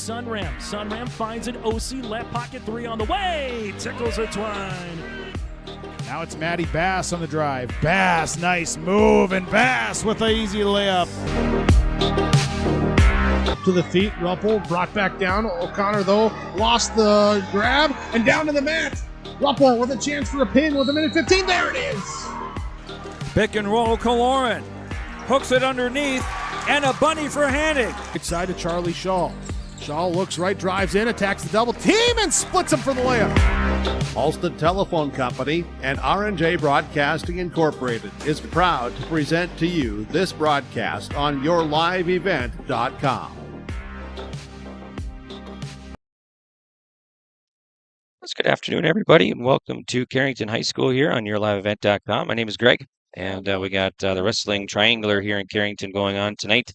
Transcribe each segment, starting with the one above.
Sunram. Sunram finds an OC left pocket three on the way. Tickles a twine. Now it's Matty Bass on the drive. Bass, nice move, and Bass with an easy layup. To the feet, Ruppel brought back down. O'Connor, though, lost the grab and down to the mat. Ruppel with a chance for a pin with a minute 15. There it is. Pick and roll, Kaloran hooks it underneath, and a bunny for Hannig. Right side to Charlie Shaw. Shaw looks right, drives in, attacks the double team, and splits him for the layup. Ulster Telephone Company and R&J Broadcasting Incorporated is proud to present to you this broadcast on yourliveevent.com. Good afternoon, everybody, and welcome to Carrington High School here on yourliveevent.com. My name is Greg, and we got the wrestling triangular here in Carrington going on tonight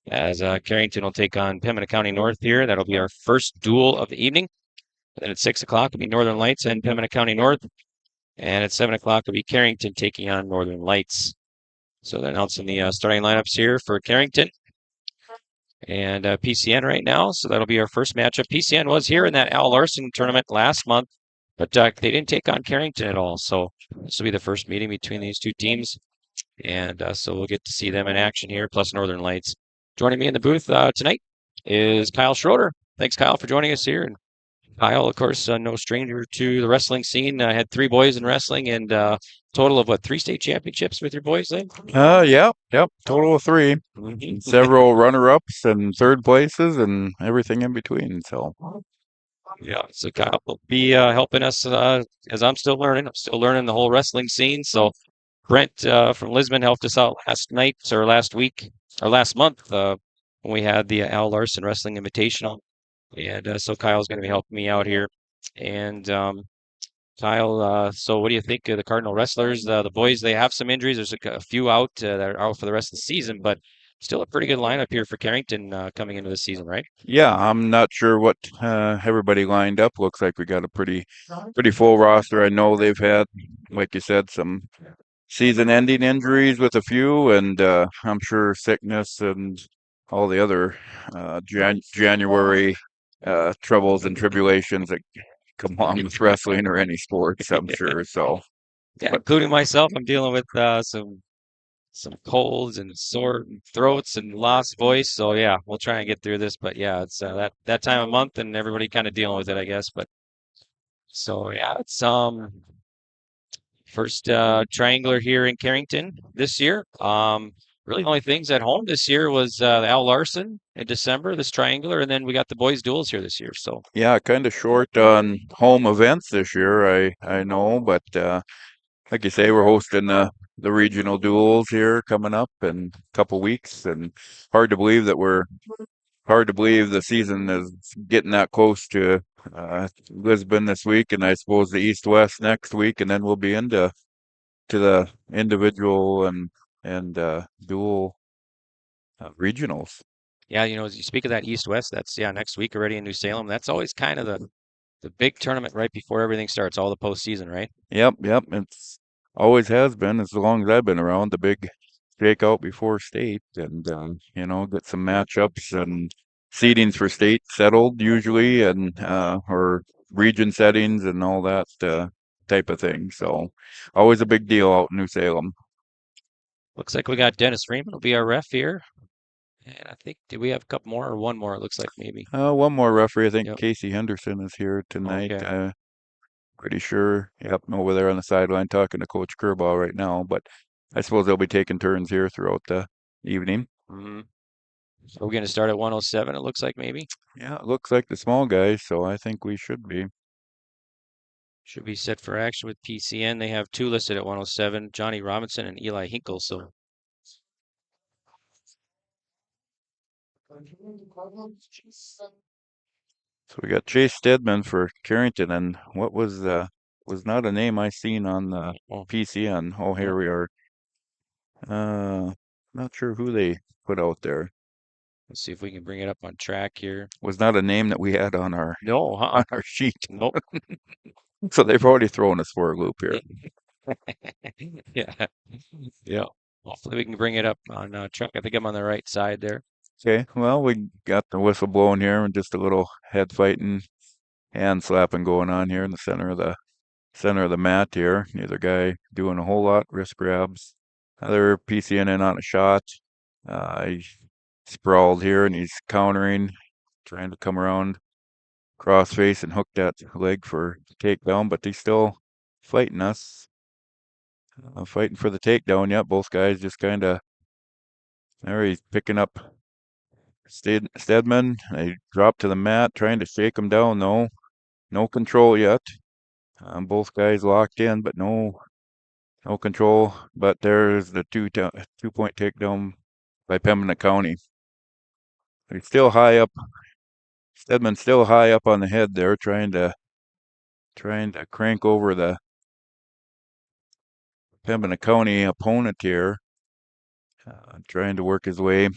as Carrington will take on Pembina County North here. That'll be our first duel of the evening. Then at 6 o'clock, it'll be Northern Lights and Pembina County North. And at 7 o'clock, it'll be Carrington taking on Northern Lights. So they're announcing the starting lineups here for Carrington and PCN right now. So that'll be our first matchup. PCN was here in that Al Larson tournament last month, but they didn't take on Carrington at all. So this will be the first meeting between these two teams. And so we'll get to see them in action here, plus Northern Lights. Joining me in the booth tonight is Kyle Schroeder. Thanks, Kyle, for joining us here. And Kyle, of course, no stranger to the wrestling scene. I had 3 boys in wrestling and total of 3 state championships with your boys then? Yep. Total of 3. Mm-hmm. Several runner-ups and third places and everything in between. So, yeah. So Kyle will be helping us as I'm still learning. I'm still learning the whole wrestling scene. So Brent from Lisbon helped us out last month when we had the Al Larson Wrestling Invitational. And so Kyle's going to be helping me out here. And Kyle, so what do you think of the Cardinal wrestlers? The boys, they have some injuries. There's a few out that are out for the rest of the season, but still a pretty good lineup here for Carrington coming into the season, right? yeah, I'm not sure what everybody lined up. Looks like we got a pretty full roster. I know they've had, like you said, some season-ending injuries with a few, and I'm sure sickness and all the other January troubles and tribulations that come along with wrestling or any sports, I'm sure. So, Yeah, including myself, I'm dealing with some colds and sore throats and lost voice. So yeah, we'll try and get through this. But yeah, it's that time of month, and everybody kind of dealing with it, I guess. But so yeah, it's first triangular here in Carrington this year. Really, the only things at home this year was Al Larson in December, this triangular, and then we got the boys' duels here this year. So yeah, kind of short on home events this year, I know, but like you say, we're hosting the regional duels here coming up in a couple weeks, and hard to believe the season is getting that close to Lisbon this week, and I suppose the East-West next week, and then we'll be into the individual and dual regionals. yeah, as you speak of that East-West, that's next week already in New Salem. That's always kind of the big tournament right before everything starts, all the postseason, right? Yep. It's always has been as long as I've been around, the big shakeout before state, and get some matchups and seedings for state settled usually, and or region settings and all that type of thing. So always a big deal out in New Salem. Looks like we got Dennis Freeman will be our ref here. And I think, did we have a couple more or one more? It looks like maybe. One more referee. I think Yep. Casey Henderson is here tonight. Okay. Pretty sure. Yep, over there on the sideline talking to Coach Kerball right now. But I suppose they'll be taking turns here throughout the evening. Mm-hmm. So we're going to start at 107, it looks like maybe. Yeah, it looks like the small guys, so I think we should be. Should be set for action with PCN. They have 2 listed at 107, Johnny Robinson and Eli Hinkle. So we got Chase Stedman for Carrington, and what was not a name I seen on the PCN. Oh, here we are. Not sure who they put out there. let's see if we can bring it up on track here. Was not a name that we had on our No, on our sheet. Nope. So they've already thrown us for a loop here. Yeah. Hopefully we can bring it up on track. I think I'm on the right side there. Okay, well, we got the whistle blowing here and just a little head fighting, hand slapping going on here in the center of the mat here. Neither guy doing a whole lot. Wrist grabs. Other PCing in on a shot. He sprawled here and he's countering, trying to come around crossface and hook that leg for takedown, but he's still fighting us. Fighting for the takedown. Yep, both guys just kind of. There he's picking up Stedman. They drop to the mat, trying to shake him down. No control yet. Both guys locked in, but no control. But there's the 2-point takedown by Pembina County. He's still high up. Stedman's still high up on the head there, trying to crank over the Pembina County opponent here. Trying to work his way.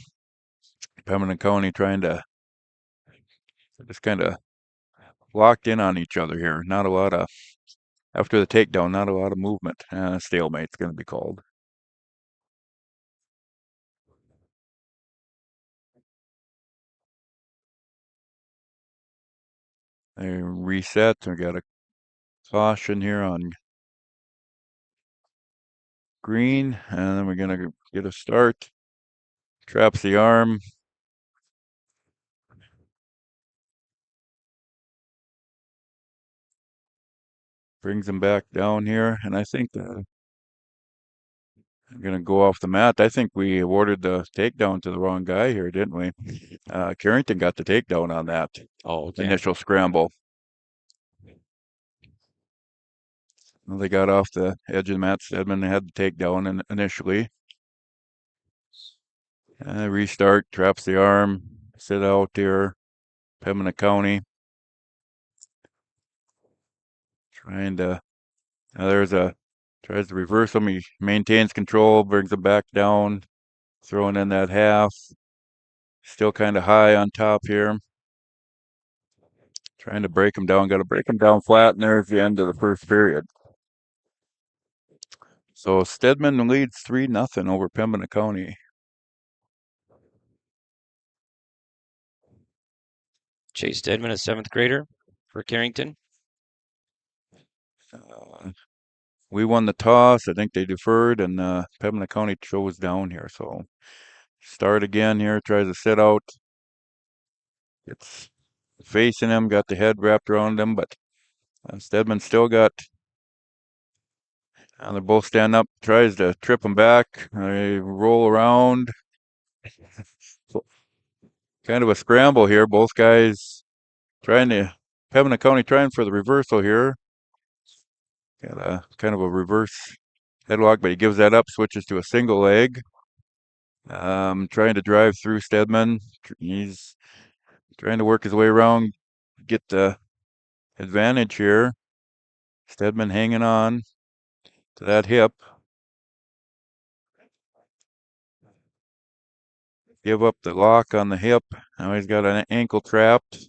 Pembina County trying to just kind of locked in on each other here. Not a lot of, after the takedown, not a lot of movement. Stalemate's going to be called. They reset. We got a caution here on green, and then we're going to get a start. Traps the arm. Brings him back down here, and I think I'm going to go off the mat. I think we awarded the takedown to the wrong guy here, didn't we? Carrington got the takedown on that initial scramble. Well, they got off the edge of the mat. Stedman had the takedown initially. Restart, traps the arm, sit out here. Pembina County. Trying to, tries to reverse him. He maintains control, brings him back down, throwing in that half. Still kind of high on top here. Trying to break him down. Got to break him down flat, and there's the end of the first period. So Stedman leads 3-0 over Pembina County. Chase Stedman, a 7th grader for Carrington. We won the toss. I think they deferred, and Pembina County chose down here. So start again here. Tries to sit out. It's facing him. Got the head wrapped around him, but Stedman still got. They both stand up. Tries to trip him back. They roll around. Kind of a scramble here. Both guys Pembina County trying for the reversal here. Got a kind of a reverse headlock, but he gives that up, switches to a single leg. Trying to drive through Stedman. He's trying to work his way around, get the advantage here. Stedman hanging on to that hip. Give up the lock on the hip. Now he's got an ankle trapped.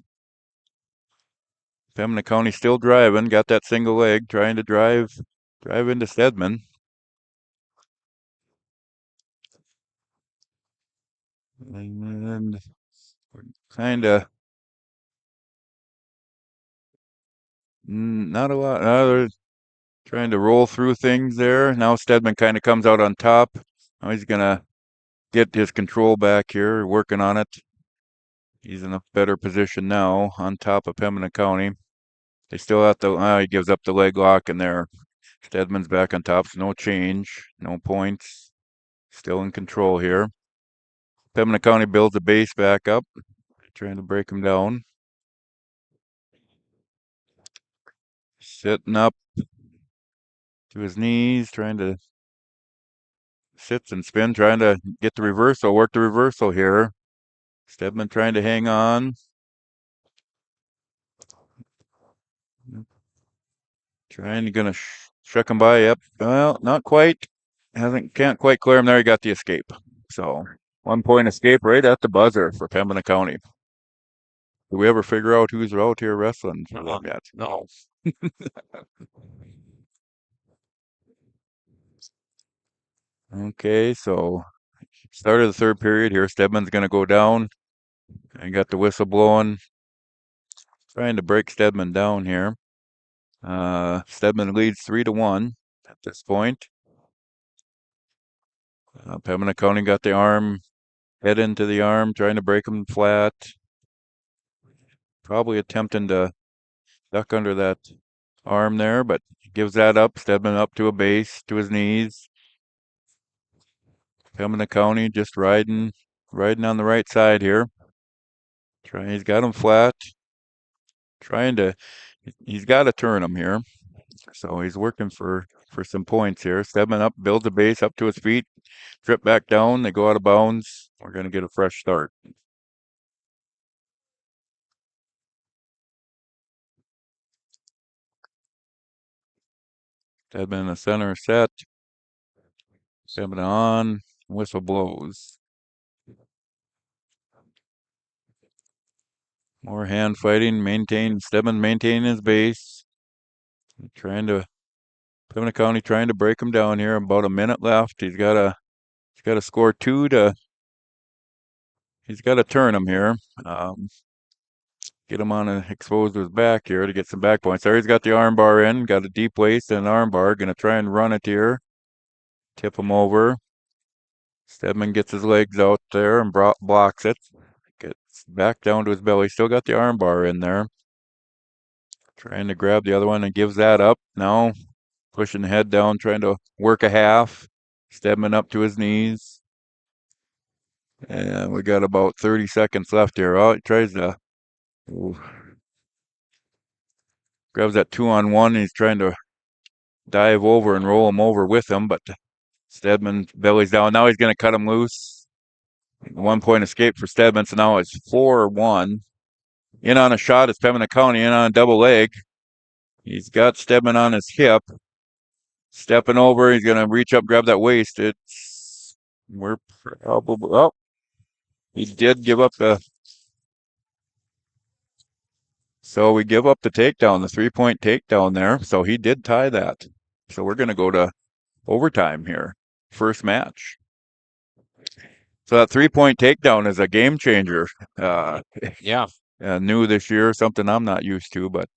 Pembina County still driving. Got that single leg, trying to drive into Stedman. And kind of not a lot. They're trying to roll through things there. Now Stedman kind of comes out on top. Now he's gonna get his control back here, working on it. He's in a better position now on top of Pembina County. They still have to, he gives up the leg lock in there. Stedman's back on top, so no change, no points. Still in control here. Pembina County builds the base back up, trying to break him down. Sitting up to his knees, trying to sits and spin, trying to get the reversal, work the reversal here. Stedman trying to hang on. Gonna shuck him by. Yep. Well, not quite. Can't quite clear him there. He got the escape. So 1-point escape right at the buzzer for Pembina County. Do we ever figure out who's out here wrestling for them yet? No. Okay, so Start of the third period here. Stedman's going to go down. I got the whistle blowing. Trying to break Stedman down here. Stedman leads 3-1 at this point. Pembina County got the arm, head into the arm, trying to break him flat. Probably attempting to duck under that arm there, but gives that up. Stedman up to a base, to his knees. Pembina County just riding on the right side here. He's got him flat. He's got to turn him here. So he's working for some points here. Stedman up, builds a base up to his feet, trip back down. They go out of bounds. We're going to get a fresh start. Stedman in the center set. Stedman on. Whistle blows. More hand fighting. Stedman maintaining his base. Pembina County trying to break him down here. About a minute left. He's got to score two to. He's got to turn him here. Get him on and expose his back here to get some back points. There, he's got the arm bar in. Got a deep waist and an arm bar. Going to try and run it here. Tip him over. Stedman gets his legs out there and blocks it. Gets back down to his belly. Still got the arm bar in there. Trying to grab the other one and gives that up. Now pushing the head down, trying to work a half. Stedman up to his knees. And we got about 30 seconds left here. Oh, he tries to grabs that 2-on-1. He's trying to dive over and roll him over with him, but Stedman bellies down. Now he's going to cut him loose. 1 point escape for Stedman, so now it's 4-1. In on a shot is Pembina County, in on a double leg. He's got Stedman on his hip. Stepping over, he's going to reach up, grab that waist. We're probably, oh, he did give up so we give up the takedown, the 3-point takedown there. So he did tie that. So we're going to go to overtime here. First match. So that 3-point takedown is a game changer. Yeah. New this year, something I'm not used to, but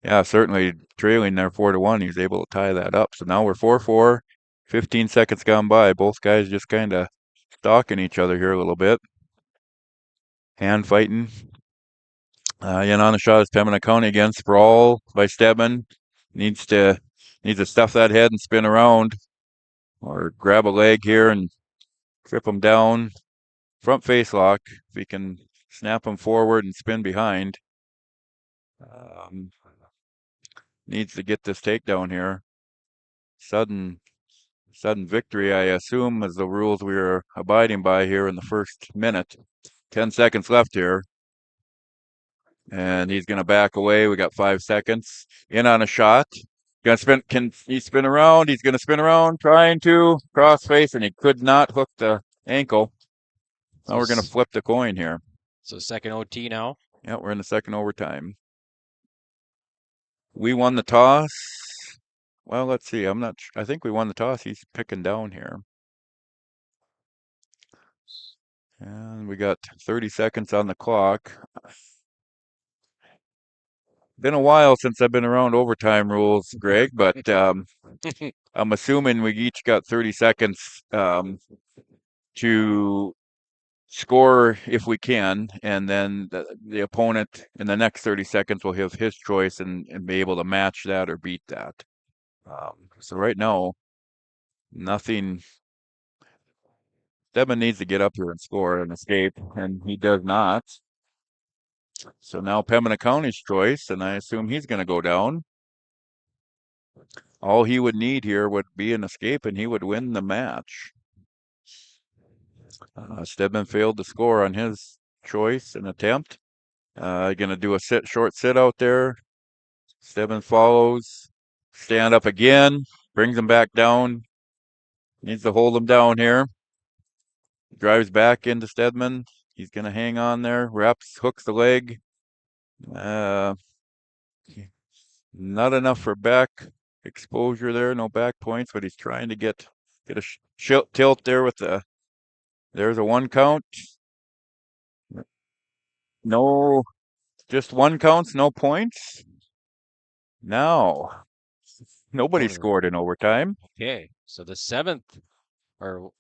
yeah, certainly trailing there 4-1, he's able to tie that up. So now we're 4-4, 15 seconds gone by. Both guys just kind of stalking each other here a little bit. Hand fighting. In on the shot is Pembina County again. Sprawl by Stedman. Needs to stuff that head and spin around, or grab a leg here and trip him down. Front face lock. If he can snap him forward and spin behind. Needs to get this takedown here. Sudden victory, I assume, is the rules we are abiding by here in the first minute. 10 seconds left here. And he's going to back away. We got 5 seconds. In on a shot. Can he spin around? He's going to spin around, trying to cross face, and he could not hook the ankle. Now we're going to flip the coin here. So second OT now. Yeah, we're in the second overtime. We won the toss. Well, let's see. I think we won the toss. He's picking down here. And we got 30 seconds on the clock. Been a while since I've been around overtime rules, Greg, but I'm assuming we each got 30 seconds to score if we can, and then the opponent in the next 30 seconds will have his choice and be able to match that or beat that. So right now, nothing. Stedman needs to get up here and score and escape, and he does not. So now Pembina County's choice, and I assume he's going to go down. All he would need here would be an escape, and he would win the match. Stedman failed to score on his choice and attempt. Going to do a short sit out there. Stedman follows. Stand up again. Brings him back down. Needs to hold him down here. Drives back into Stedman. He's going to hang on there. Hooks the leg. Not enough for back exposure there. No back points, but he's trying to get a tilt there with the There's a 1 count. No, just 1 counts, no points. Now, nobody scored in overtime. Okay, so the 7th, or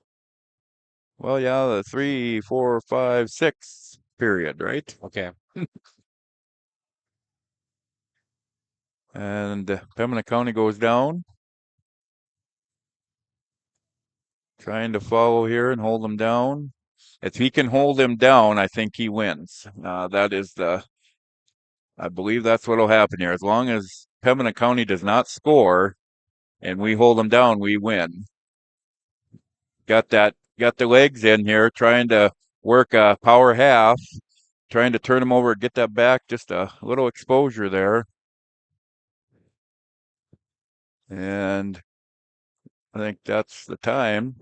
Well, yeah, the 3, 4, 5, 6 period, right? okay, And Pembina County goes down. Trying to follow here and hold them down. If he can hold him down, I think he wins. I believe that's what will happen here. As long as Pembina County does not score and we hold them down, we win. Got the legs in here, trying to work a power half, trying to turn him over, get that back, just a little exposure there. And I think that's the time.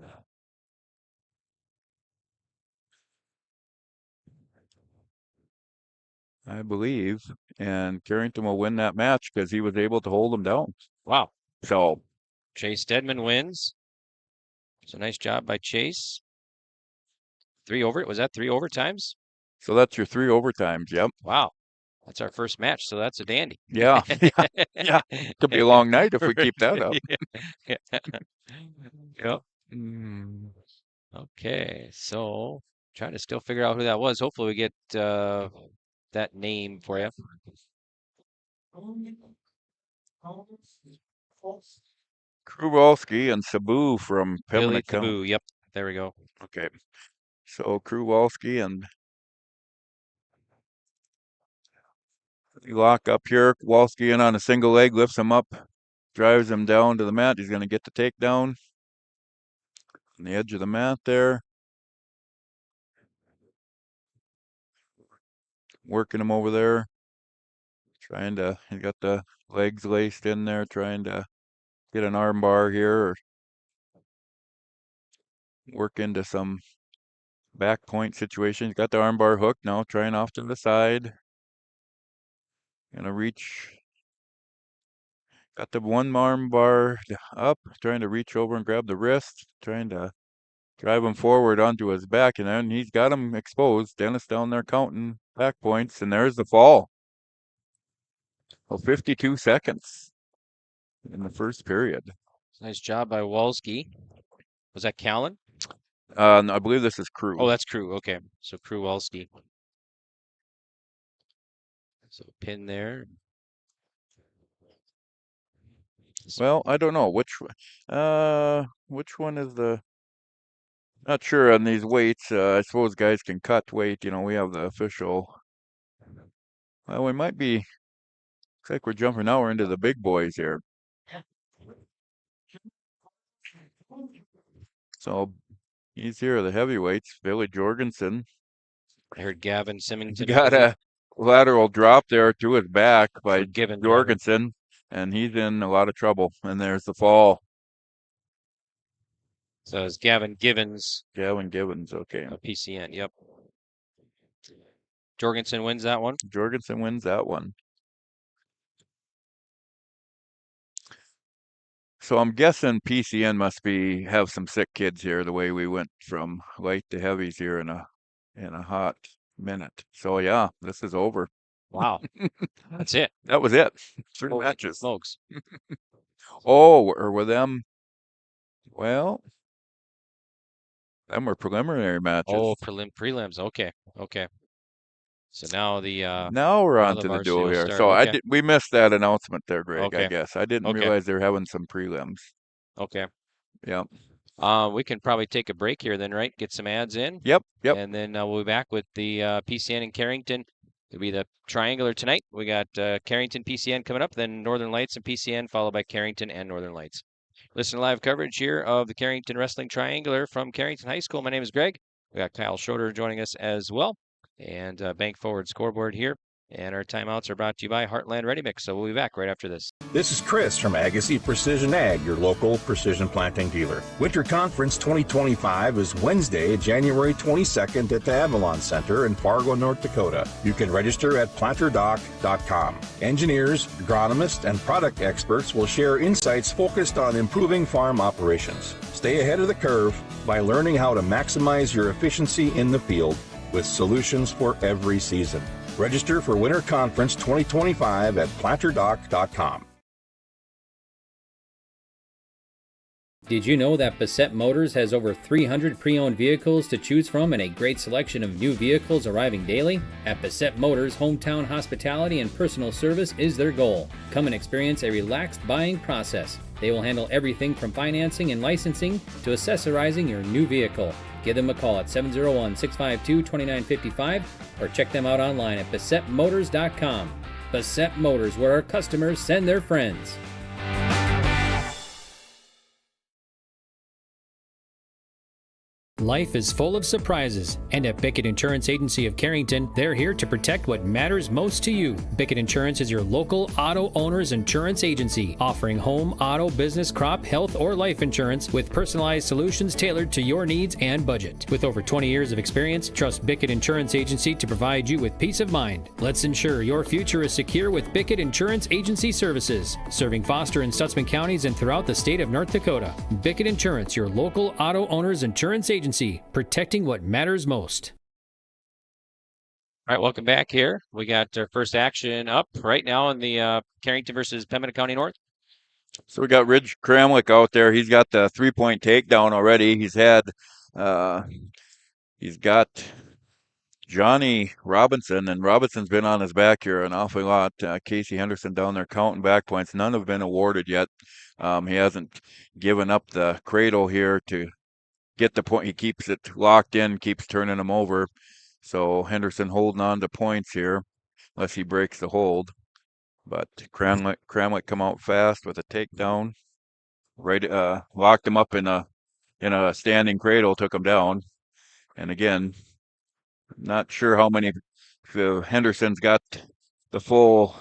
I believe. And Carrington will win that match because he was able to hold him down. wow. So Chase Stedman wins. So nice job by Chase. Was that 3 overtimes? so that's your 3 overtimes. Yep. Wow. That's our first match, so that's a dandy. Yeah. Yeah. Could be a long night if we keep that up. Yep. Okay, so trying to still figure out who that was. Hopefully we get that name for you. Kruwalski and Sabu from Billy Pembina County. Taboo. Yep, there we go. Okay. So Kruwalski and lock up here. Kowalski in on a single leg, lifts him up, drives him down to the mat. He's going to get the takedown on the edge of the mat there. Working him over there. He got the legs laced in there, trying to get an arm bar here or work into some back point situation. He's got the arm bar hooked now, trying off to the side. Gonna reach. Got the one arm bar up, trying to reach over and grab the wrist, trying to drive him forward onto his back, and then he's got him exposed. Dennis down there counting back points, and there's the fall. Well, 52 seconds in the first period. Nice job by Walski. Was that Callan? No, I believe this is Crew. Oh, that's Crew. Okay, so Crew Walski. So pin there. Well, I don't know which one is the. Not sure on these weights. I suppose guys can cut weight. You know, we have the official. Well, we might be. Looks like we're jumping now. We're into the big boys here. So he's here, the heavyweights. Billy Jorgensen. I heard Gavin Simmington. Got a lateral drop there to his back by Given Jorgensen, and he's in a lot of trouble. And there's the fall. So it's Gavin Givens. Gavin Givens, okay. A PCN, yep. Jorgensen wins that one. Jorgensen wins that one. So I'm guessing PCN must have some sick kids here, the way we went from light to heavies here in a hot minute. So yeah, this is over. Wow. That's it. That was it. 3 Holy matches. smokes. Oh, or were them? Well, them were preliminary matches. Oh, prelims. Okay. So now now we're now on the to the varsity duel will here. start. So Okay. we missed that announcement there, Greg. Okay. I guess I didn't Okay. realize they're having some prelims. Okay. Yeah. We can probably take a break here then, right? Get some ads in. Yep. And then we'll be back with the PCN and Carrington. It'll be the triangular tonight. We got Carrington PCN coming up, then Northern Lights and PCN, followed by Carrington and Northern Lights. Listen to live coverage here of the Carrington Wrestling Triangular from Carrington High School. My name is Greg. We got Kyle Schroeder joining us as well. And Bank Forward Scoreboard here. And our timeouts are brought to you by Heartland Ready Mix. So we'll be back right after this. This is Chris from Agassiz Precision Ag, your local precision planting dealer. Winter Conference 2025 is Wednesday, January 22nd at the Avalon Center in Fargo, North Dakota. You can register at planterdoc.com. Engineers, agronomists, and product experts will share insights focused on improving farm operations. Stay ahead of the curve. by learning how to maximize your efficiency in the field with solutions for every season. Register for Winter Conference 2025 at planterdock.com. Did you know that Bassett Motors has over 300 pre-owned vehicles to choose from and a great selection of new vehicles arriving daily? At Bassett Motors, hometown hospitality and personal service is their goal. Come and experience a relaxed buying process. They will handle everything from financing and licensing to accessorizing your new vehicle. Give them a call at 701-652-2955 or check them out online at BassettMotors.com. Bassett Motors, where our customers send their friends. Life is full of surprises, and at Bickett Insurance Agency of Carrington, they're here to protect what matters most to you. Bickett Insurance is your local auto owner's insurance agency, offering home, auto, business, crop, health, or life insurance with personalized solutions tailored to your needs and budget. With over 20 years of experience, trust Bickett Insurance Agency to provide you with peace of mind. Let's ensure your future is secure with Bickett Insurance Agency services, serving Foster and Stutsman counties and throughout the state of North Dakota. Bickett Insurance, your local auto owner's insurance agency, protecting what matters most. All right, welcome back here. We got our first action up right now in the Carrington versus Pembina County North. So we got Ridge Kramlik out there. He's got the 3-point takedown already. He's got Johnny Robinson, and Robinson's been on his back here an awful lot. Casey Henderson down there counting back points. None have been awarded yet. He hasn't given up the cradle here to get the point. He keeps it locked in, keeps turning them over. So Henderson holding on to points here, unless he breaks the hold. But Kramlik come out fast with a takedown. Right, locked him up in a standing cradle, took him down. And again, not sure how many. Henderson's got the full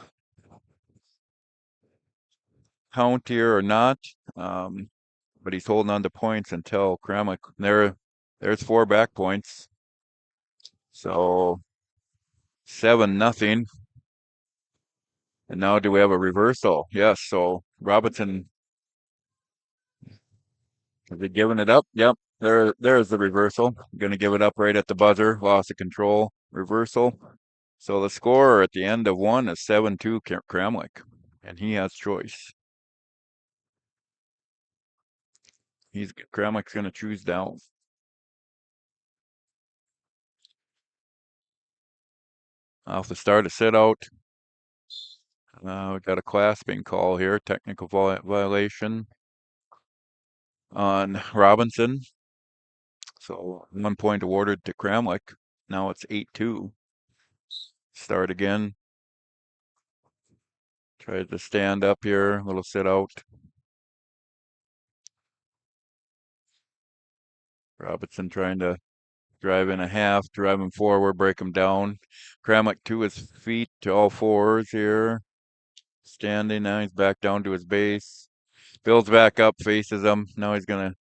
count here or not. But he's holding on to points until Kramlik. There's 4 back points. So 7-0. And now do we have a reversal? Yes. So Robinson, is he giving it up? Yep. There's the reversal. Going to give it up right at the buzzer. Loss of control. Reversal. So the score at the end of 1 is 7-2 Kramlik, and he has choice. Kramlik's going to choose down. Off the start, a sit out. We got a clasping call here, technical violation on Robinson. So 1 point awarded to Kramlik. Now it's 8-2. Start again. Tries to stand up here, a little sit out. Robinson trying to drive in a half, drive him forward, break him down. Kramlik to his feet, to all fours here. Standing, now he's back down to his base. Builds back up, faces him. Now they're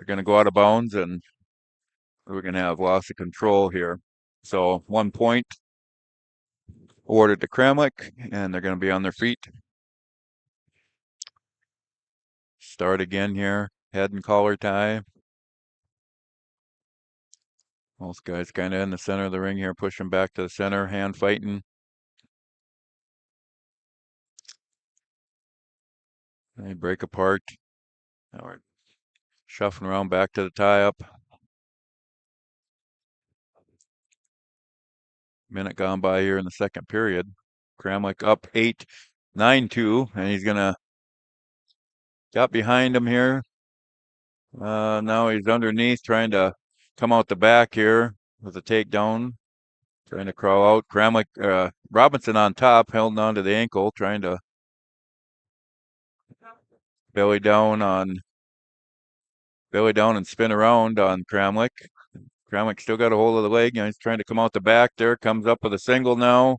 gonna go out of bounds, and we're gonna have loss of control here. So 1 point awarded to Kramlik, and they're gonna be on their feet. Start again here. Head and collar tie. Both guys kind of in the center of the ring here, pushing back to the center, hand fighting. They break apart. Now we're shuffling around back to the tie-up. Minute gone by here in the second period. Kramlik up 8-9-2, and he's gonna got behind him here. Now he's underneath, trying to come out the back here with a takedown, trying to crawl out. Robinson on top, held on to the ankle, trying to belly down and spin around on Kramlik. Kramlik still got a hold of the leg, and he's trying to come out the back there. Comes up with a single now.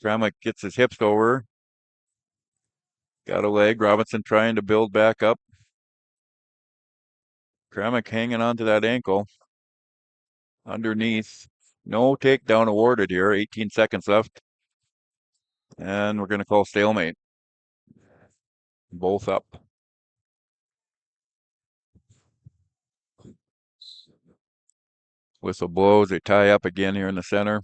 Kramlik gets his hips over. Got a leg. Robinson trying to build back up. Kramlik hanging on to that ankle. Underneath. No takedown awarded here. 18 seconds left. And we're going to call stalemate. Both up. Whistle blows. They tie up again here in the center.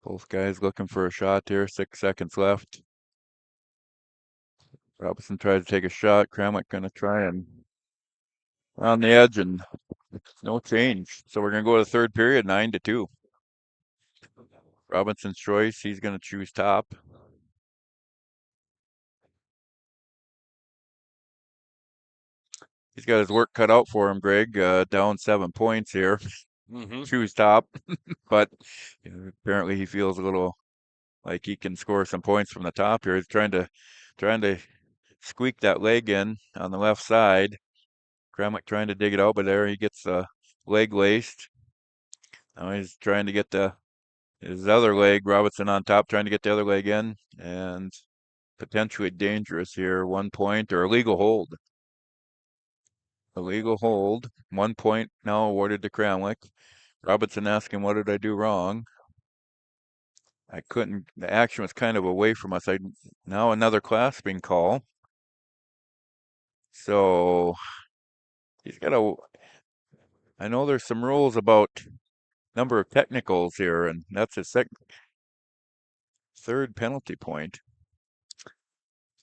Both guys looking for a shot here. 6 seconds left. Robinson tries to take a shot. Kramlik going to try and on the edge, and no change. So we're going to go to the third period, 9-2. Robinson's choice. He's going to choose top. He's got his work cut out for him, Greg. Down 7 points here. Choose top. But apparently he feels a little like he can score some points from the top here. He's trying to squeak that leg in on the left side. Kramlik trying to dig it out, but there he gets the leg laced. Now he's trying to get his other leg, Robinson on top, trying to get the other leg in, and potentially dangerous here. 1 point or illegal hold. Illegal hold. 1 point now awarded to Kramlik. Robinson asking, what did I do wrong? I couldn't, the action was kind of away from us. Now another clasping call. So he's got I know there's some rules about number of technicals here, and that's his third penalty point.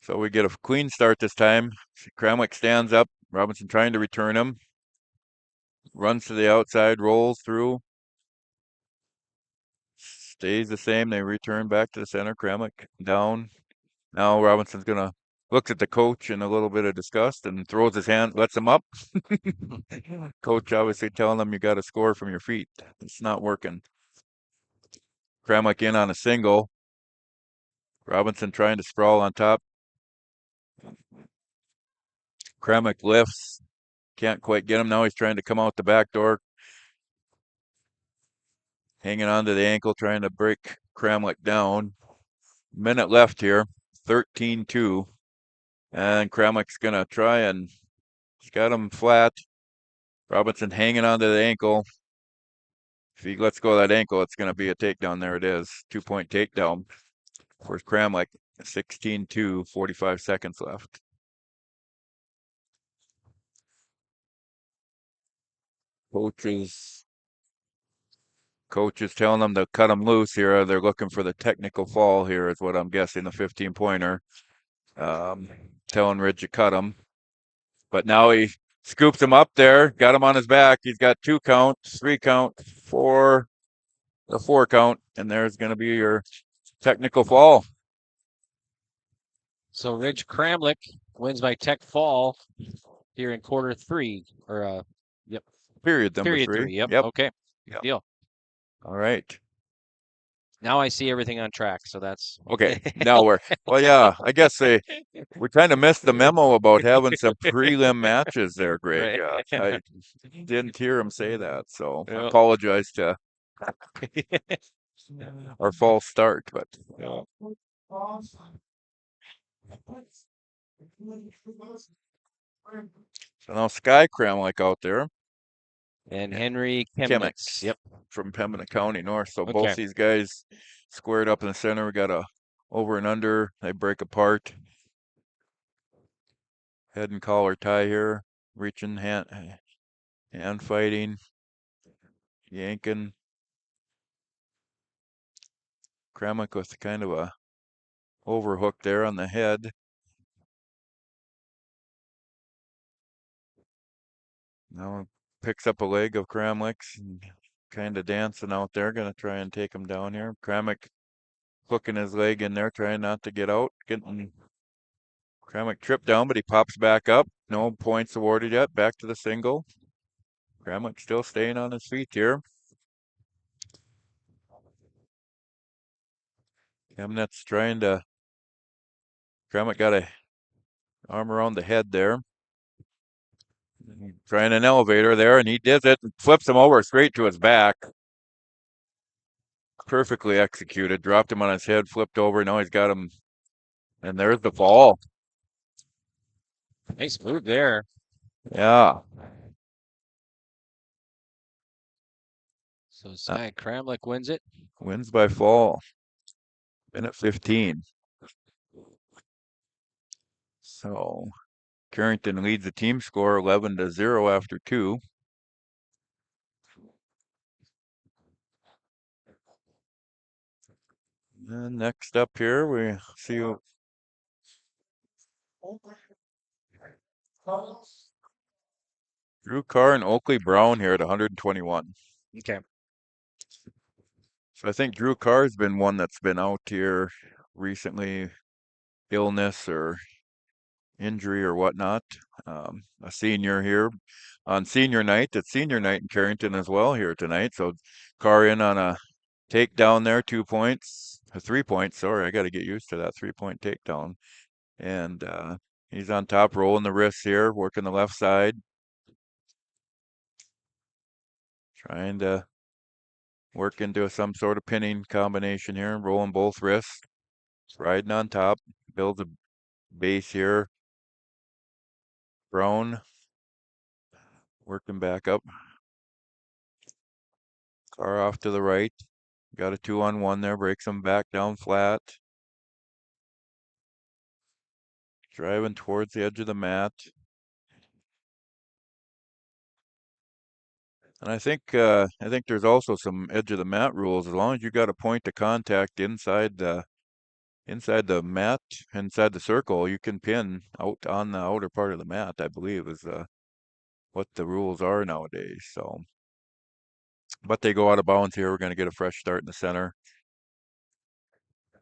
So we get a clean start this time. Kramlik stands up. Robinson trying to return him. Runs to the outside, rolls through. Stays the same. They return back to the center. Kramlik down. Now Robinson's gonna looks at the coach in a little bit of disgust and throws his hand, lets him up. Coach obviously telling him you got to score from your feet. It's not working. Kramlik in on a single. Robinson trying to sprawl on top. Kramlik lifts. Can't quite get him. Now he's trying to come out the back door. Hanging on to the ankle, trying to break Kramlik down. Minute left here. 13-2. And Kramlik's going to try and he's got him flat. Robinson hanging onto the ankle. If he lets go of that ankle, it's going to be a takedown. There it is. 2-point takedown for Kramlik. 16-2, 45 seconds left. Coach is telling them to cut him loose here. They're looking for the technical fall here is what I'm guessing, the 15-pointer. Telling Ridge to cut him. But now he scoops him up there, got him on his back. He's got 2 count, 3 count, 4, the 4 count, and there's going to be your technical fall. So Ridge Kramlik wins by tech fall here in quarter 3, or yep. Period number 3. Yep. Okay. Yep. Deal. All right. Now I see everything on track, so that's okay. Now well, yeah, I guess we kind of missed the memo about having some prelim matches there, Greg. Right. I didn't hear him say that, so I apologize to our false start, but so now Sky Kramlik out there. And Henry Chemnitz. Yep. From Pembina County North. So both these guys squared up in the center. We got a over and under. They break apart. Head and collar tie here. Reaching, hand fighting. Yanking. Kramlik with kind of a overhook there on the head. Now picks up a leg of Kramlik's and kind of dancing out there. Going to try and take him down here. Kramlik hooking his leg in there, trying not to get out. Getting Kramlik tripped down, but he pops back up. No points awarded yet. Back to the single. Kramlik still staying on his feet here. Chemnitz trying to. Kramlik got a arm around the head there. Trying an elevator there, and he does it and flips him over straight to his back. Perfectly executed. Dropped him on his head, flipped over. Now he's got him, and there's the fall. Nice move there. Yeah. So Sky Kramlik wins it. Wins by fall. Minute 15. So Carrington leads the team score 11-0 after 2. And next up here, we see Drew Carr and Oakley Brown here at 121. Okay. So I think Drew Carr's been one that's been out here recently, illness or injury or whatnot. A senior here on senior night. It's senior night in Carrington as well here tonight. So Carr in on a takedown there, 2 points, 3 points. Sorry, I got to get used to that 3-point takedown. And he's on top, rolling the wrists here, working the left side, trying to work into some sort of pinning combination here, rolling both wrists, riding on top, builds a base here. Brown working back up. Carr off to the right. Got a 2-on-1 there, breaks him back down flat. Driving towards the edge of the mat. And I think there's also some edge of the mat rules. As long as you got a point of contact inside the mat, inside the circle, you can pin out on the outer part of the mat, I believe is what the rules are nowadays. So, but they go out of bounds here. We're going to get a fresh start in the center.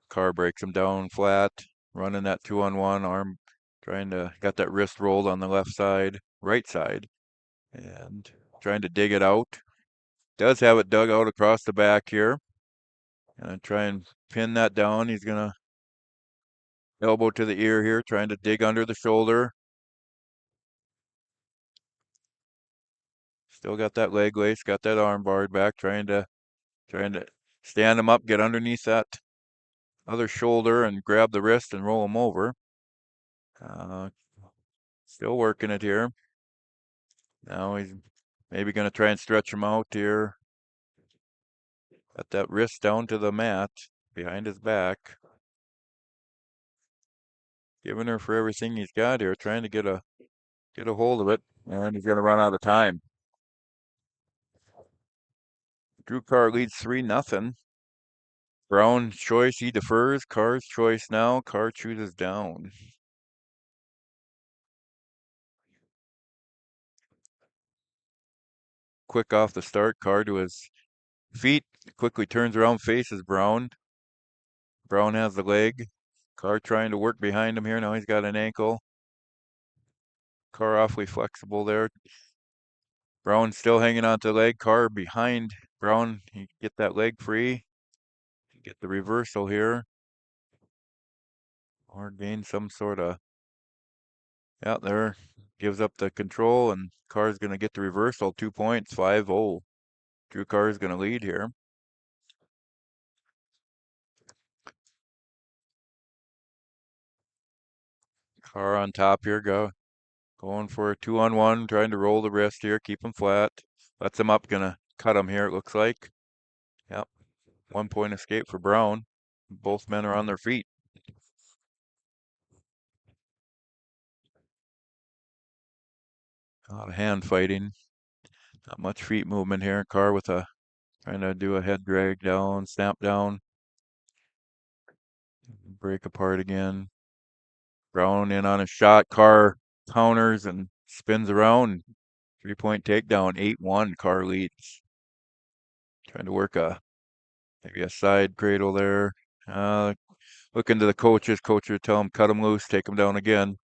Carr breaks him down flat, running that 2-on-1, arm got that wrist rolled on the left side, right side, and trying to dig it out. Does have it dug out across the back here. Gonna try and pin that down. He's gonna elbow to the ear here, trying to dig under the shoulder. Still got that leg lace, got that arm barred back, trying to stand him up, get underneath that other shoulder and grab the wrist and roll him over. Still working it here. Now he's maybe going to try and stretch him out here. Got that wrist down to the mat behind his back. Giving her for everything he's got here, trying to get a hold of it, and he's going to run out of time. Drew Carr leads 3-0. Brown's choice, he defers. Carr's choice now. Carr chooses down. Quick off the start, Carr to his feet, quickly turns around, faces Brown. Brown has the leg. Carr trying to work behind him here. Now he's got an ankle. Carr awfully flexible there. Brown still hanging on to the leg. Carr behind Brown. He get that leg free. Get the reversal here. Or gain some sort of, yeah, there. Gives up the control, and Carr's going to get the reversal. 2 points, 5-0. Drew Carr is going to lead here. Carr on top here, going for a 2-on-1, trying to roll the wrist here, keep him flat. Lets him up, gonna cut him here, it looks like. Yep, 1 point escape for Brown. Both men are on their feet. A lot of hand fighting. Not much feet movement here. Carr with trying to do a head drag down, snap down. Break apart again. Brown in on a shot. Carr counters and spins around. 3-point takedown, 8-1. Carr leads. Trying to work maybe a side cradle there. Looking to the coaches. Coach would tell him cut him loose, take him down again.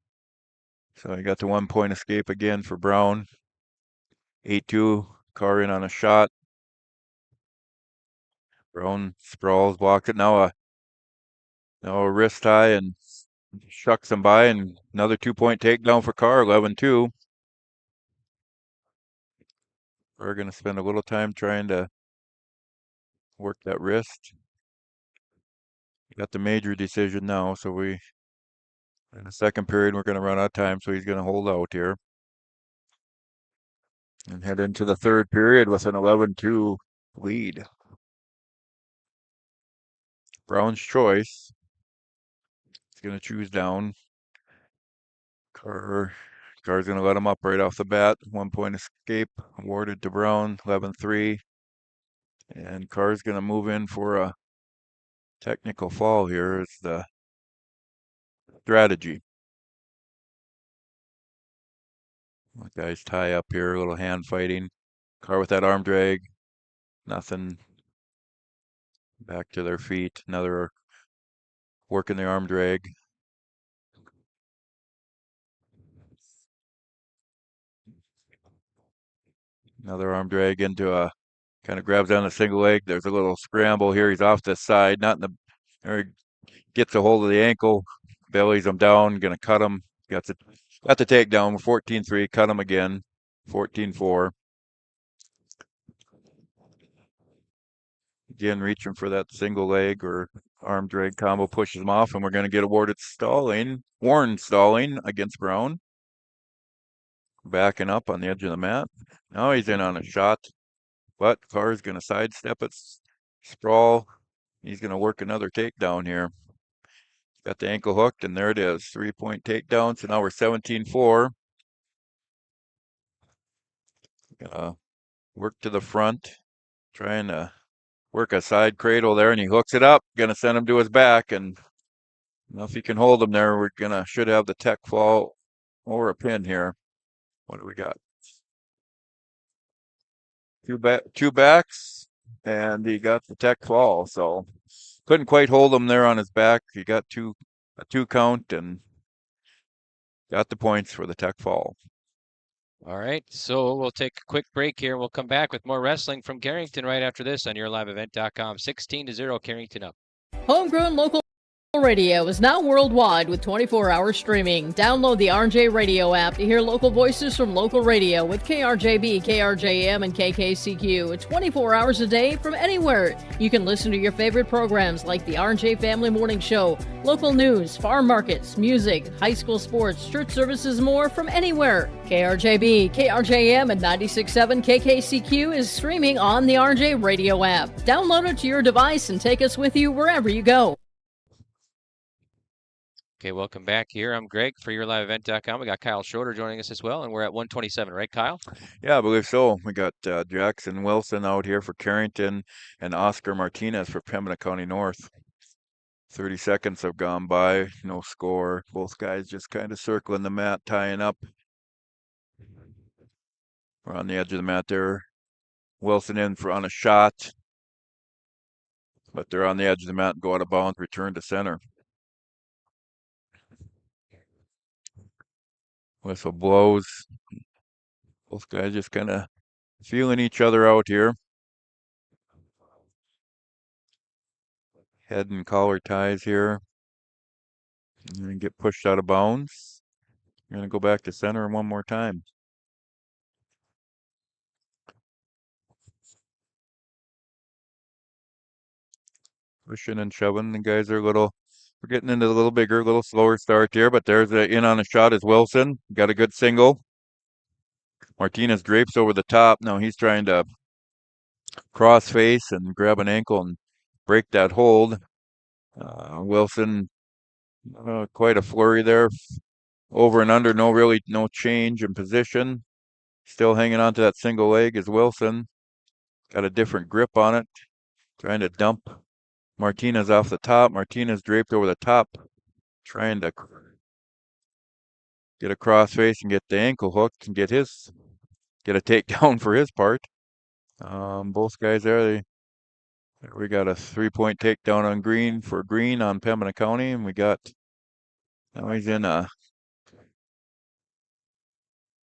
So he got the 1 point escape again for Brown. 8-2. Carr in on a shot. Brown sprawls, blocks it. Now a wrist tie and shucks him by, and another 2-point takedown for Carr, 11-2. We're going to spend a little time trying to work that wrist. Got the major decision now, so in the second period, we're going to run out of time, so he's going to hold out here. And head into the third period with an 11-2 lead. Brown's choice. He's going to choose down. Carr Carr's going to let him up right off the bat. 1 point escape awarded to Brown, 11-3. And Carr's going to move in for a technical fall here is the strategy. Guys tie up here, a little hand fighting. Carr with that arm drag. Nothing. Back to their feet. Another working the arm drag. Another arm drag into a kind of grabs on the single leg. There's a little scramble here. He's off the side, not in the. There he gets a hold of the ankle, bellies him down, gonna cut him. Got the takedown. 14-3. Cut him again. 14-4. Again, reaching for that single leg or arm drag combo, pushes him off, and we're going to get awarded stalling. Warren stalling against Brown. Backing up on the edge of the mat. Now he's in on a shot, but Carr's going to sidestep it. Sprawl. He's going to work another takedown here. Got the ankle hooked, and there it is. 3-point takedown. So now we're 17-4. Gonna work to the front, trying to work a side cradle there, and he hooks it up. Gonna send him to his back, and if he can hold him there, we're should have the tech fall or a pin here. What do we got? Two backs, and he got the tech fall. So couldn't quite hold him there on his back. He got a 2 count and got the points for the tech fall. All right, so we'll take a quick break here. We'll come back with more wrestling from Carrington right after this on yourliveevent.com. 16-0, Carrington up. Homegrown local radio is now worldwide with 24-hour streaming. Download the RJ Radio app to hear local voices from local radio with KRJB, KRJM, and KKCQ. 24 hours a day from anywhere. You can listen to your favorite programs like the RJ Family Morning Show, local news, farm markets, music, high school sports, church services, more from anywhere. KRJB, KRJM, and 96.7 KKCQ is streaming on the RJ Radio app. Download it to your device and take us with you wherever you go. Okay, welcome back here. I'm Greg for yourliveevent.com. We got Kyle Schroeder joining us as well, and we're at 127, right, Kyle? Yeah, I believe so. We got Jackson Wilson out here for Carrington and Oscar Martinez for Pembina County North. 30 seconds have gone by, no score. Both guys just kind of circling the mat, tying up. We're on the edge of the mat there. Wilson in on a shot, but they're on the edge of the mat and go out of bounds, return to center. Whistle blows. Both guys just kind of feeling each other out here. Head and collar ties here. And get pushed out of bounds. We're going to go back to center one more time. Pushing and shoving. The guys are we're getting into a little bigger, a little slower start here, but there's in on a shot is Wilson. Got a good single. Martinez drapes over the top. Now he's trying to cross face and grab an ankle and break that hold. Wilson, quite a flurry there. Over and under, no change in position. Still hanging on to that single leg is Wilson. Got a different grip on it. Trying to dump Martinez off the top. Martinez draped over the top, trying to get a crossface and get the ankle hooked and get a takedown for his part. Both guys there. We got a 3-point takedown on Green on Pembina County, and now he's in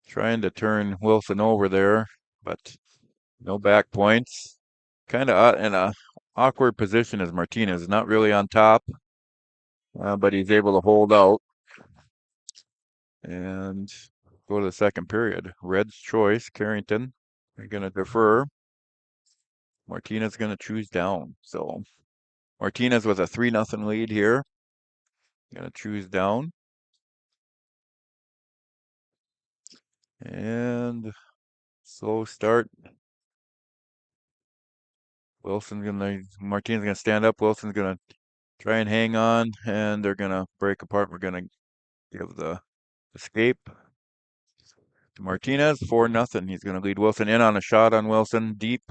trying to turn Wilson over there, but no back points. Kind of in a awkward position as Martinez, not really on top, but he's able to hold out and go to the second period. Red's choice, Carrington. They're going to defer. Martinez going to choose down. So Martinez with a 3-0 lead here. Going to choose down. And slow start. Martinez gonna stand up. Wilson's gonna try and hang on, and they're gonna break apart. We're gonna give the escape. Martinez, 4-0. He's going to lead Wilson in on a shot on Wilson, deep.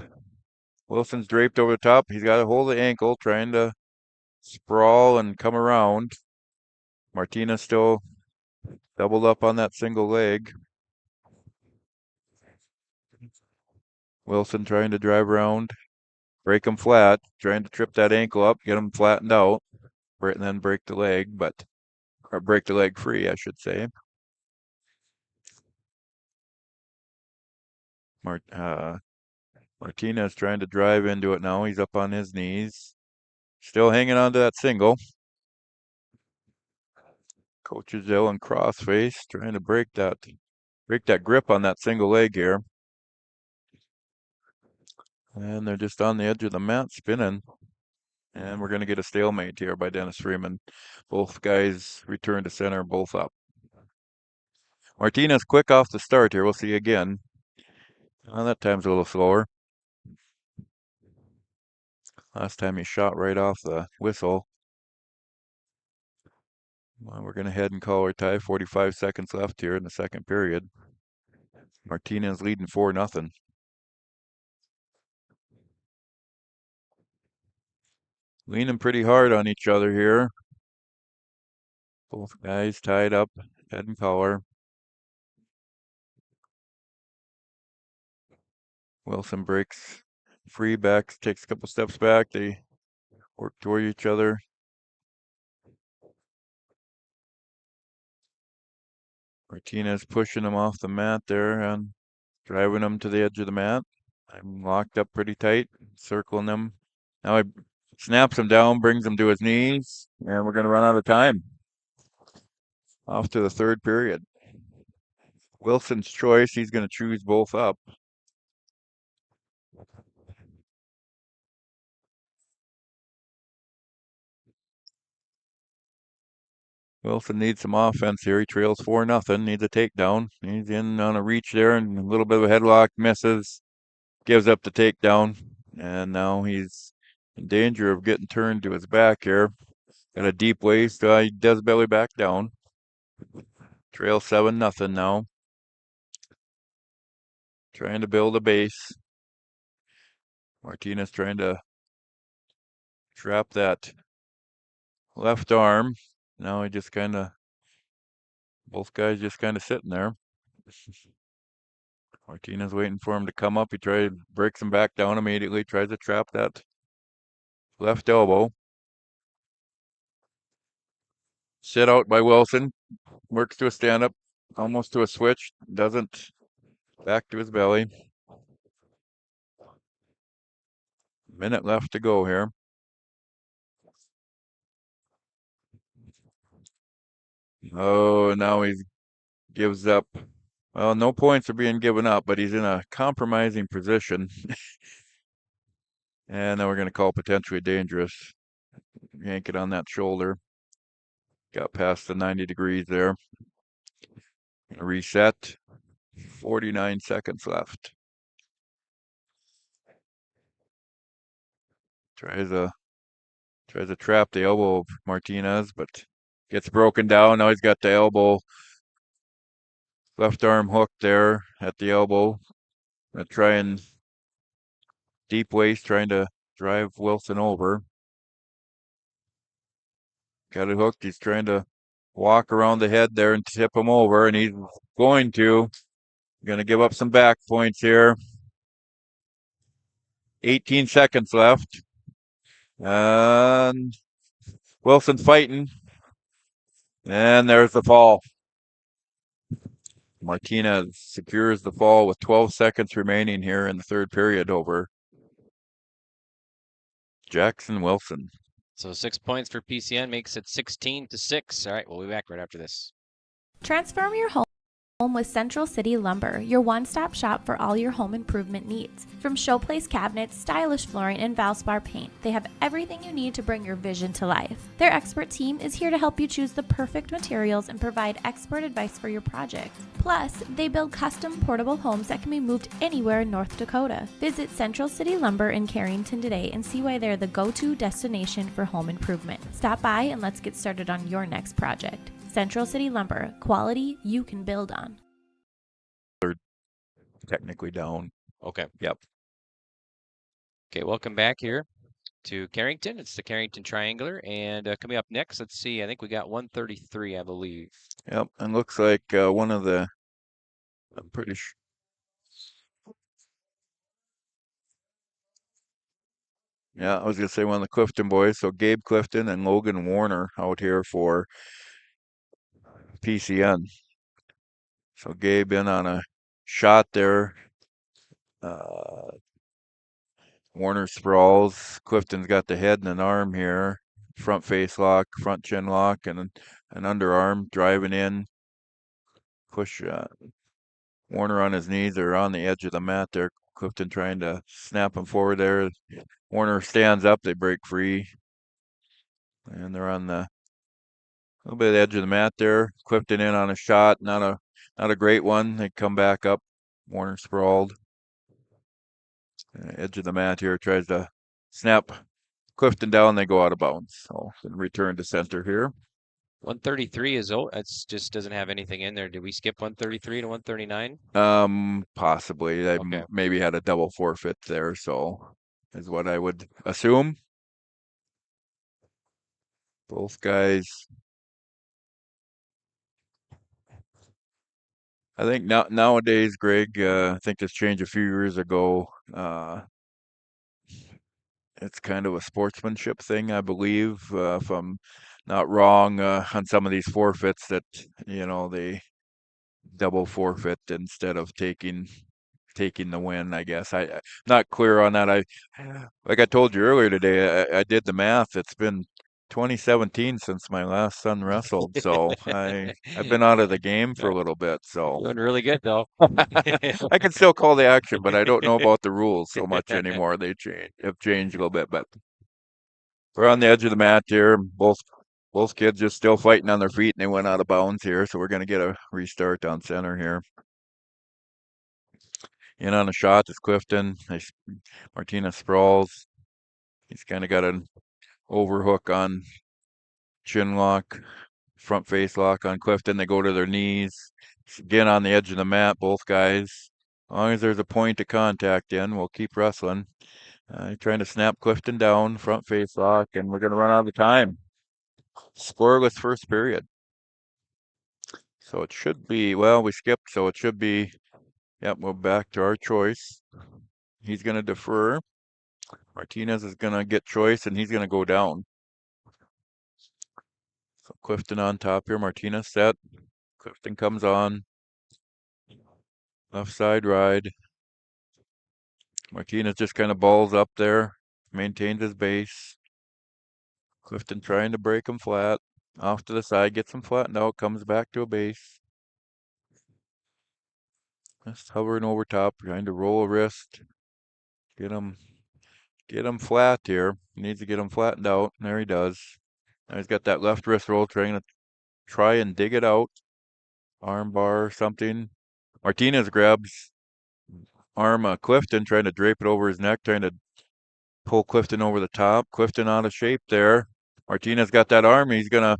Wilson's draped over the top. He's got to hold the ankle, trying to sprawl and come around. Martinez still doubled up on that single leg. Wilson trying to drive around, break him flat, trying to trip that ankle up, get him flattened out, and then break the leg, or break the leg free, I should say. Martinez trying to drive into it now. He's up on his knees. Still hanging on to that single. Coach is yelling crossface, trying to break that grip on that single leg here. And they're just on the edge of the mat spinning. And we're going to get a stalemate here by Dennis Freeman. Both guys return to center, both up. Martinez quick off the start here. We'll see again. Well, that time's a little slower. Last time he shot right off the whistle. Well, we're going to head and call our tie. 45 seconds left here in the second period. Martinez leading 4-0. Leaning pretty hard on each other here. Both guys tied up, head and collar. Wilson breaks free back, takes a couple steps back. They work toward each other. Martinez pushing him off the mat there and driving him to the edge of the mat. I'm locked up pretty tight, circling him. Now he snaps him down, brings him to his knees, and we're going to run out of time. Off to the third period. Wilson's choice, he's going to choose both up. Wilson needs some offense here. He trails 4-0, needs a takedown. He's in on a reach there and a little bit of a headlock, misses, gives up the takedown, and now he's in danger of getting turned to his back here. Got a deep waist, he does belly back down. Trail 7-0 now. Trying to build a base. Martinez trying to trap that left arm. Now he just both guys just kind of sitting there. Martinez waiting for him to come up. He breaks him back down immediately, tries to trap that left elbow. Sit out by Wilson. Works to a stand-up, almost to a switch. Doesn't. Back to his belly. Minute left to go here. Oh, now he gives up. Well, no points are being given up, but he's in a compromising position. And now we're going to call potentially dangerous. Yank it on that shoulder. Got past the 90 degrees there. Reset. 49 seconds left. Tries to trap the elbow of Martinez, but gets broken down. Now he's got the elbow, left arm hooked there at the elbow. Gonna try and deep waist, trying to drive Wilson over. Got it hooked. He's trying to walk around the head there and tip him over, and he's going to give up some back points here. 18 seconds left. And Wilson fighting. And there's the fall. Martinez secures the fall with 12 seconds remaining here in the third period over Jackson Wilson. So 6 points for PCN makes it 16-6. All right, we'll be back right after this. Transform your home with Central City Lumber, your one-stop shop for all your home improvement needs. From showplace cabinets, stylish flooring, and Valspar paint, they have everything you need to bring your vision to life. Their expert team is here to help you choose the perfect materials and provide expert advice for your project. Plus, they build custom portable homes that can be moved anywhere in North Dakota. Visit Central City Lumber in Carrington today and see why they're the go-to destination for home improvement. Stop by and let's get started on your next project. Central City Lumber, quality you can build on. technically down. Okay. Yep. Okay, welcome back here to Carrington. It's the Carrington Triangular, and coming up next, let's see. I think we got 133, I believe. Yep, and looks like one of the. I'm pretty sure. Yeah, I was gonna say one of the Clifton boys. So Gabe Clifton and Logan Warner out here for PCN. So Gabe in on a shot there. Warner sprawls. Clifton's got the head and an arm here. Front face lock, front chin lock, and an underarm driving in. Push Warner on his knees or on the edge of the mat there. Clifton trying to snap him forward there. Warner stands up. They break free. And they're on the little bit of the edge of the mat there. Clifton in on a shot. Not a great one. They come back up. Warner sprawled. Edge of the mat here. Tries to snap Clifton down. They go out of bounds. So return to center here. 133 is it's just doesn't have anything in there. Did we skip 133 to 139? Possibly. They Okay. maybe had a double forfeit there, so is what I would assume. Both guys. I think nowadays, Greg, I think this changed a few years ago. It's kind of a sportsmanship thing, I believe, if I'm not wrong, on some of these forfeits that, they double forfeit instead of taking the win, I guess. I'm not clear on that. Like I told you earlier today, I did the math. It's been 2017 since my last son wrestled, so I've been out of the game for a little bit. So Doing really good though. I can still call the action, but I don't know about the rules so much anymore. They have changed a little bit, but we're on the edge of the mat here. Both kids just still fighting on their feet, and they went out of bounds here, so we're going to get a restart on center here. In on a shot is Clifton. Martinez sprawls. He's kind of got an overhook on chin lock, front face lock on Clifton. They go to their knees. Again on the edge of the mat, both guys. As long as there's a point of contact in, we'll keep wrestling. Trying to snap Clifton down, front face lock, and we're going to run out of time. Scoreless first period. So it should be, well, we skipped, so it should be, yep, we're back to our choice. He's going to defer. Martinez is going to get choice, and he's going to go down. So Clifton on top here. Martinez set. Clifton comes on. Left side ride. Martinez just kind of balls up there. Maintains his base. Clifton trying to break him flat. Off to the side. Gets him flattened out. Comes back to a base. Just hovering over top. Trying to roll a wrist. Get him flat here. He needs to get him flattened out. There he does. Now he's got that left wrist roll, trying to try and dig it out. Arm bar or something. Martinez grabs arm Clifton, trying to drape it over his neck, trying to pull Clifton over the top. Clifton out of shape there. Martinez got that arm. He's gonna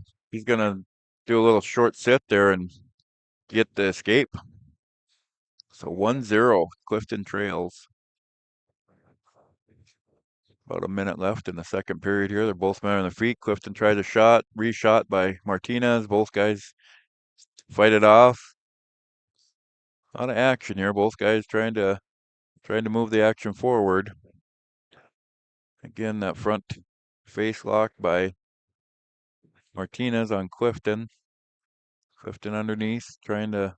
do a little short sit there and get the escape. So 1-0. Clifton trails. About a minute left in the second period here. They're both men on their feet. Clifton tries a shot, reshot by Martinez. Both guys fight it off. A lot of action here. Both guys trying to move the action forward. Again, that front face lock by Martinez on Clifton. Clifton underneath, trying to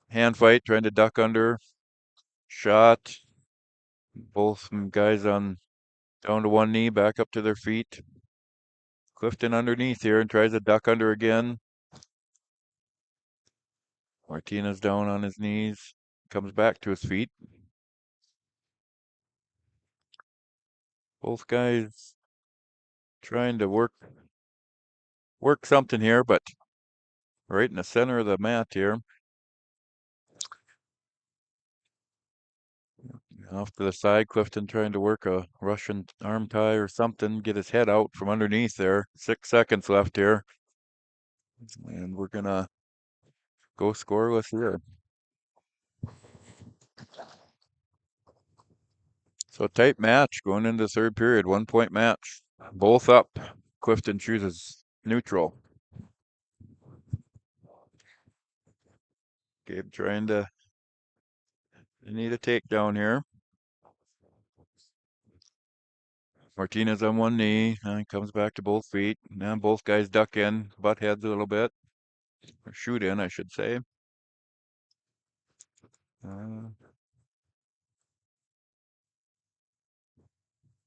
hand fight, trying to duck under. Shot. Both guys down to one knee, back up to their feet. Clifton underneath here and tries to duck under again. Martinez down on his knees, comes back to his feet. Both guys trying to work something here, but right in the center of the mat here. Off to the side, Clifton trying to work a Russian arm tie or something, get his head out from underneath there. 6 seconds left here. And we're going to go scoreless here. So tight match going into the third period, 1 point match. Both up. Clifton chooses neutral. Gabe trying to need a takedown here. Martinez on one knee, and comes back to both feet. Now both guys duck in, butt heads a little bit. Or shoot in, I should say.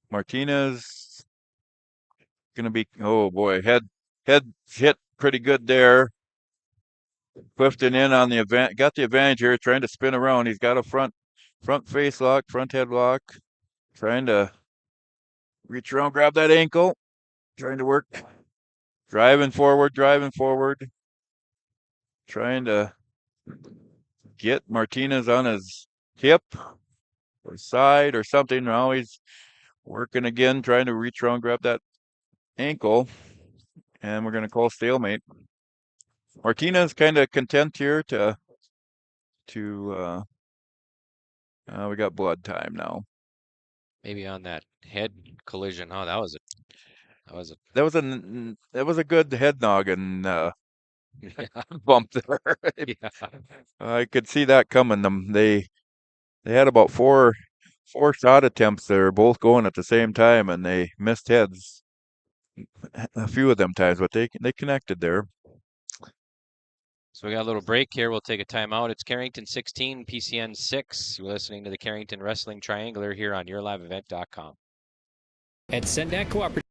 Martinez gonna be, oh boy, head hit pretty good there. Clifton in on the event, got the advantage here, trying to spin around. He's got a front face lock, front head lock, trying to reach around, grab that ankle, trying to work, driving forward, trying to get Martinez on his hip or side or something. Now he's working again, trying to reach around, grab that ankle, and we're going to call stalemate. Martinez kind of content here we got blood time now. Maybe on that head collision. Oh, that was a good head noggin bump there. yeah. I could see that coming. They had about four shot attempts there, both going at the same time, and they missed heads a few of them times, but they connected there. So we got a little break here. We'll take a timeout. It's Carrington 16, PCN 6. You're listening to the Carrington Wrestling Triangular here on yourliveevent.com. At Sendak Cooperative,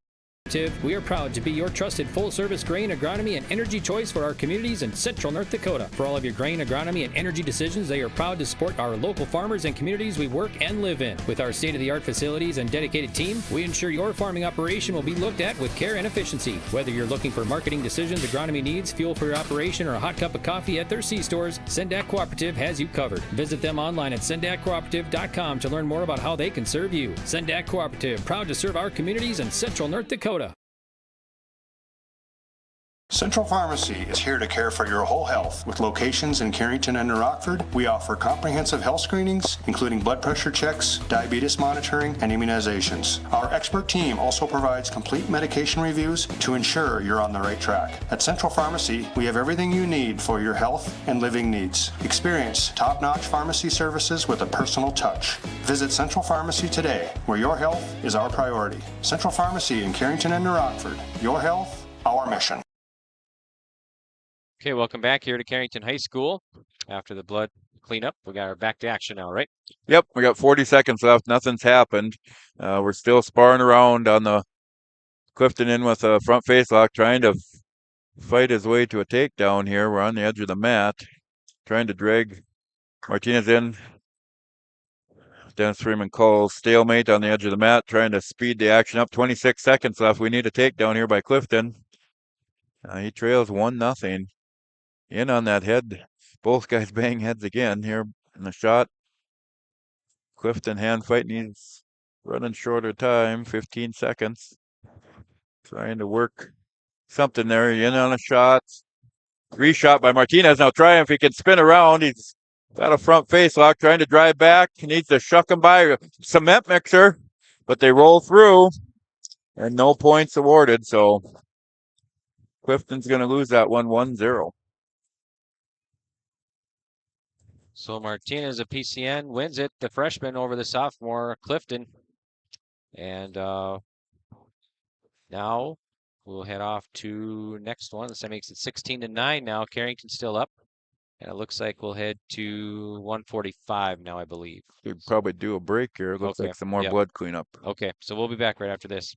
we are proud to be your trusted full-service grain agronomy and energy choice for our communities in central North Dakota. For all of your grain agronomy and energy decisions, they are proud to support our local farmers and communities we work and live in. With our state-of-the-art facilities and dedicated team, we ensure your farming operation will be looked at with care and efficiency. Whether you're looking for marketing decisions, agronomy needs, fuel for your operation, or a hot cup of coffee at their C-stores, Sendak Cooperative has you covered. Visit them online at sendakcooperative.com to learn more about how they can serve you. Sendak Cooperative, proud to serve our communities in central North Dakota. Central Pharmacy is here to care for your whole health. With locations in Carrington and New Rockford, we offer comprehensive health screenings, including blood pressure checks, diabetes monitoring, and immunizations. Our expert team also provides complete medication reviews to ensure you're on the right track. At Central Pharmacy, we have everything you need for your health and living needs. Experience top-notch pharmacy services with a personal touch. Visit Central Pharmacy today, where your health is our priority. Central Pharmacy in Carrington and New Rockford. Your health, our mission. Okay, welcome back here to Carrington High School. After the blood cleanup, we got our back to action now, right? Yep, we got 40 seconds left. Nothing's happened. We're still sparring around on the Clifton in with a front face lock, trying to fight his way to a takedown here. We're on the edge of the mat, trying to drag Martinez in. Dennis Freeman calls stalemate on the edge of the mat, trying to speed the action up. 26 seconds left. We need a takedown here by Clifton. He trails 1-0. In on that head. Both guys bang heads again here in the shot. Clifton hand fight needs running shorter time, 15 seconds. Trying to work something there. In on a shot. Reshot by Martinez. Now try if he can spin around. He's got a front face lock, trying to drive back. He needs to shuck him by a cement mixer, but they roll through and no points awarded. So Clifton's going to lose that one 1-0. So Martinez, a PCN, wins it, the freshman over the sophomore, Clifton. And now we'll head off to next one. So that makes it 16-9 now. Carrington's still up. And it looks like we'll head to 145 now, I believe. We'd probably do a break here. It looks like some more blood cleanup. Okay, so we'll be back right after this.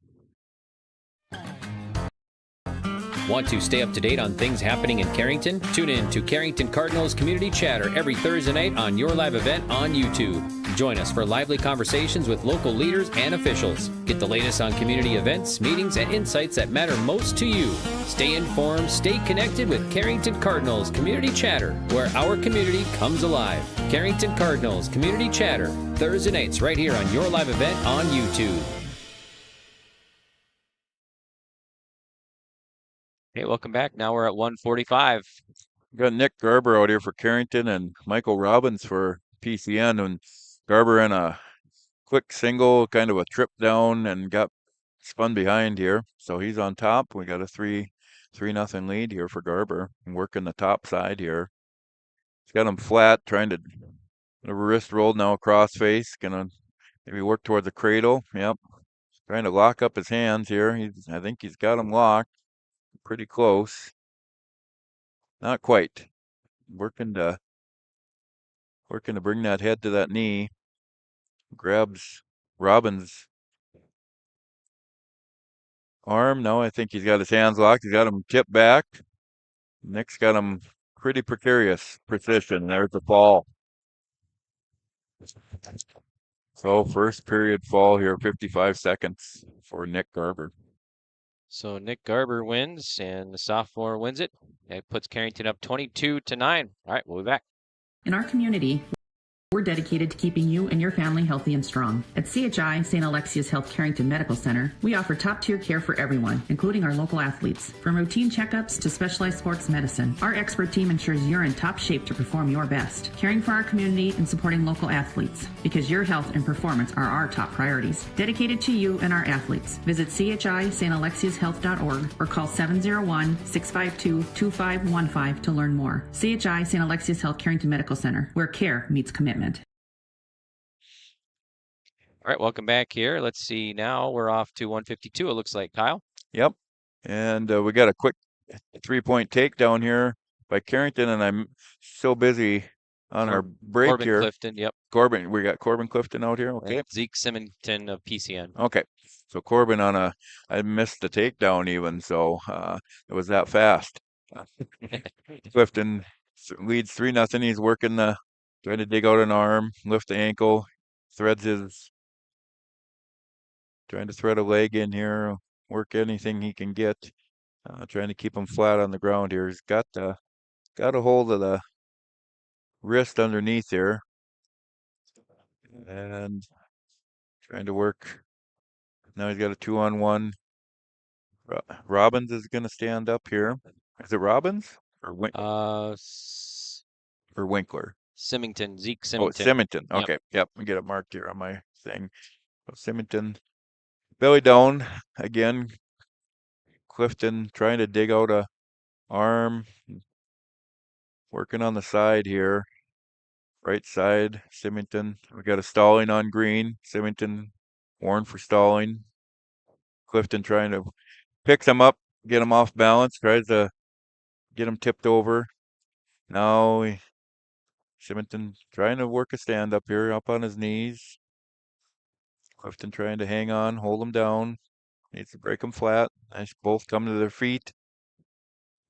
Want to stay up to date on things happening in Carrington? Tune in to Carrington Cardinals Community Chatter every Thursday night on Your Live Event on YouTube. Join us for lively conversations with local leaders and officials. Get the latest on community events, meetings, and insights that matter most to you. Stay informed, stay connected with Carrington Cardinals Community Chatter, where our community comes alive. Carrington Cardinals Community Chatter, Thursday nights right here on Your Live Event on YouTube. Okay, welcome back. Now we're at 145. We got Nick Garber out here for Carrington and Michael Robbins for PCN, and Garber in a quick single, kind of a trip down, and got spun behind here. So he's on top. We got a 3-0 lead here for Garber. Working the top side here. He's got him flat, trying to wrist rolled now across face. Gonna maybe work toward the cradle. Yep. Trying to lock up his hands here. I think he's got him locked. Pretty close. Not quite. Working to bring that head to that knee. Grabs Robbins' arm. No, I think he's got his hands locked. He's got him tipped back. Nick's got him pretty precarious position. There's the fall. So first period fall here, 55 seconds for Nick Garber. So Nick Garber wins, and the sophomore wins it. It puts Carrington up 22-9. All right, we'll be back. In our community, we're dedicated to keeping you and your family healthy and strong. At CHI St. Alexius Health Carrington Medical Center, we offer top-tier care for everyone, including our local athletes. From routine checkups to specialized sports medicine, our expert team ensures you're in top shape to perform your best, caring for our community and supporting local athletes, because your health and performance are our top priorities. Dedicated to you and our athletes. Visit chistalexiushealth.org or call 701-652-2515 to learn more. CHI St. Alexius Health Carrington Medical Center, where care meets commitment. All right, welcome back here. Let's see. Now we're off to 152. It looks like, Kyle. Yep. And we got a quick 3-point takedown here by Carrington, and I'm so busy on our break Corbin here. Clifton, yep. Corbin, we got Corbin Clifton out here. Okay. Zeke Simmington of PCN. Okay. So Corbin I missed the takedown even, so it was that fast. Clifton leads 3-0. He's working trying to dig out an arm, lift the ankle, trying to thread a leg in here, work anything he can get, trying to keep him flat on the ground here. He's got a hold of the wrist underneath here, and trying to work. Now he's got a 2-on-1. Robbins is going to stand up here. Is it Robbins or Winkler? Simmington, Zeke Simmington. Oh, Simmington. Okay, yep. We get it marked here on my thing. So Simmington, belly down again. Clifton trying to dig out a arm. Working on the side here. Right side, Simmington. We got a stalling on green. Simmington warned for stalling. Clifton trying to pick him up, get him off balance, tries to get him tipped over. Now Simmington trying to work a stand up here, up on his knees. Clifton trying to hang on, hold him down. Needs to break him flat. Nice, both come to their feet.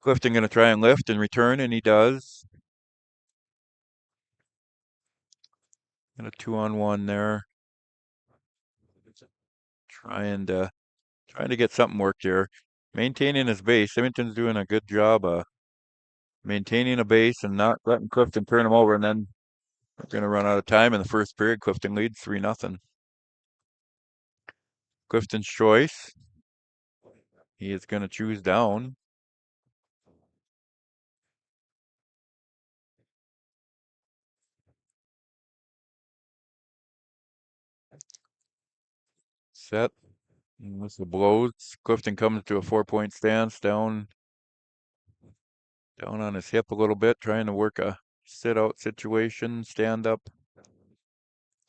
Clifton going to try and lift and return, and he does. And a 2-on-1 there. Trying to get something worked here. Maintaining his base. Simmington's doing a good job maintaining a base and not letting Clifton turn him over, and then we're going to run out of time in the first period. Clifton leads 3-0. Clifton's choice. He is going to choose down. Set. And this blows. Clifton comes to a 4-point stance, down on his hip a little bit, trying to work a sit-out situation, stand up.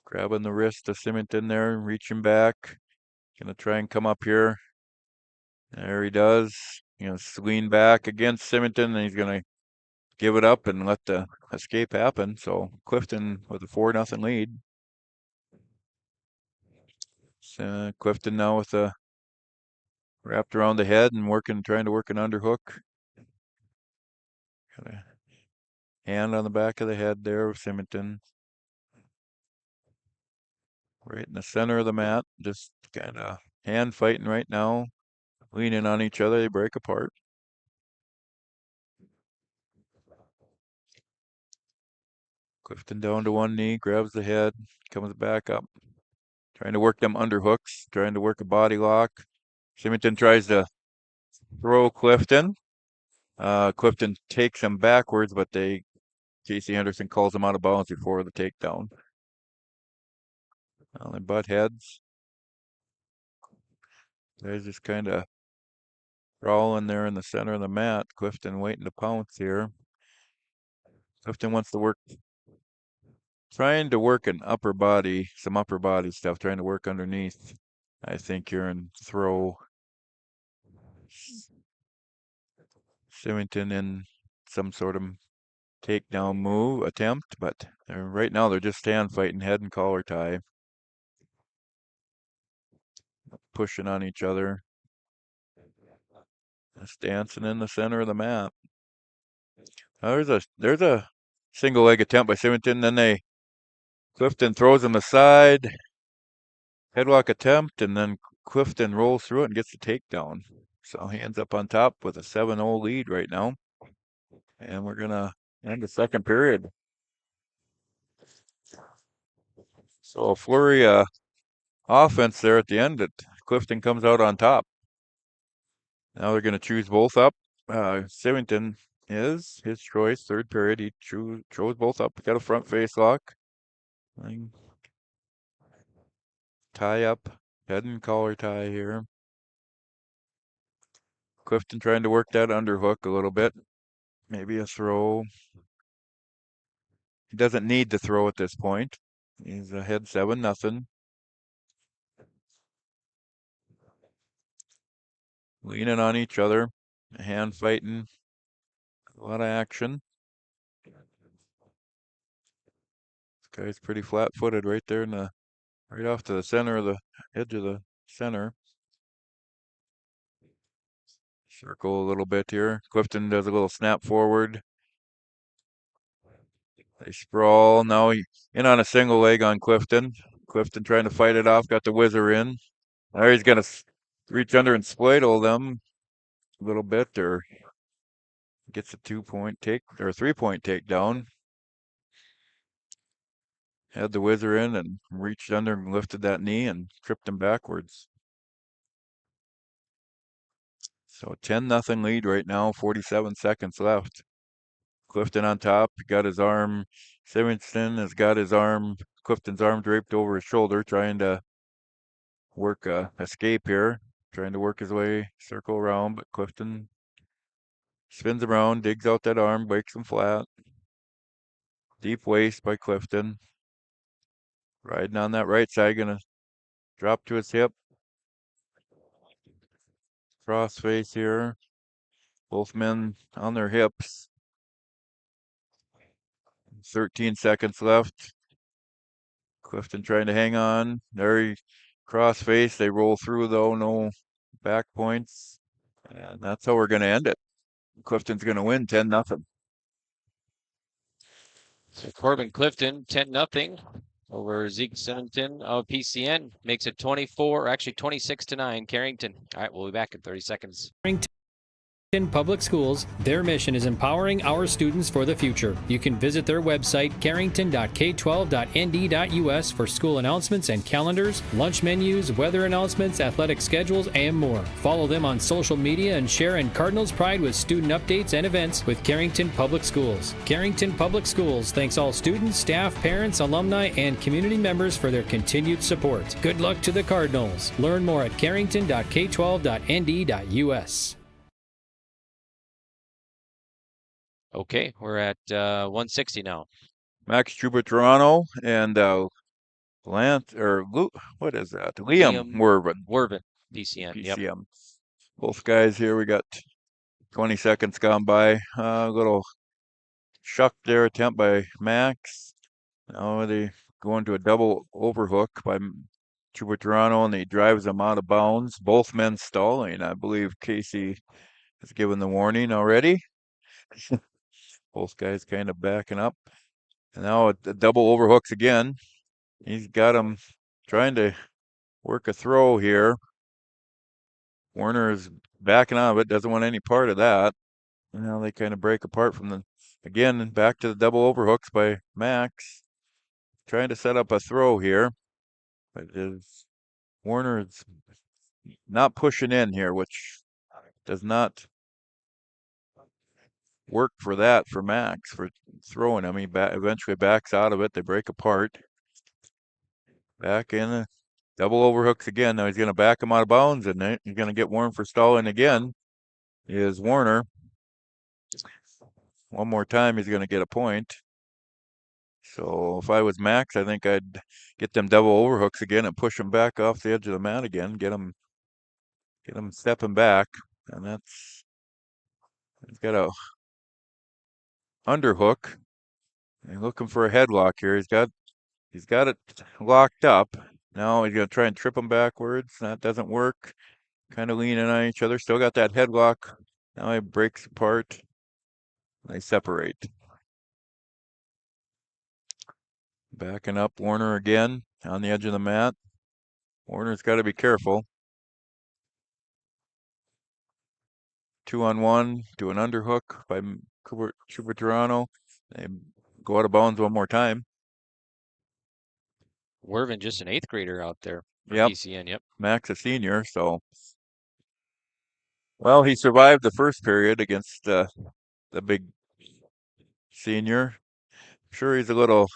Grabbing the wrist of Simmington there, reaching back. Gonna try and come up here. There he does. Lean back against Simmington, and he's gonna give it up and let the escape happen. So Clifton with a 4-0 lead. Clifton now with a wrapped around the head and trying to work an underhook. Got a hand on the back of the head there of Simmington. Right in the center of the mat, just kind of hand fighting right now, leaning on each other. They break apart. Clifton down to one knee, grabs the head, comes back up, trying to work them underhooks, trying to work a body lock. Simmington tries to throw Clifton. Clifton takes him backwards, but Casey Henderson calls him out of bounds before the takedown. Well, they butt heads. Guys just kind of crawling there in the center of the mat. Clifton waiting to pounce here. Clifton wants to work, trying to work an upper body, some upper body stuff, trying to work underneath. I think you're in throw. Simmington in some sort of takedown move attempt, but right now they're just stand fighting, head and collar tie. Pushing on each other. Just dancing in the center of the mat. There's a single leg attempt by Simmington. Then Clifton throws him aside. Headlock attempt, and then Clifton rolls through it and gets the takedown. So he ends up on top with a 7-0 lead right now. And we're gonna end the second period. So a flurry offense there at the end that Clifton comes out on top. Now they're going to choose both up. Simmington is his choice. Third period, he chose both up. Got a front face lock. Tie up, head and collar tie here. Clifton trying to work that underhook a little bit. Maybe a throw. He doesn't need to throw at this point. He's ahead 7-0. Leaning on each other, hand fighting, a lot of action. This guy's pretty flat-footed right there right off to the center of the edge of the center. Circle a little bit here. Clifton does a little snap forward. They sprawl. Now he in on a single leg on Clifton. Clifton trying to fight it off. Got the whizzer in. Now he's going to reach under and spladle them a little bit, or gets a 2-point take or 3-point takedown. Had the whizzer in and reached under and lifted that knee and tripped him backwards. So 10-0 lead right now, 47 seconds left. Clifton on top, got his arm. Simmington has got his arm, Clifton's arm draped over his shoulder, trying to work escape here. Trying to work his way, circle around, but Clifton spins around, digs out that arm, breaks him flat. Deep waist by Clifton. Riding on that right side, gonna drop to his hip. Cross face here. Both men on their hips. 13 seconds left. Clifton trying to hang on. There he cross face. They roll through though, no back points. And that's how we're gonna end it. Clifton's gonna win 10-0. So Corbin Clifton, 10-0 over Zeke Simmington of PCN. Makes it 26-9, Carrington. All right, we'll be back in 30 seconds. In public schools, their mission is empowering our students for the future. You can visit their website, carrington.k12.nd.us, for school announcements and calendars, lunch menus, weather announcements, athletic schedules, and more. Follow them on social media and share in Cardinals pride with student updates and events with Carrington Public Schools. Carrington Public Schools thanks all students, staff, parents, alumni, and community members for their continued support. Good luck to the Cardinals. Learn more at carrington.k12.nd.us. Okay, we're at 160 now. Max Chuber Toronto and what is that? Liam Wervin. Wervin, PCN. PCM. Yep. Both guys here. We got 20 seconds gone by. A little shuck there attempt by Max. Now they go into a double overhook by Chuber Toronto, and he drives them out of bounds. Both men stalling. I believe Casey has given the warning already. Both guys kind of backing up. And now the double overhooks again. He's got him trying to work a throw here. Werner is backing out of it, doesn't want any part of that. And now they kind of break apart from again, back to the double overhooks by Max. Trying to set up a throw here. But Werner is not pushing in here, which does not work for Max for throwing him. He eventually backs out of it. They break apart. Back in. Double overhooks again. Now he's going to back him out of bounds, and then he's going to get Warren for stalling again. Is Warner. One more time, he's going to get a point. So if I was Max, I think I'd get them double overhooks again and push them back off the edge of the mat again. Get them stepping back, and he's got a underhook. And looking for a headlock here. He's got it locked up. Now he's going to try and trip him backwards. That doesn't work. Kind of leaning on each other. Still got that headlock. Now he breaks apart. They separate. Backing up Warner again on the edge of the mat. Warner's got to be careful. 2-on-1 to an underhook by Chuber Toronto. They go out of bounds one more time. Wervin, just an 8th grader out there for Yep. PCN. Yep. Max a senior, so well, he survived the first period against the big senior. Sure, he's a little.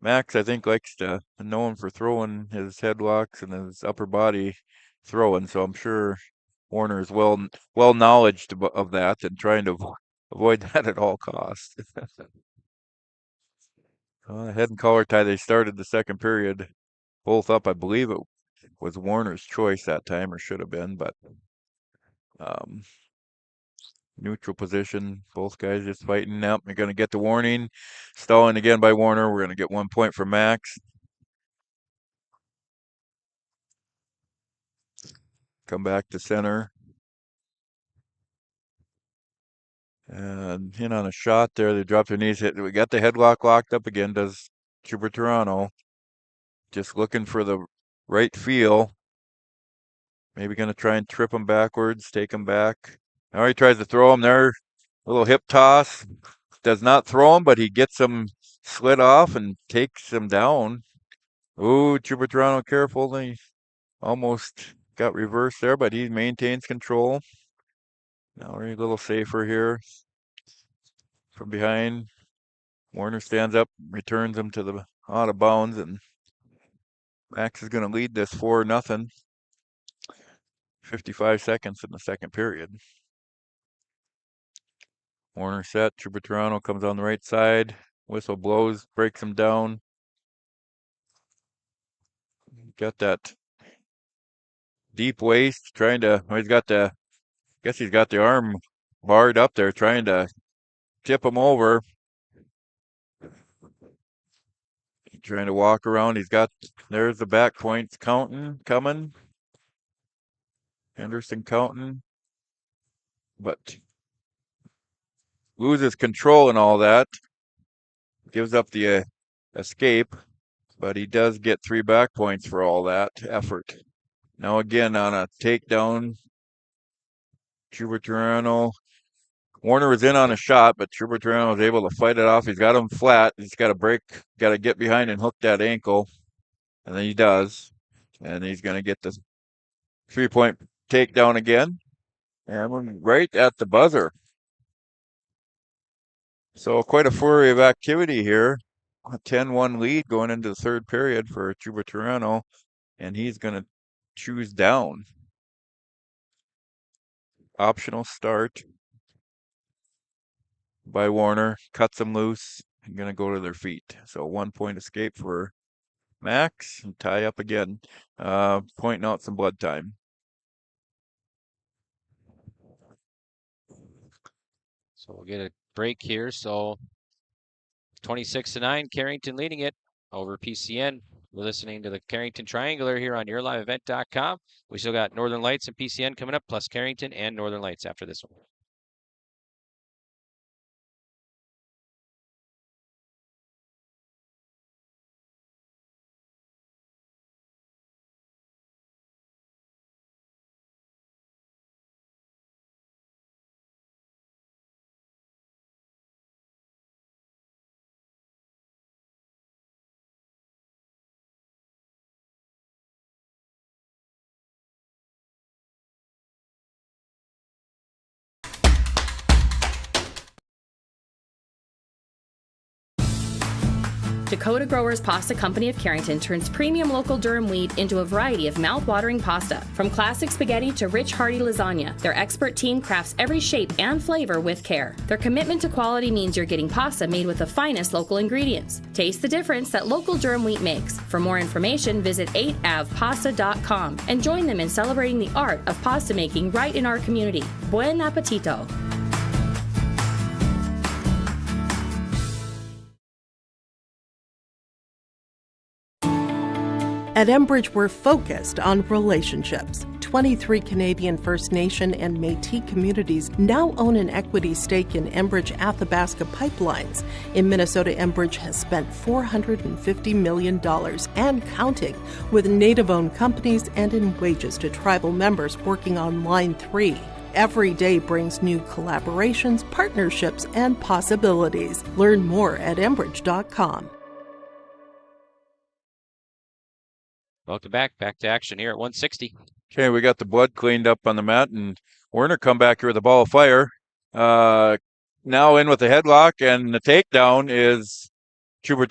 Max, I think, likes to know him for throwing his headlocks and his upper body throwing. So I'm sure Warner is well knowledged of that and trying to avoid that at all costs. Head and collar tie. They started the second period both up. I believe it was Warner's choice that time, or should have been, but neutral position. Both guys just fighting. Now they're going to get the warning. Stalling again by Warner. We're going to get 1 point for Max. Come back to center. And in on a shot there. They drop their knees. We got the headlock locked up again. Does Chuber Toronto. Just looking for the right feel. Maybe going to try and trip him backwards. Take him back. Now he tries to throw him there. A little hip toss. Does not throw him, but he gets him slid off and takes him down. Ooh, Chuber Toronto careful. He almost got reversed there, but he maintains control. Now we're a little safer here. From behind, Warner stands up, returns him to the out of bounds, and Max is going to lead this 4-0. 55 seconds in the second period. Warner set. Chuber Toronto comes on the right side. Whistle blows, breaks him down. Got that deep waist, trying to. Well, he's got the arm barred up there, trying to tip him over. Trying to walk around. There's the back points coming. Henderson counting. But loses control and all that. Gives up the escape. But he does get 3 back points for all that effort. Now again on a takedown. Chuber Toronto. Warner was in on a shot, but Chuber Toronto was able to fight it off. He's got him flat. He's got to break, got to get behind and hook that ankle. And then he does. And he's going to get the 3-point takedown again. And we're right at the buzzer. So quite a flurry of activity here. A 10-1 lead going into the third period for Chuber Toronto. And he's going to choose down. Optional start by Warner. Cuts him loose. I'm going to go to their feet. So 1-point escape for Max. And tie up again. Pointing out some blood time. So we'll get a break here. So 26-9, Carrington leading it over PCN. We're listening to the Carrington Triangular here on yourliveevent.com. We still got Northern Lights and PCN coming up, plus Carrington and Northern Lights after this one. Dakota Growers Pasta Company of Carrington turns premium local durum wheat into a variety of mouth-watering pasta. From classic spaghetti to rich, hearty lasagna, their expert team crafts every shape and flavor with care. Their commitment to quality means you're getting pasta made with the finest local ingredients. Taste the difference that local durum wheat makes. For more information, visit 8avpasta.com and join them in celebrating the art of pasta making right in our community. Buen appetito! At Enbridge, we're focused on relationships. 23 Canadian First Nation and Métis communities now own an equity stake in Enbridge Athabasca Pipelines. In Minnesota, Enbridge has spent $450 million and counting with Native-owned companies and in wages to tribal members working on Line 3. Every day brings new collaborations, partnerships, and possibilities. Learn more at Enbridge.com. Welcome back to action here at 160. Okay, we got the blood cleaned up on the mat, and Werner come back here with a ball of fire. Now in with the headlock, and the takedown is Chuber.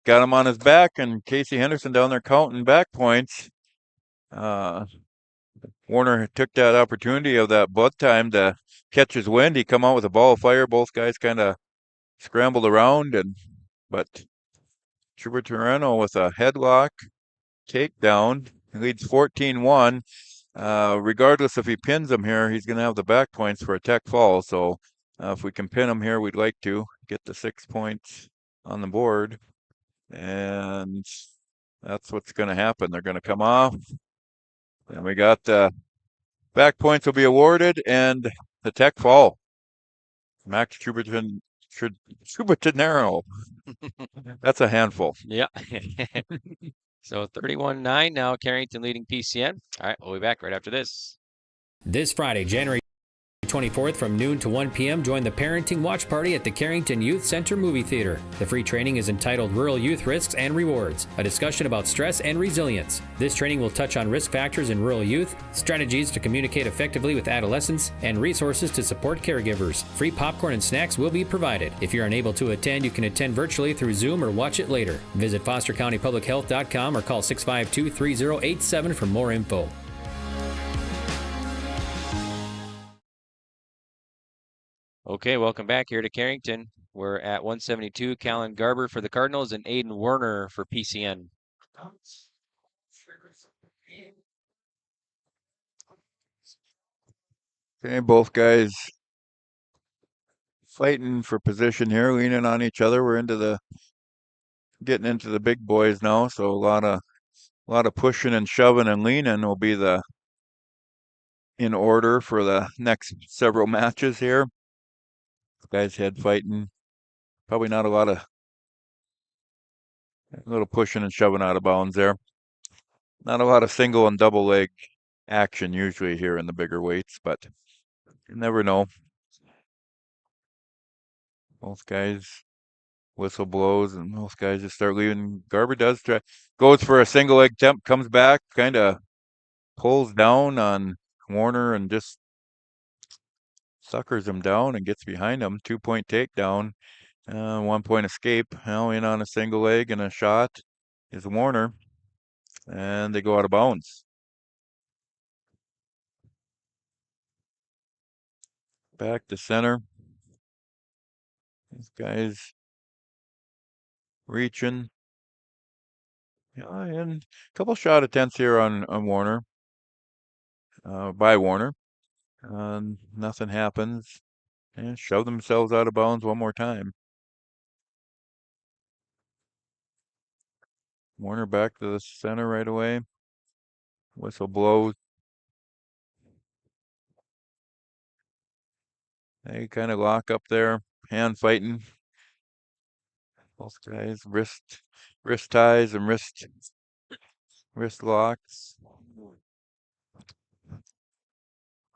Got him on his back, and Casey Henderson down there counting back points. Werner took that opportunity of that blood time to catch his wind. He come out with a ball of fire. Both guys kind of scrambled around, but Chuber with a headlock takedown. He leads 14-1. Regardless if he pins him here, he's going to have the back points for a tech fall. So if we can pin him here, we'd like to get the 6 points on the board. And that's what's going to happen. They're going to come off. And we got the back points will be awarded and the tech fall. Max Chuberton. That's a handful. Yeah. So 31-9 now, Carrington leading PCN. All right, we'll be back right after this. This Friday, January 24th from noon to 1 p.m., join the Parenting Watch Party at the Carrington Youth Center Movie Theater. The free training is entitled Rural Youth Risks and Rewards, a discussion about stress and resilience. This training will touch on risk factors in rural youth, strategies to communicate effectively with adolescents, and resources to support caregivers. Free popcorn and snacks will be provided. If you're unable to attend, you can attend virtually through Zoom or watch it later. Visit FosterCountyPublicHealth.com or call 652-3087 for more info. Okay, welcome back here to Carrington. We're at 172. Callan Garber for the Cardinals and Aiden Werner for PCN. Okay, both guys fighting for position here, leaning on each other. We're getting into the big boys now, so a lot of pushing and shoving and leaning will be in order for the next several matches here. Guys head fighting. Probably not a little pushing and shoving out of bounds there. Not a lot of single and double leg action usually here in the bigger weights, but you never know. Both guys whistle blows and both guys just start leaving. Garber goes for a single leg attempt, comes back, kind of pulls down on Werner and just suckers him down and gets behind him. 2-point takedown, 1 point escape. Now in on a single leg and a shot is Werner, and they go out of bounds. Back to center. These guys reaching. Yeah, and a couple shot attempts here on Werner, by Werner. Nothing happens. And shove themselves out of bounds one more time. Werner back to the center right away. Whistle blows. They kind of lock up there. Hand fighting. Both guys wrist ties and wrist locks.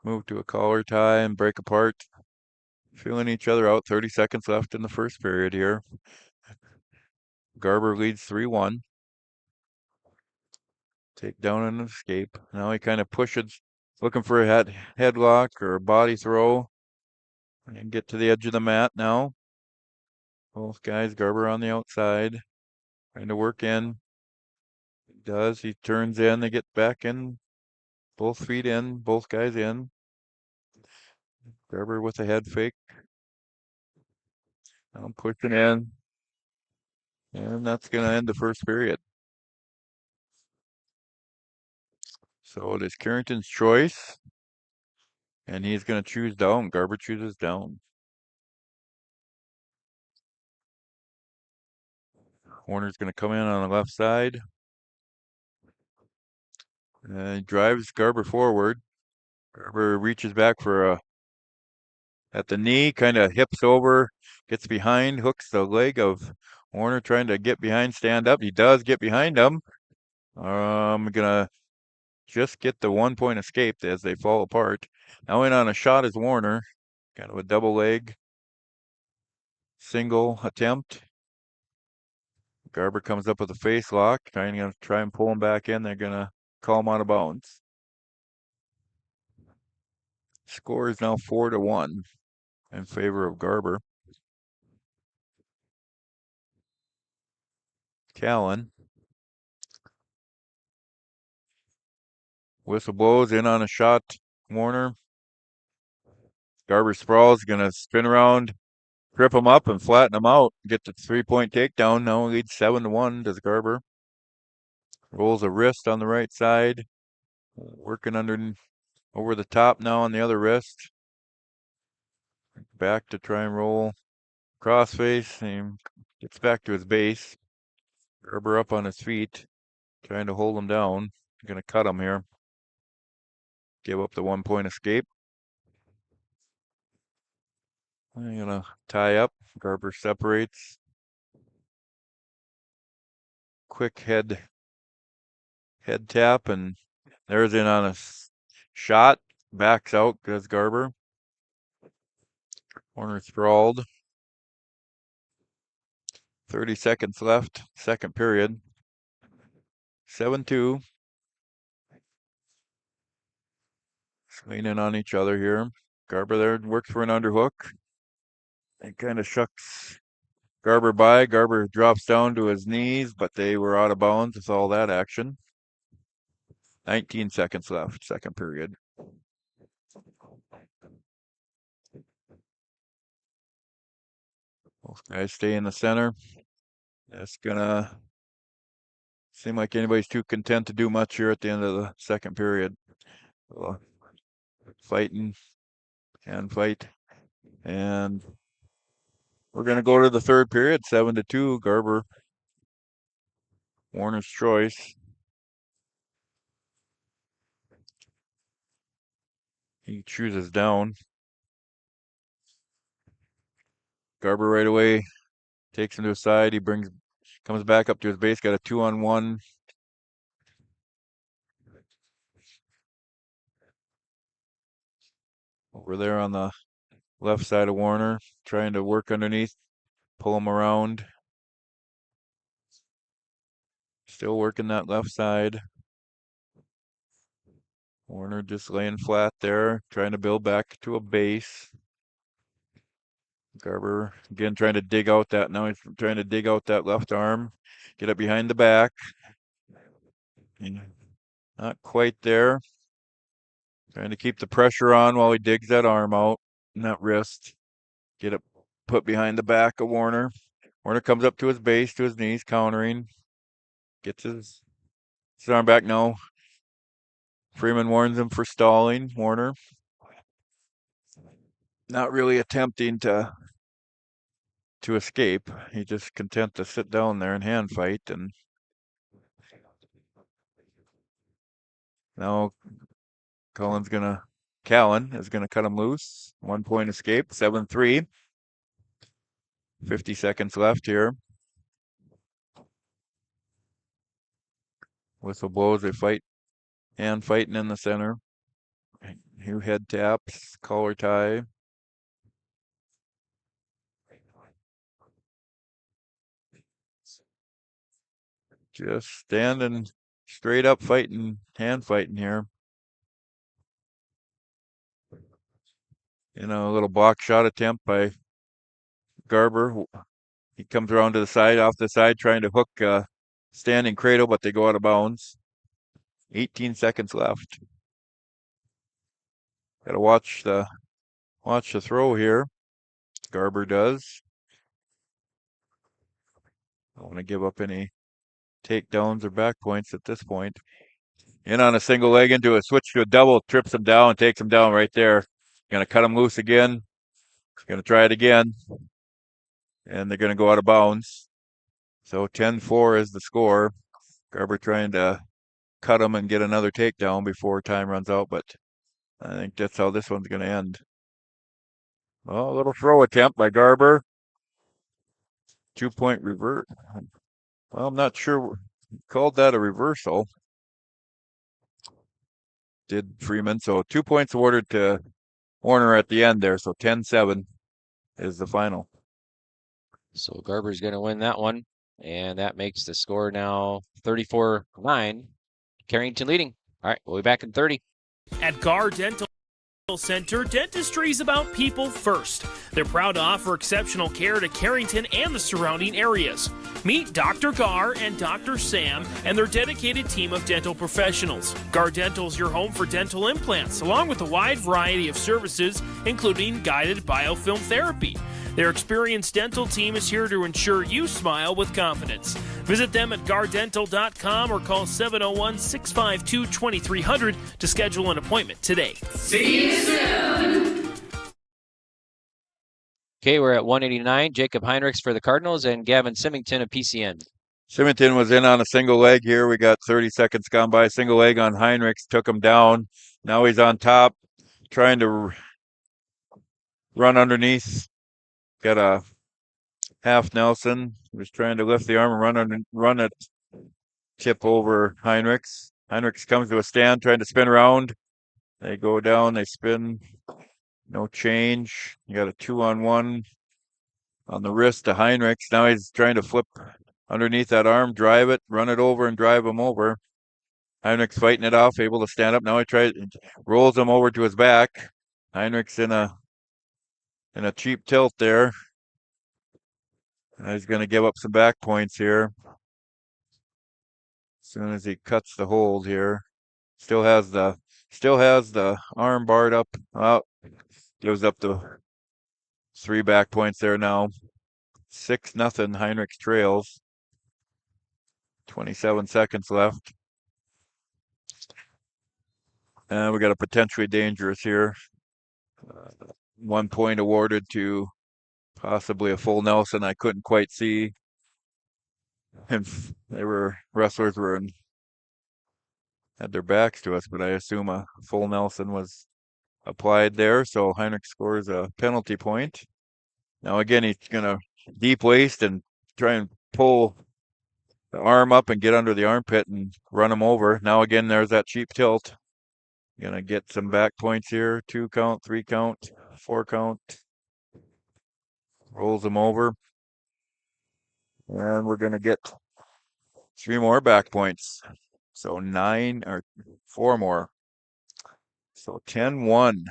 Move to a collar tie and break apart. Feeling each other out. 30 seconds left in the first period here. Garber leads 3-1. Take down and escape. Now he kind of pushes, looking for a headlock or a body throw. And get to the edge of the mat now. Both guys, Garber on the outside, trying to work in. He does. He turns in. They get back in. Both feet in. Both guys in. Garber with a head fake. Now pushing in. And that's going to end the first period. So it is Carrington's choice. And he's going to choose down. Garber chooses down. Warner's going to come in on the left side. And he drives Garber forward. Garber reaches back for a at the knee, kind of hips over, gets behind, hooks the leg of Warner trying to get behind, stand up. He does get behind him. Gonna just get the 1 point escape as they fall apart. Now in on a shot is Warner. Kind of a double leg. Single attempt. Garber comes up with a face lock, trying to try and pull him back in. They're gonna call him out of bounds. Score is now 4-1 in favor of Garber. Callan. Whistle blows in on a shot. Warner. Garber sprawls, gonna spin around, trip him up and flatten him out. Get the 3-point takedown. Now leads 7-1 to Garber. Rolls a wrist on the right side. Working over the top now on the other wrist. Back to try and roll crossface. And gets back to his base. Garber up on his feet, trying to hold him down. Gonna cut him here. Give up the 1 point escape. I'm gonna tie up. Garber separates. Quick head tap, and there's in on a shot. Backs out goes Garber. Warner sprawled. 30 seconds left, second period. 7-2. Leaning on each other here. Garber there works for an underhook. And kind of shucks Garber by. Garber drops down to his knees, but they were out of bounds with all that action. 19 seconds left, second period. Both guys stay in the center. That's gonna seem like anybody's too content to do much here at the end of the second period. Fighting and fight. And we're gonna go to the third period, 7-2. Garber. Warner's choice. He chooses down. Garber right away takes him to the side. He comes back up to his base. Got a 2-on-1. Over there on the left side of Warner, trying to work underneath, pull him around. Still working that left side. Warner just laying flat there, trying to build back to a base. Garber again trying to dig out that. Now he's trying to dig out that left arm, get it behind the back. Not quite there. Trying to keep the pressure on while he digs that arm out and that wrist. Get it put behind the back of Warner. Warner comes up to his base, to his knees, countering. Gets his arm back now. Freeman warns him for stalling. Warner not really attempting to escape. He's just content to sit down there and hand fight. And now Callan is gonna cut him loose. 1 point escape, 7-3. 50 seconds left here. Whistle blows, they fight. Hand fighting in the center. New head taps, collar tie. Just standing straight up fighting, hand fighting here. A little block shot attempt by Garber. He comes around to the side, off the side, trying to hook standing cradle, but they go out of bounds. 18 seconds left. Got to watch the throw here. Garber does. Don't want to give up any takedowns or back points at this point. In on a single leg into a switch to a double, trips him down, takes him down right there. Going to cut him loose again. Going to try it again. And they're going to go out of bounds. So 10-4 is the score. Garber trying to cut him and get another takedown before time runs out, but I think that's how this one's going to end. Well, a little throw attempt by Garber. 2-point revert. Well, I'm not sure. Called that a reversal. Did Freeman. So 2 points awarded to Warner at the end there. So 10-7 is the final. So Garber's going to win that one. And that makes the score now 34-9. Carrington leading. All right, we'll be back in 30. At Carr Dental Center, dentistry is about people first. They're proud to offer exceptional care to Carrington and the surrounding areas. Meet Dr. Carr and Dr. Sam and their dedicated team of dental professionals. Carr Dental is your home for dental implants, along with a wide variety of services, including guided biofilm therapy. Their experienced dental team is here to ensure you smile with confidence. Visit them at gardental.com or call 701-652-2300 to schedule an appointment today. See you soon. Okay, we're at 189. Jacob Heinrichs for the Cardinals and Gavin Simmington of PCN. Simmington was in on a single leg here. We got 30 seconds gone by. Single leg on Heinrichs, took him down. Now he's on top, trying to run underneath. Got a half Nelson. Was trying to lift the arm and run it, tip over Heinrichs. Heinrichs comes to a stand, trying to spin around. They go down, they spin. No change. You got a 2-on-1 on the wrist to Heinrichs. Now he's trying to flip underneath that arm, drive it, run it over, and drive him over. Heinrichs fighting it off, able to stand up. Now he rolls him over to his back. Heinrichs in a cheap tilt there. He's going to give up some back points here. As soon as he cuts the hold here. Still has the arm barred up. Well, gives up the 3 back points there now. 6-0 Heinrichs trails. 27 seconds left. And we got a potentially dangerous here. 1 point awarded to possibly a full Nelson. I couldn't quite see. And wrestlers had their backs to us, but I assume a full Nelson was applied there. So Heinrich scores a penalty point. Now again, he's gonna deep waist and try and pull the arm up and get under the armpit and run him over. Now again, there's that cheap tilt. Gonna get some back points here. 2 count, 3 count, 4 count. Rolls him over. And we're gonna get 3 more back points. So 4 more. So 10-1.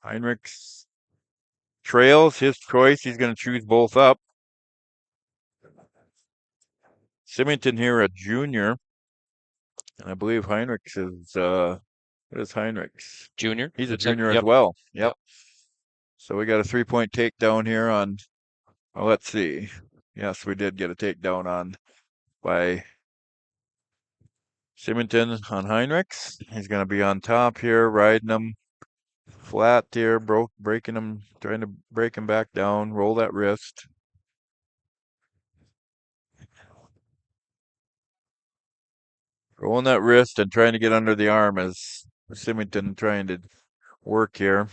Heinrichs trails his choice. He's going to choose both up. Simmington here, a junior. And I believe Heinrichs is, what is Heinrichs? Junior. He's a junior as well. Yep. So we got a 3-point takedown here on, well, let's see. Yes, we did get a takedown on by Simmington on Heinrichs. He's going to be on top here, riding him flat here, breaking him, trying to break him back down, roll that wrist. Rolling that wrist and trying to get under the arm as Simmington trying to work here.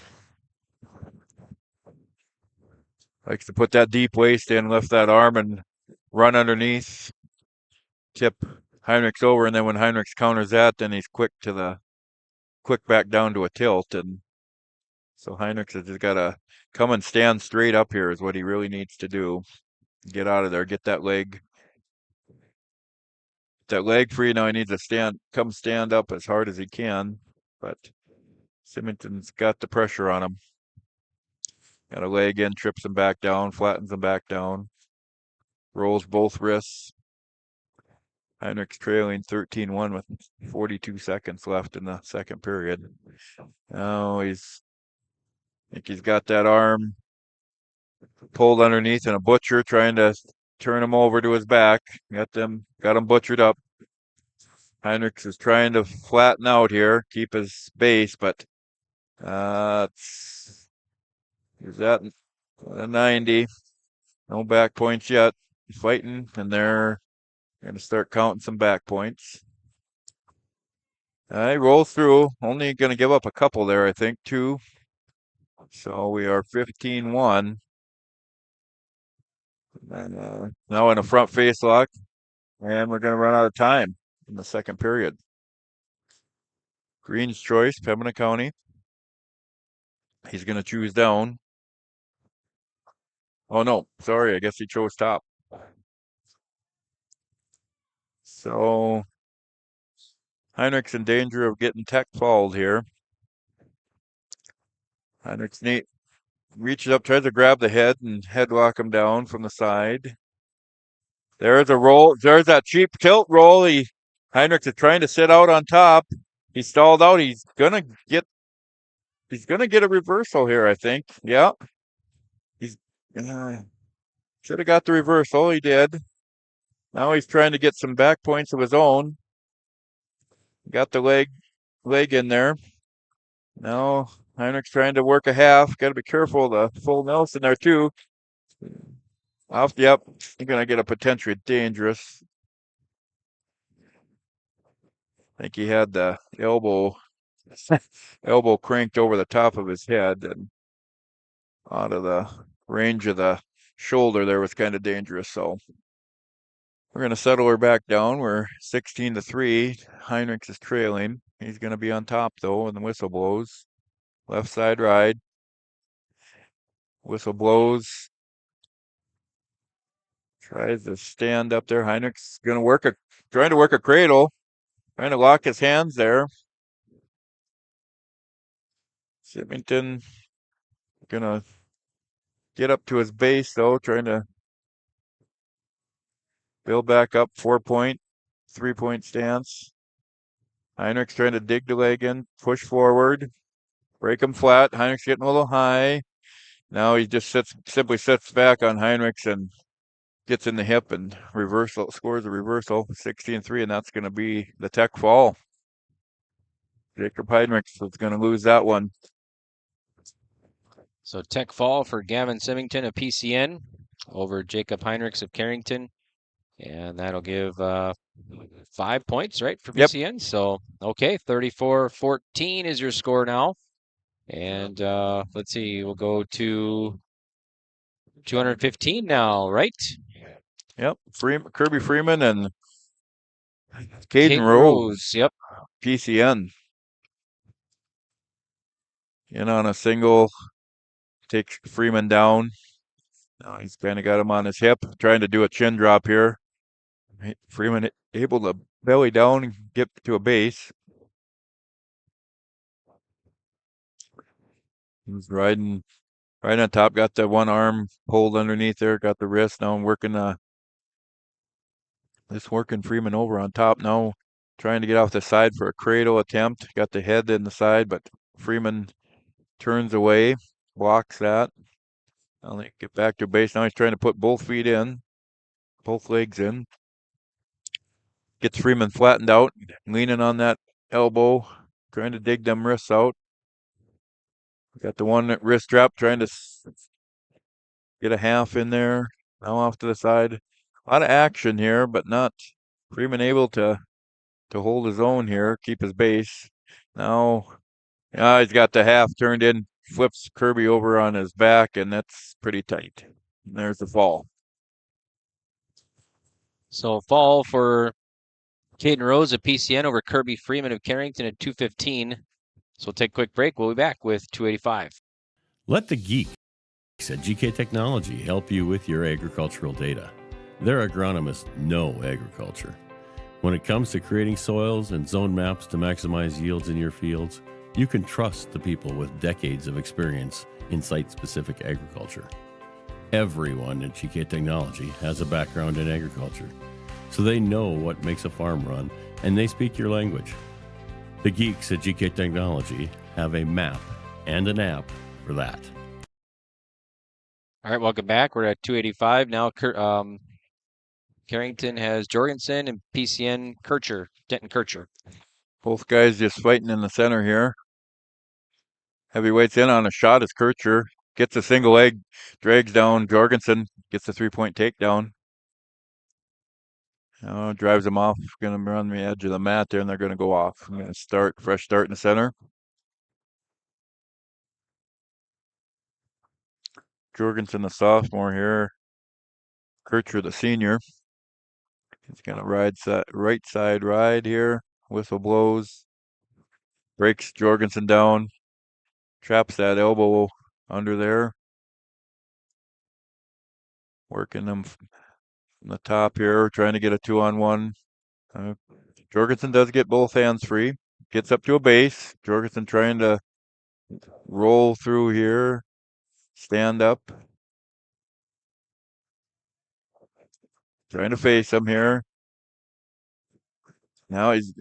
Likes to put that deep waist in, lift that arm and run underneath. Tip Heinrichs over, and then when Heinrichs counters that, then he's quick back down to a tilt. And so Heinrichs has just got to come and stand straight up here is what he really needs to do. Get out of there, get that leg free. Now he needs to stand up as hard as he can, but Simmington's got the pressure on him. Got a leg in, trips him back down, flattens him back down. rolls both wrists. Heinrich's trailing 13-1 with 42 seconds left in the second period. Now I think he's got that arm pulled underneath and a butcher trying to turn him over to his back. Got him butchered up. Heinrichs is trying to flatten out here, keep his base, but he's at a 90. No back points yet. Fighting, and they're going to start counting some back points. He rolls through. Only going to give up a couple there, I think, 2. So we are 15-1. And now in a front face lock, and we're going to run out of time in the second period. Green's choice, Pembina County. He's going to choose down. Oh, no. Sorry, I guess he chose top. So Heinrich's in danger of getting tech fouled here. Heinrich's reaches up, tries to grab the head and headlock him down from the side. There's a roll. There's that cheap tilt roll. Heinrichs is trying to sit out on top. He stalled out. He's gonna get a reversal here, I think. Yeah. He's should have got the reversal. He did. Now he's trying to get some back points of his own. Got the leg in there. Now Heinrich's trying to work a half. Got to be careful. The full Nelson there too. Yep. You're going to get a potentially dangerous. I think he had the elbow cranked over the top of his head and out of the range of the shoulder there was kind of dangerous. So we're going to settle her back down. We're 16-3. Heinrichs is trailing. He's going to be on top, though, when the whistle blows. Left side ride. Whistle blows. Tries to stand up there. Heinrichs going to trying to work a cradle. Trying to lock his hands there. Simmington going to get up to his base, though, trying to build back up 4-point, 3-point stance. Heinrichs trying to dig the leg in, push forward, break him flat. Heinrichs getting a little high. Now he just simply sits back on Heinrichs and gets in the hip and scores a reversal, 16-3, and that's going to be the tech fall. Jacob Heinrichs is going to lose that one. So tech fall for Gavin Simmington of PCN over Jacob Heinrichs of Carrington. And that'll give 5 points, right, for PCN. Yep. So, okay, 34-14 is your score now. And let's see, we'll go to 215 now, right? Yep, Kirby Freeman and Caden Rose. Yep. PCN. In on a single, takes Freeman down. Now he's kind of got him on his hip, trying to do a chin drop here. Freeman able to belly down and get to a base. He's riding right on top, got the one arm pulled underneath there, got the wrist. Now I'm working Freeman over on top now, trying to get off the side for a cradle attempt. Got the head in the side, but Freeman turns away, blocks that. Now they get back to base. Now he's trying to put both feet in, both legs in. Gets Freeman flattened out, leaning on that elbow, trying to dig them wrists out. Got the one wrist drop, trying to get a half in there. Now off to the side. A lot of action here, but not Freeman able to hold his own here, keep his base. Now he's got the half turned in, flips Kirby over on his back, and that's pretty tight. And there's the fall. So fall for Caden Rose of PCN over Kirby Freeman of Carrington at 2:15. So we'll take a quick break. We'll be back with 285. Let the geeks at GK Technology help you with your agricultural data. Their agronomists know agriculture. When it comes to creating soils and zone maps to maximize yields in your fields, you can trust the people with decades of experience in site-specific agriculture. Everyone at GK Technology has a background in agriculture, so they know what makes a farm run, and they speak your language. The geeks at GK Technology have a map and an app for that. All right, welcome back. We're at 285 now. Carrington has Jorgensen and PCN Denton Kircher. Both guys just fighting in the center here. Heavyweights in on a shot as Kircher gets a single leg, drags down Jorgensen, gets a 3-point takedown. Drives them off, going to run the edge of the mat there, and they're going to go off. I'm going to fresh start in the center. Jorgensen, the sophomore here. Kircher, the senior. He's going to right side ride here. Whistle blows. Breaks Jorgensen down. Traps that elbow under there. Working them from the top here, trying to get a 2-on-1. Jorgensen does get both hands free. Gets up to a base. Jorgensen trying to roll through here. Stand up. Trying to face him here. Now he's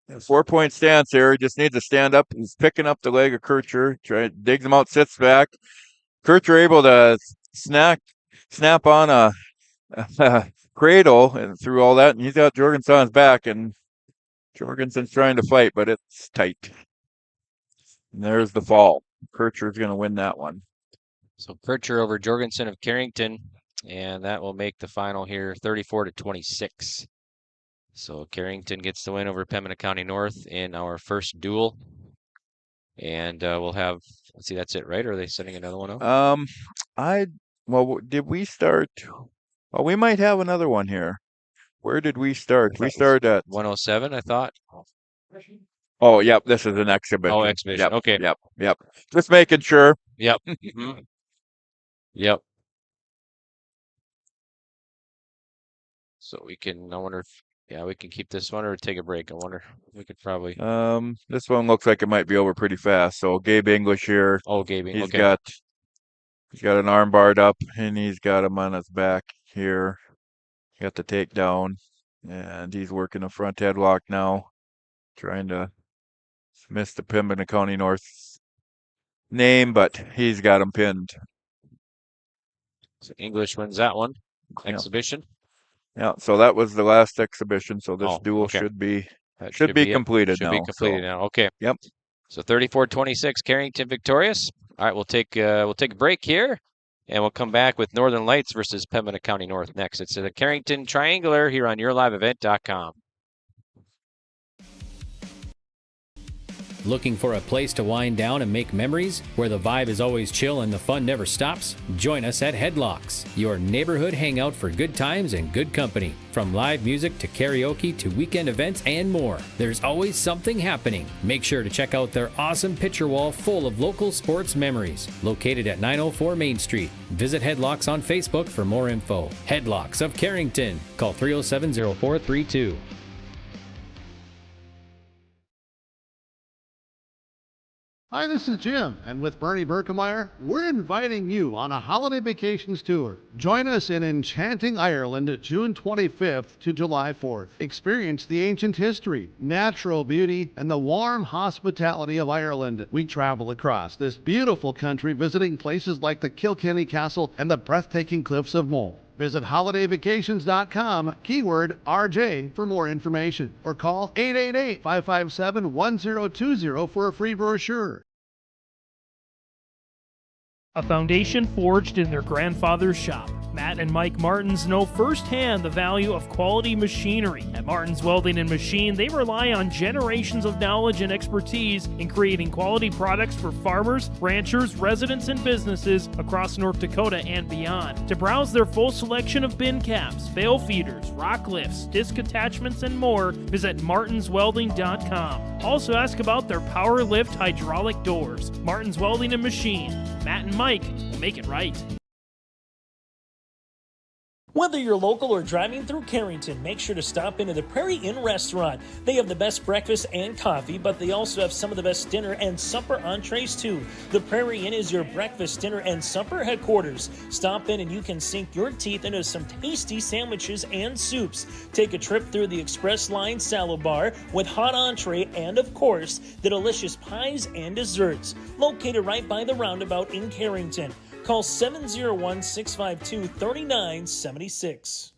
a 4-point stance here. He just needs to stand up. He's picking up the leg of Kircher. Digs him out, sits back. Kircher able to snap on a cradle and through all that, and he's got Jorgensen on his back, and Jorgensen's trying to fight, but it's tight. And there's the fall. Kircher's going to win that one. So Kircher over Jorgensen of Carrington, and that will make the final here 34-26. So Carrington gets the win over Pembina County North in our first duel. And we'll have, let's see, that's it, right? Or are they setting another one up? Did we start? Well, we might have another one here. Where did we start? We started at 107, I thought. Oh, yep, this is an exhibition. Oh, exhibition. Yep, Okay. Yep. Just making sure. Yep. Mm-hmm. Yep. So we can, I wonder if, we can keep this one or take a break. I wonder. We could probably. This one looks like it might be over pretty fast. So Gabe English here. Oh, Gabe. He's got an arm barred up, and he's got him on his back here. Got the takedown, and he's working a front headlock now, trying to miss the Pembina County North name, but he's got him pinned. So English wins that one. Exhibition. Yeah, so that was the last exhibition. So this duel should be completed now. Should be completed now. Okay. Yep. So 34-26, Carrington victorious. All right, we'll take a break here, and we'll come back with Northern Lights versus Pembina County North next. It's the Carrington Triangular here on YourLiveEvent.com. Looking for a place to wind down and make memories, where the vibe is always chill and the fun never stops? Join us at Headlocks, your neighborhood hangout for good times and good company. From live music to karaoke to weekend events and more, there's always something happening. Make sure to check out their awesome picture wall full of local sports memories. Located at 904 Main Street. Visit Headlocks on Facebook for more info. Headlocks of Carrington. Call 307-0432. Hi, this is Jim, and with Bernie Berkemeyer, we're inviting you on a holiday vacations tour. Join us in enchanting Ireland June 25th to July 4th. Experience the ancient history, natural beauty, and the warm hospitality of Ireland. We travel across this beautiful country visiting places like the Kilkenny Castle and the breathtaking cliffs of Moher. Visit holidayvacations.com, keyword RJ, for more information, or call 888-557-1020 for a free brochure. A foundation forged in their grandfather's shop. Matt and Mike Martins know firsthand the value of quality machinery. At Martins Welding and Machine, they rely on generations of knowledge and expertise in creating quality products for farmers, ranchers, residents, and businesses across North Dakota and beyond. To browse their full selection of bin caps, bale feeders, rock lifts, disc attachments, and more, visit martinswelding.com. Also ask about their power lift hydraulic doors. Martins Welding and Machine. Matt and Mike will make it right. Whether you're local or driving through Carrington, make sure to stop into the Prairie Inn restaurant. They have the best breakfast and coffee, but they also have some of the best dinner and supper entrees too. The Prairie Inn is your breakfast, dinner, and supper headquarters. Stop in and you can sink your teeth into some tasty sandwiches and soups. Take a trip through the Express Line salad bar with hot entree and, of course, the delicious pies and desserts. Located right by the roundabout in Carrington. Call 701-652-3976.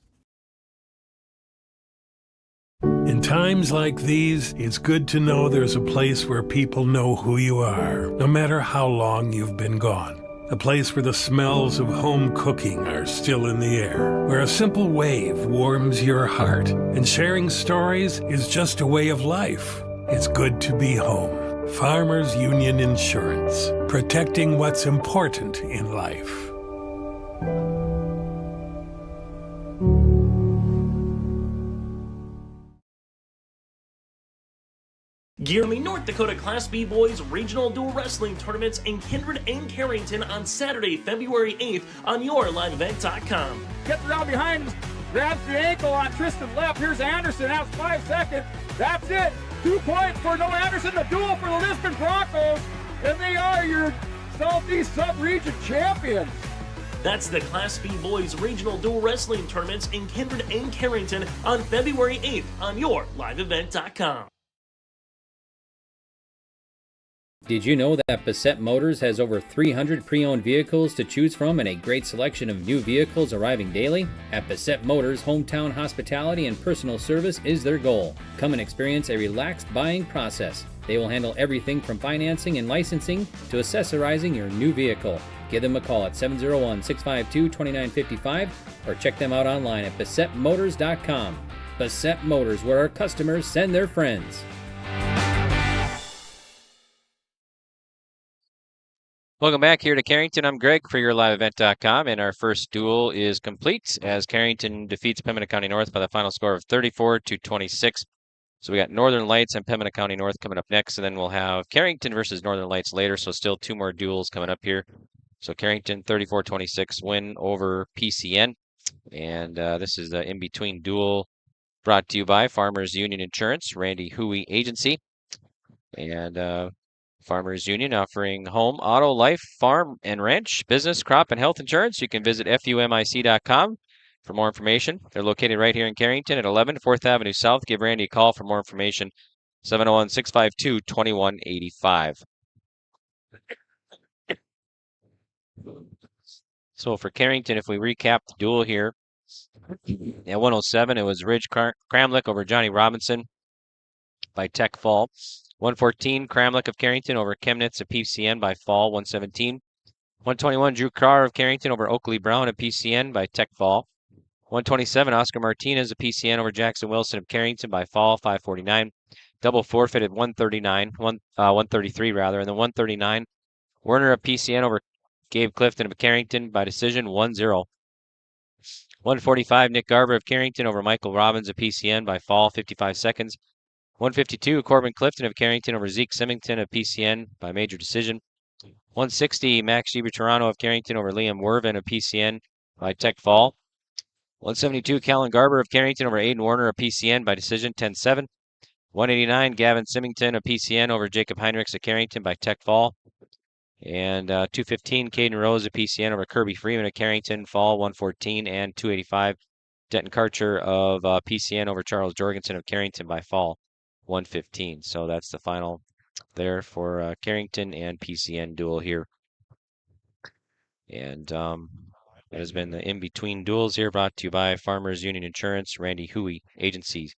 In times like these, it's good to know there's a place where people know who you are, no matter how long you've been gone. A place where the smells of home cooking are still in the air, where a simple wave warms your heart, and sharing stories is just a way of life. It's good to be home. Farmers Union Insurance, protecting what's important in life. Gearme North Dakota Class B Boys Regional Dual Wrestling Tournaments in Kindred and Carrington on Saturday, February 8th on yourliveevent.com. Gets around behind, grabs the ankle on Tristan left. Here's Anderson, out 5 seconds. That's it. 2 points for Noah Anderson, the duel for the Lisbon Broncos, and they are your Southeast Sub-Region champions. That's the Class B Boys Regional Dual Wrestling Tournaments in Kindred and Carrington on February 8th on yourliveevent.com. Did you know that Bassett Motors has over 300 pre-owned vehicles to choose from and a great selection of new vehicles arriving daily? At Bassett Motors, hometown hospitality and personal service is their goal. Come and experience a relaxed buying process. They will handle everything from financing and licensing to accessorizing your new vehicle. Give them a call at 701-652-2955 or check them out online at BassettMotors.com. Bassett Motors, where our customers send their friends. Welcome back here to Carrington. I'm Greg for yourliveevent.com, and our first duel is complete as Carrington defeats Pembina County North by the final score of 34-26. So we got Northern Lights and Pembina County North coming up next, and then we'll have Carrington versus Northern Lights later, so still 2 more duels coming up here. So Carrington 34-26 win over PCN, and this is the in-between duel brought to you by Farmers Union Insurance, Randy Huey Agency, and Farmers Union offering home, auto, life, farm, and ranch, business, crop, and health insurance. You can visit FUMIC.com for more information. They're located right here in Carrington at 11 4th Avenue South. Give Randy a call for more information, 701-652-2185. So for Carrington, if we recap the duel here, at 107, it was Ridge Kramlich over Johnny Robinson by tech fall. 114, Kramlich of Carrington over Chemnitz of PCN by fall, 117. 121, Drew Carr of Carrington over Oakley Brown of PCN by tech fall. 127, Oscar Martinez of PCN over Jackson Wilson of Carrington by fall, 549. Double forfeit at 133 rather, and then 139, Werner of PCN over Gabe Clifton of Carrington by decision, 1-0. 145, Nick Garber of Carrington over Michael Robbins of PCN by fall, 55 seconds. 152, Corbin Clifton of Carrington over Zeke Simmington of PCN by major decision. 160, Max Gibertorano of Carrington over Liam Wervin of PCN by tech fall. 172, Callan Garber of Carrington over Aiden Warner of PCN by decision, 10-7. 189, Gavin Simmington of PCN over Jacob Heinrichs of Carrington by tech fall. And 215, Caden Rose of PCN over Kirby Freeman of Carrington, fall, 114. And 285, Denton Karcher of PCN over Charles Jorgensen of Carrington by fall, 115. So that's the final there for Carrington and PCN duel here. And that has been the in-between duels here, brought to you by Farmers Union Insurance, Randy Huey Agency.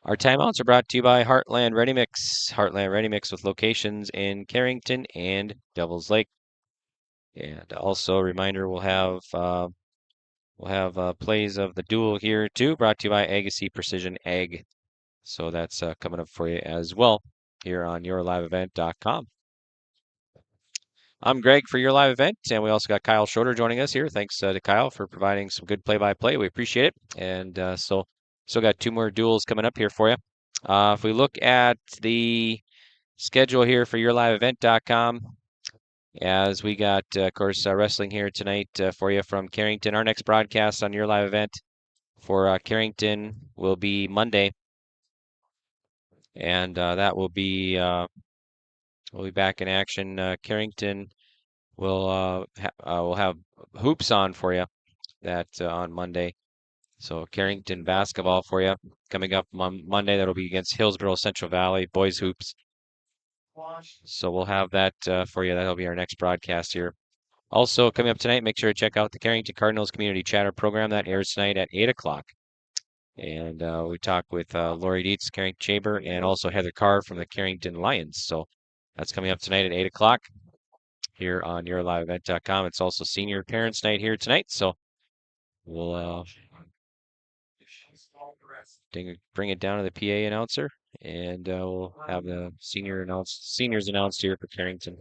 Our timeouts are brought to you by Heartland Ready Mix. Heartland Ready Mix with locations in Carrington and Devils Lake. And also a reminder, we'll have plays of the duel here too, brought to you by Agassiz Precision Ag. So that's coming up for you as well here on yourliveevent.com. I'm Greg for Your Live Event, and we also got Kyle Schroeder joining us here. Thanks to Kyle for providing some good play-by-play. We appreciate it. And so still got 2 more duels coming up here for you. If we look at the schedule here for yourliveevent.com, as we got, of course, wrestling here tonight for you from Carrington. Our next broadcast on your live event for Carrington will be Monday, and that will be we'll be back in action. Carrington will have hoops on for you that on Monday. So Carrington basketball for you coming up Monday. That'll be against Hillsborough Central Valley boys hoops. So we'll have that for you. That'll be our next broadcast here. Also coming up tonight, make sure to check out the Carrington Cardinals Community Chatter program that airs tonight at 8 o'clock. And we talk with Lori Dietz, Carrington Chamber, and also Heather Carr from the Carrington Lions. So that's coming up tonight at 8 o'clock here on yourliveevent.com. It's also Senior Parents Night here tonight. So we'll bring it down to the PA announcer, and we'll have the seniors announced here for Carrington.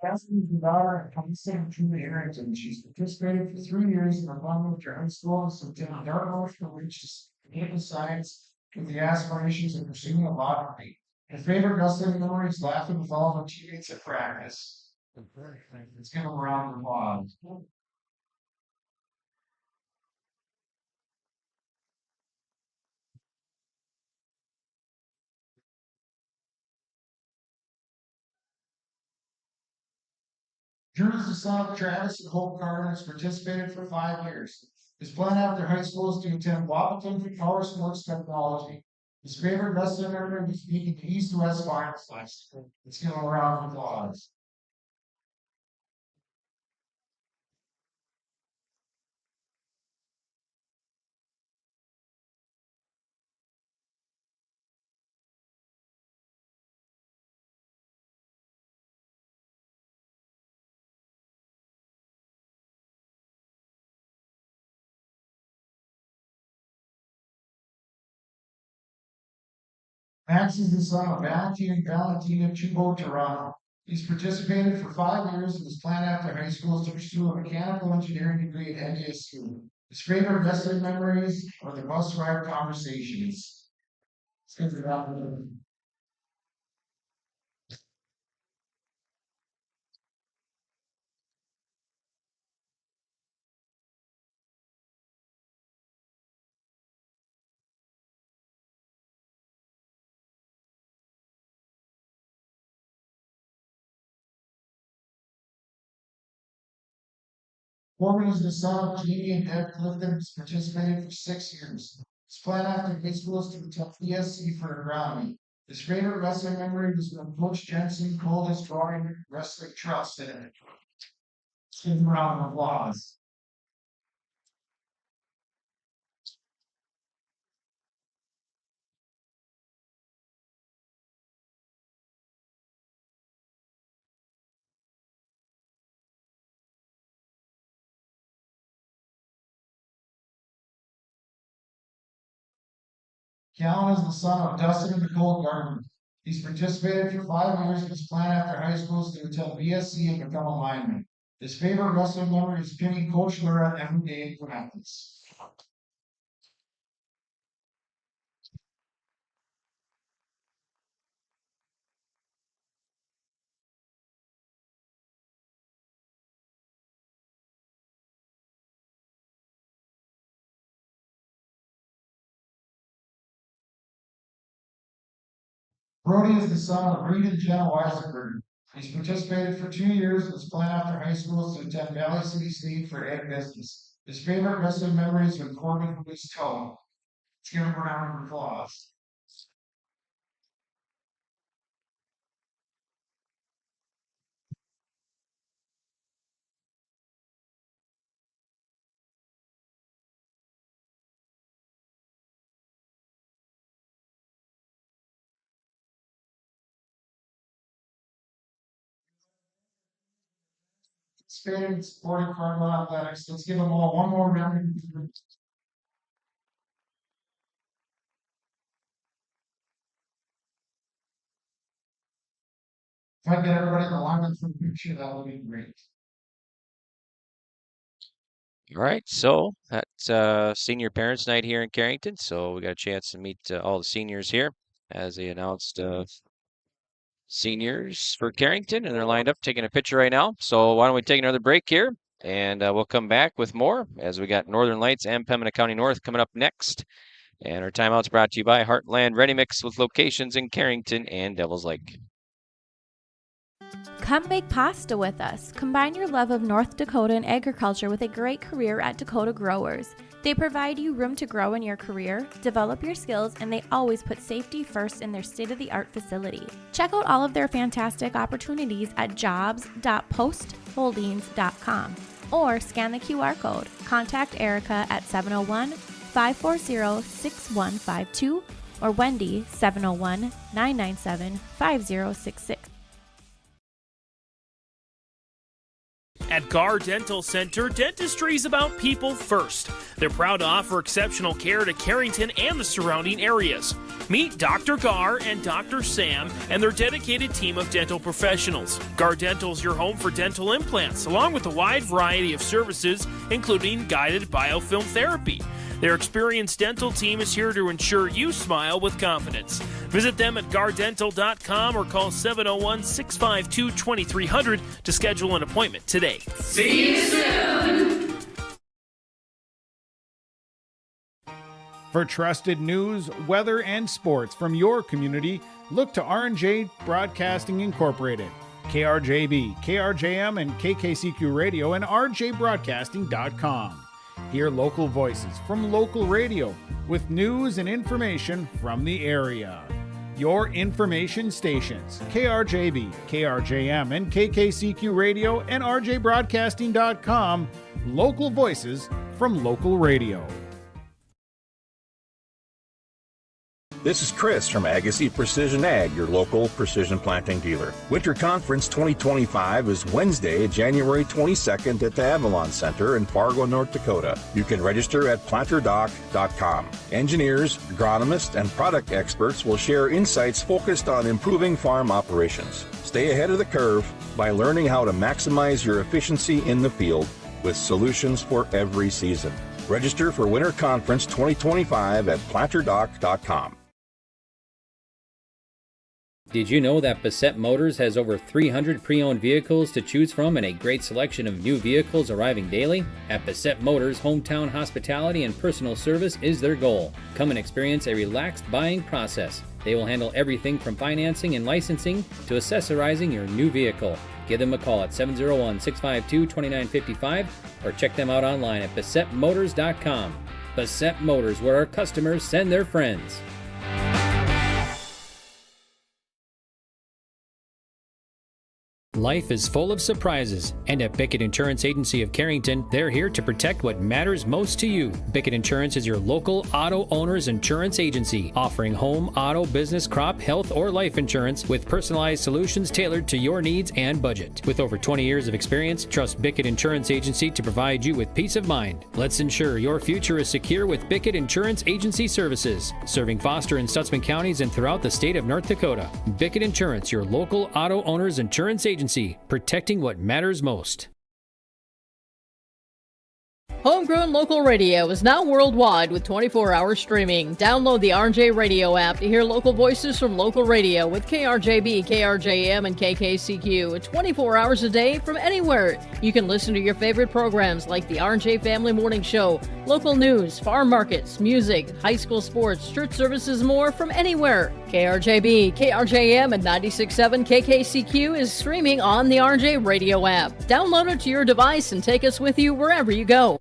Cassidy's daughter, 27 Carrington. She's participated for 3 years in the Monmouth High School, so Lieutenant Dartmouth, which is behavioral science with the aspirations of pursuing a law degree. Her favorite wrestling memory is laughing with all her teammates at practice. Let's give them a round of applause. Drew is the son of Travis and Hope Carr and has participated for 5 years. His plan after high school is to attend Wapaton for Power Sports Technology. His favorite wrestling memory was being the East-West Finals last year. Let's give him a round of applause. Max is the son of Valentina Chuber Toronto. He's participated for 5 years and his plan after high school is to pursue a mechanical engineering degree at NDSU. His favorite wrestling memories are the bus ride conversations. Let's give it up. Wervin is the son of Jamie and Deb Clifton, who's participated for 6 years. His plan after high school is to attend ESC for agronomy. His favorite wrestling memory was when Coach Jensen called his drawing wrestling trust in it. Let's give him a round of applause. Callan is the son of Dustin and Nicole Garber. He's participated for 5 years and his plan after high school is to attend BSc and become a lineman. His favorite wrestling memory is pinning Coach Lura every day in practice. Brody is the son of Reed and Jenna Weisenberg. He's participated for 2 years and his plan after high school is to attend Valley City State for ed business. His favorite wrestling memory is when Corbin hurt his toe. Let's give him a round of applause. Participated in supporting Cardinal Athletics. Let's give them all one more round of applause. If I can get everybody in the lineup for the picture, that would be great. All right, so that's senior parents night here in Carrington. So we got a chance to meet all the seniors here as they announced seniors for Carrington, and they're lined up taking a picture right now. So why don't we take another break here, and we'll come back with more as we got Northern Lights and Pembina County North coming up next. And our timeout's brought to you by Heartland Ready Mix with locations in Carrington and Devils Lake. Come make pasta with us. Combine your love of North Dakota and agriculture with a great career at Dakota Growers. They provide you room to grow in your career, develop your skills, and they always put safety first in their state-of-the-art facility. Check out all of their fantastic opportunities at jobs.postholdings.com or scan the QR code. Contact Erica at 701-540-6152 or Wendy 701-997-5066. At Carr Dental Center, dentistry is about people first. They're proud to offer exceptional care to Carrington and the surrounding areas. Meet Dr. Carr and Dr. Sam and their dedicated team of dental professionals. Carr Dental is your home for dental implants, along with a wide variety of services, including guided biofilm therapy. Their experienced dental team is here to ensure you smile with confidence. Visit them at gardental.com or call 701-652-2300 to schedule an appointment today. See you soon. For trusted news, weather, and sports from your community, look to R&J Broadcasting Incorporated. KRJB, KRJM, and KKCQ Radio and rjbroadcasting.com. Hear local voices from local radio with news and information from the area. Your information stations, KRJB, KRJM, and KKCQ Radio and rjbroadcasting.com. Local voices from local radio. This is Chris from Agassiz Precision Ag, your local precision planting dealer. Winter Conference 2025 is Wednesday, January 22nd at the Avalon Center in Fargo, North Dakota. You can register at planterdoc.com. Engineers, agronomists, and product experts will share insights focused on improving farm operations. Stay ahead of the curve by learning how to maximize your efficiency in the field with solutions for every season. Register for Winter Conference 2025 at planterdoc.com. Did you know that Bassett Motors has over 300 pre-owned vehicles to choose from and a great selection of new vehicles arriving daily? At Bassett Motors, hometown hospitality and personal service is their goal. Come and experience a relaxed buying process. They will handle everything from financing and licensing to accessorizing your new vehicle. Give them a call at 701-652-2955 or check them out online at BassettMotors.com. Bassett Motors, where our customers send their friends. Life is full of surprises, and at Bickett Insurance Agency of Carrington, they're here to protect what matters most to you. Bickett Insurance is your local auto owner's insurance agency, offering home, auto, business, crop, health, or life insurance with personalized solutions tailored to your needs and budget. With over 20 years of experience, trust Bickett Insurance Agency to provide you with peace of mind. Let's ensure your future is secure with Bickett Insurance Agency services, serving Foster and Stutzman counties and throughout the state of North Dakota. Bickett Insurance, your local auto owner's insurance agency, protecting what matters most. Homegrown local radio is now worldwide with 24-hour streaming. Download the RJ Radio app to hear local voices from local radio with KRJB, KRJM, and KKCQ 24 hours a day from anywhere. You can listen to your favorite programs like the RJ Family Morning Show, local news, farm markets, music, high school sports, church services, more from anywhere. KRJB, KRJM, and 96.7 KKCQ is streaming on the RJ Radio app. Download it to your device and take us with you wherever you go.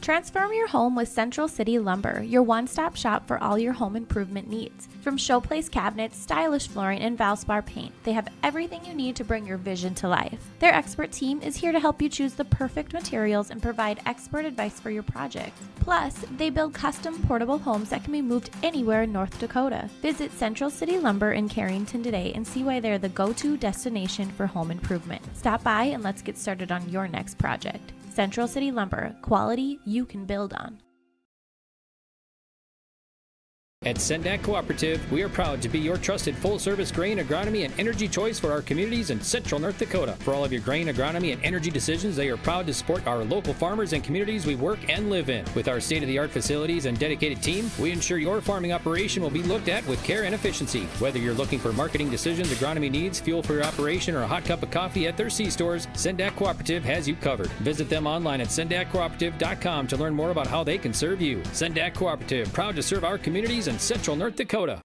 Transform your home with Central City Lumber, your one-stop shop for all your home improvement needs. From showplace cabinets, stylish flooring, and Valspar paint, they have everything you need to bring your vision to life. Their expert team is here to help you choose the perfect materials and provide expert advice for your projects. Plus, they build custom portable homes that can be moved anywhere in North Dakota. Visit Central City Lumber in Carrington today and see why they're the go-to destination for home improvement. Stop by and let's get started on your next project. Central City Lumber, quality you can build on. At Sendak Cooperative, we are proud to be your trusted full-service grain, agronomy, and energy choice for our communities in central North Dakota. For all of your grain, agronomy, and energy decisions, they are proud to support our local farmers and communities we work and live in. With our state-of-the-art facilities and dedicated team, we ensure your farming operation will be looked at with care and efficiency. Whether you're looking for marketing decisions, agronomy needs, fuel for your operation, or a hot cup of coffee at their C-stores, Sendak Cooperative has you covered. Visit them online at sendakcooperative.com to learn more about how they can serve you. Sendak Cooperative, proud to serve our communities in central North Dakota.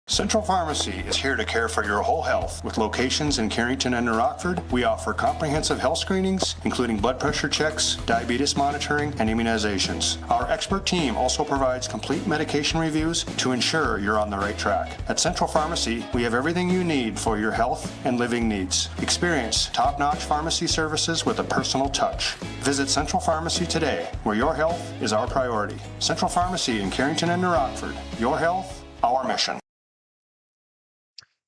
Central Pharmacy is here to care for your whole health. With locations in Carrington and New Rockford, we offer comprehensive health screenings, including blood pressure checks, diabetes monitoring, and immunizations. Our expert team also provides complete medication reviews to ensure you're on the right track. At Central Pharmacy, we have everything you need for your health and living needs. Experience top-notch pharmacy services with a personal touch. Visit Central Pharmacy today, where your health is our priority. Central Pharmacy in Carrington and New Rockford. Your health, our mission.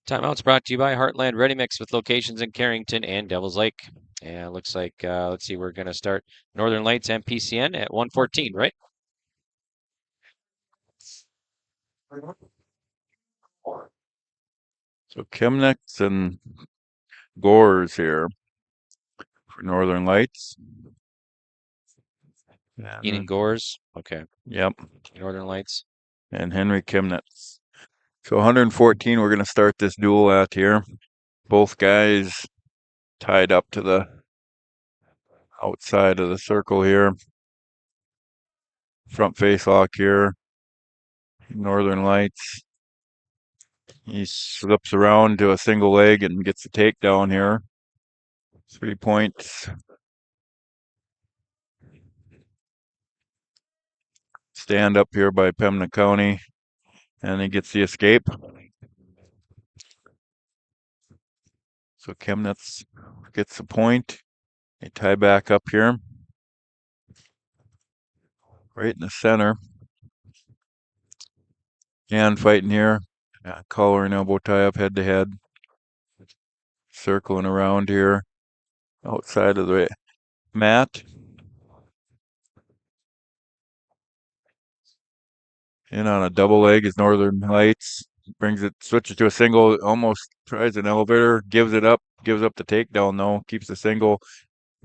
Timeout's brought to you by Heartland Ready Mix with locations in Carrington and Devils Lake. And it looks like, let's see, we're going to start Northern Lights and PCN at 1:14, right? So Chemnitz and Gores here for Northern Lights. Ian Gores. Okay. Yep. Northern Lights. And Henry Chemnitz. So 114, we're going to start this duel at here. Both guys tied up to the outside of the circle here. Front face lock here. Northern Lights. He slips around to a single leg and gets the takedown here. 3 points. Stand up here by Pembina County. And he gets the escape. So Chemnitz gets the point. They tie back up here. Right in the center. And fighting here. Collar and elbow tie up head to head. Circling around here. Outside of the mat. In on a double leg is Northern Lights. Brings it, switches to a single, almost tries an elevator, gives it up, gives up the takedown though, keeps the single,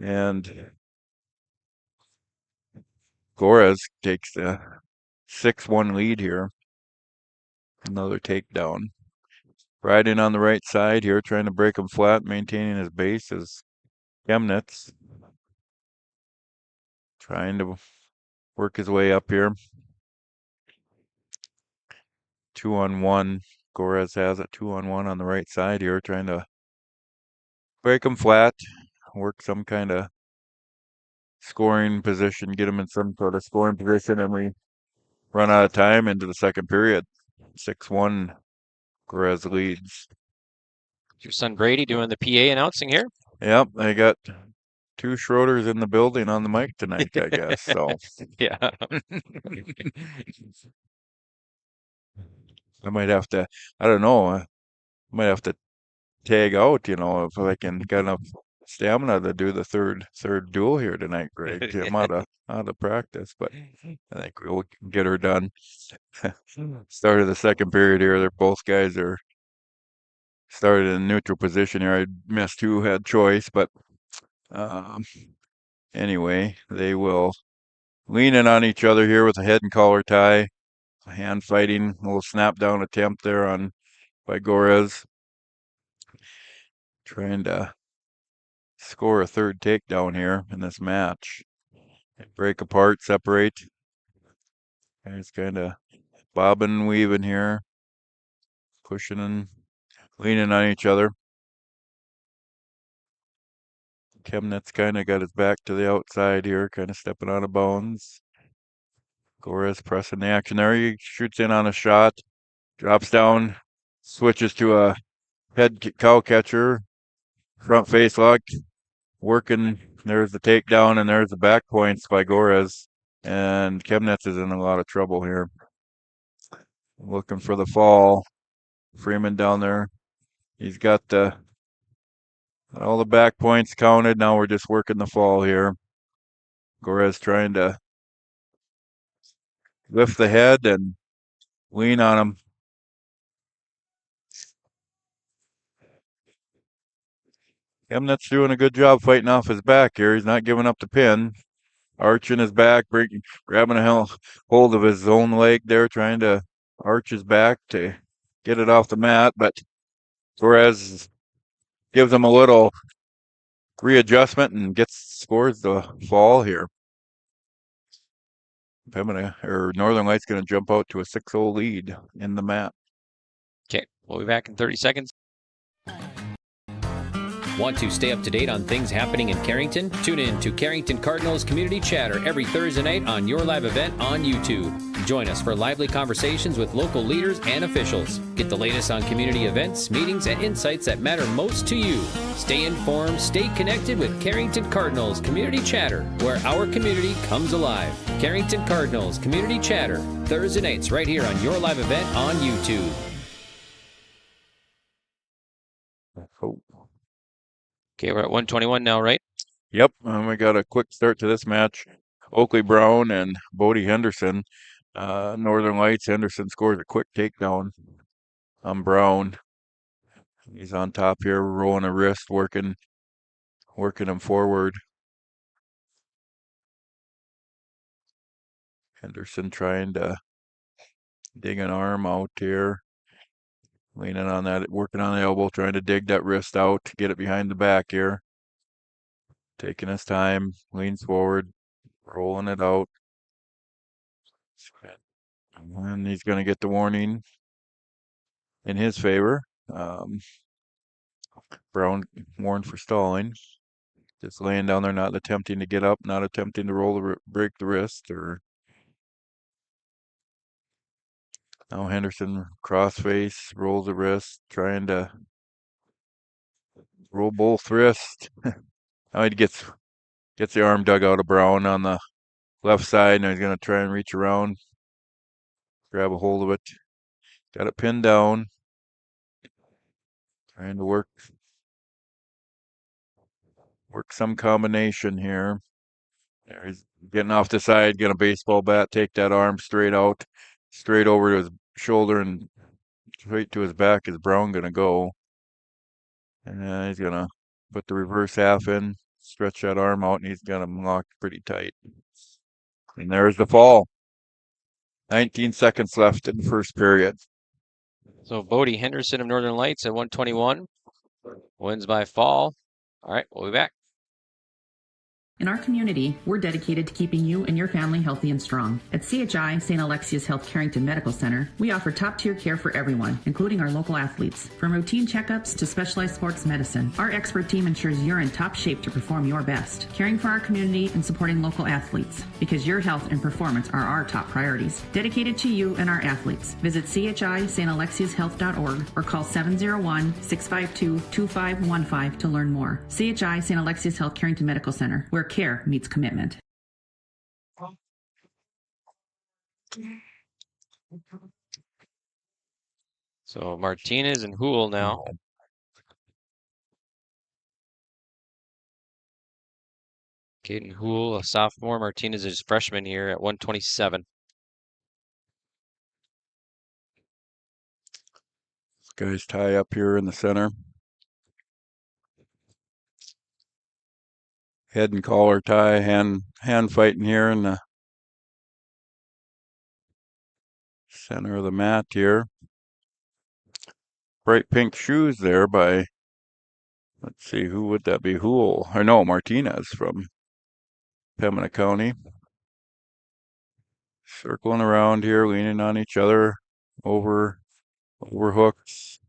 and Gores takes the 6-1 lead here. Another takedown. Riding on the right side here, trying to break him flat, maintaining his base is Chemnitz. Trying to work his way up here. 2-on-1. Gores has it 2-on-1 on the right side here, trying to break him flat, work some kind of scoring position, get him in some sort of scoring position, and we run out of time into the second period. 6-1, Gores leads. Your son Brady doing the PA announcing here? Yep, I got two Schroeders in the building on the mic tonight, I guess. So yeah. I might have to, I don't know, I might have to tag out, if I can get enough stamina to do the third duel here tonight, Greg. I'm out of practice, but I think we'll get her done. Start of the second period here. They're both guys are started in neutral position here. I missed who had choice, but anyway, they will lean in on each other here with a head and collar tie. Hand fighting, a little snap down attempt there by Gores. Trying to score a third takedown here in this match. They break apart, separate. Guys kind of bobbing and weaving here. Pushing and leaning on each other. Chemnitz kind of got his back to the outside here, kind of stepping out of bounds. Gores pressing the action there. He shoots in on a shot, drops down, switches to a head cow catcher, front face lock, working. There's the takedown, and there's the back points by Gores. And Chemnitz is in a lot of trouble here. Looking for the fall. Freeman down there. He's got all the back points counted. Now we're just working the fall here. Gores trying to lift the head and lean on him. Hemnet's doing a good job fighting off his back here. He's not giving up the pin. Arching his back, grabbing a hold of his own leg there, trying to arch his back to get it off the mat. But Torres gives him a little readjustment and scores the fall here. Pembina or Northern Lights going to jump out to a 6-0 lead in the mat. Okay, we'll be back in 30 seconds. Want to stay up to date on things happening in Carrington? Tune in to Carrington Cardinals Community Chatter every Thursday night on your live event on YouTube. Join us for lively conversations with local leaders and officials. Get the latest on community events, meetings, and insights that matter most to you. Stay informed, stay connected with Carrington Cardinals Community Chatter, where our community comes alive. Carrington Cardinals Community Chatter, Thursday nights right here on your live event on YouTube. Okay, we're at 121 now, right? Yep, we got a quick start to this match. Oakley Brown and Bodie Henderson. Northern Lights, Henderson scores a quick takedown on Brown. He's on top here, rolling a wrist, working him forward. Henderson trying to dig an arm out here. Leaning on that, working on the elbow, trying to dig that wrist out, get it behind the back here. Taking his time, leans forward, rolling it out. And he's going to get the warning in his favor. Brown warned for stalling. Just laying down there, not attempting to get up, not attempting to break the wrist. Now Henderson crossface, rolls the wrist, trying to roll both wrists. Now he gets the arm dug out of Brown on the left side. Now he's going to try and reach around, grab a hold of it. Got it pinned down. Trying to work some combination here. There he's getting off the side, get a baseball bat, take that arm straight out, straight over to his shoulder and straight to his back is Brown going to go. And he's going to put the reverse half in, stretch that arm out, and he's got him locked pretty tight. And there's the fall. 19 seconds left in the first period. So Bodie Henderson of Northern Lights at 121 wins by fall. All right, we'll be back. In our community, we're dedicated to keeping you and your family healthy and strong. At CHI St. Alexius Health Carrington Medical Center, we offer top-tier care for everyone, including our local athletes. From routine checkups to specialized sports medicine, our expert team ensures you're in top shape to perform your best, caring for our community and supporting local athletes, because your health and performance are our top priorities. Dedicated to you and our athletes. Visit chistalexiushealth.org or call 701-652-2515 to learn more. CHI St. Alexius Health Carrington Medical Center, where care meets commitment. So Martinez and Houle now. Caden Houle, a sophomore. Martinez is freshman here at 127. Guys tie up here in the center. Head and collar tie, hand fighting here in the center of the mat here. Bright pink shoes there by, let's see, who would that be? Houle, or no, Martinez from Pembina County. Circling around here, leaning on each other, over hooks.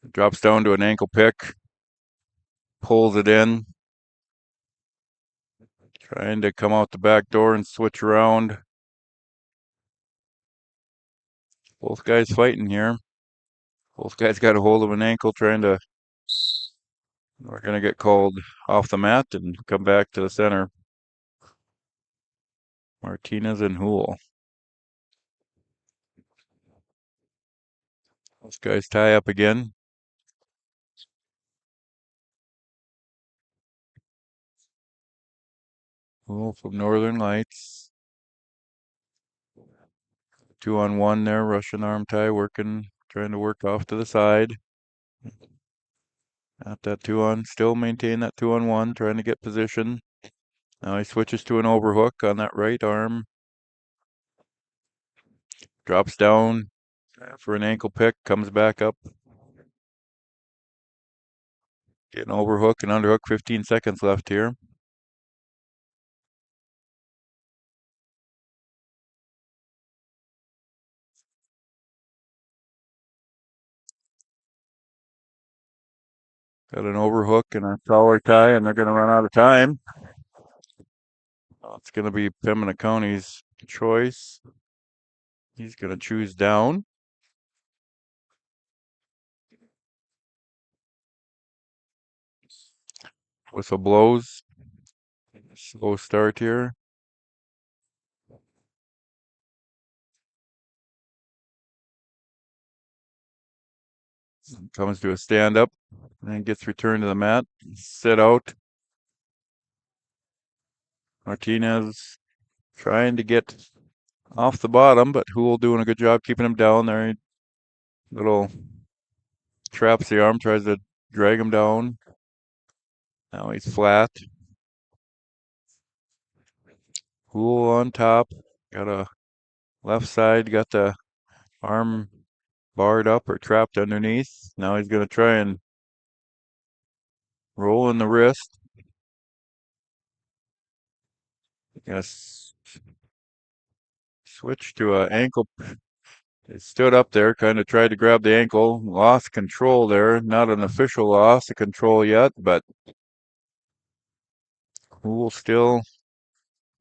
Drops down to an ankle pick. Pulls it in. Trying to come out the back door and switch around. Both guys fighting here. Both guys got a hold of an ankle trying to... We're going to get called off the mat and come back to the center. Martinez and Houle. Those guys tie up again. Hool from Northern Lights. 2-on-1 there, Russian arm tie working, trying to work off to the side. At that 2-on, still maintain that 2-on-1, trying to get position. Now he switches to an overhook on that right arm. Drops down for an ankle pick, comes back up. Get an overhook and underhook, 15 seconds left here. Got an overhook and a collar tie, and they're going to run out of time. It's going to be Pembina County's choice. He's going to choose down. Whistle blows. Slow start here. Comes to a stand up and gets returned to the mat. Sit out. Martinez trying to get off the bottom, but Hool doing a good job keeping him down there. Little traps the arm, tries to drag him down. Now he's flat. Hool on top. Got a left side, got the arm barred up or trapped underneath. Now he's going to try and roll in the wrist. Yes. Switch to an ankle. It stood up there, kind of tried to grab the ankle, lost control there. Not an official loss of control yet, but Hool still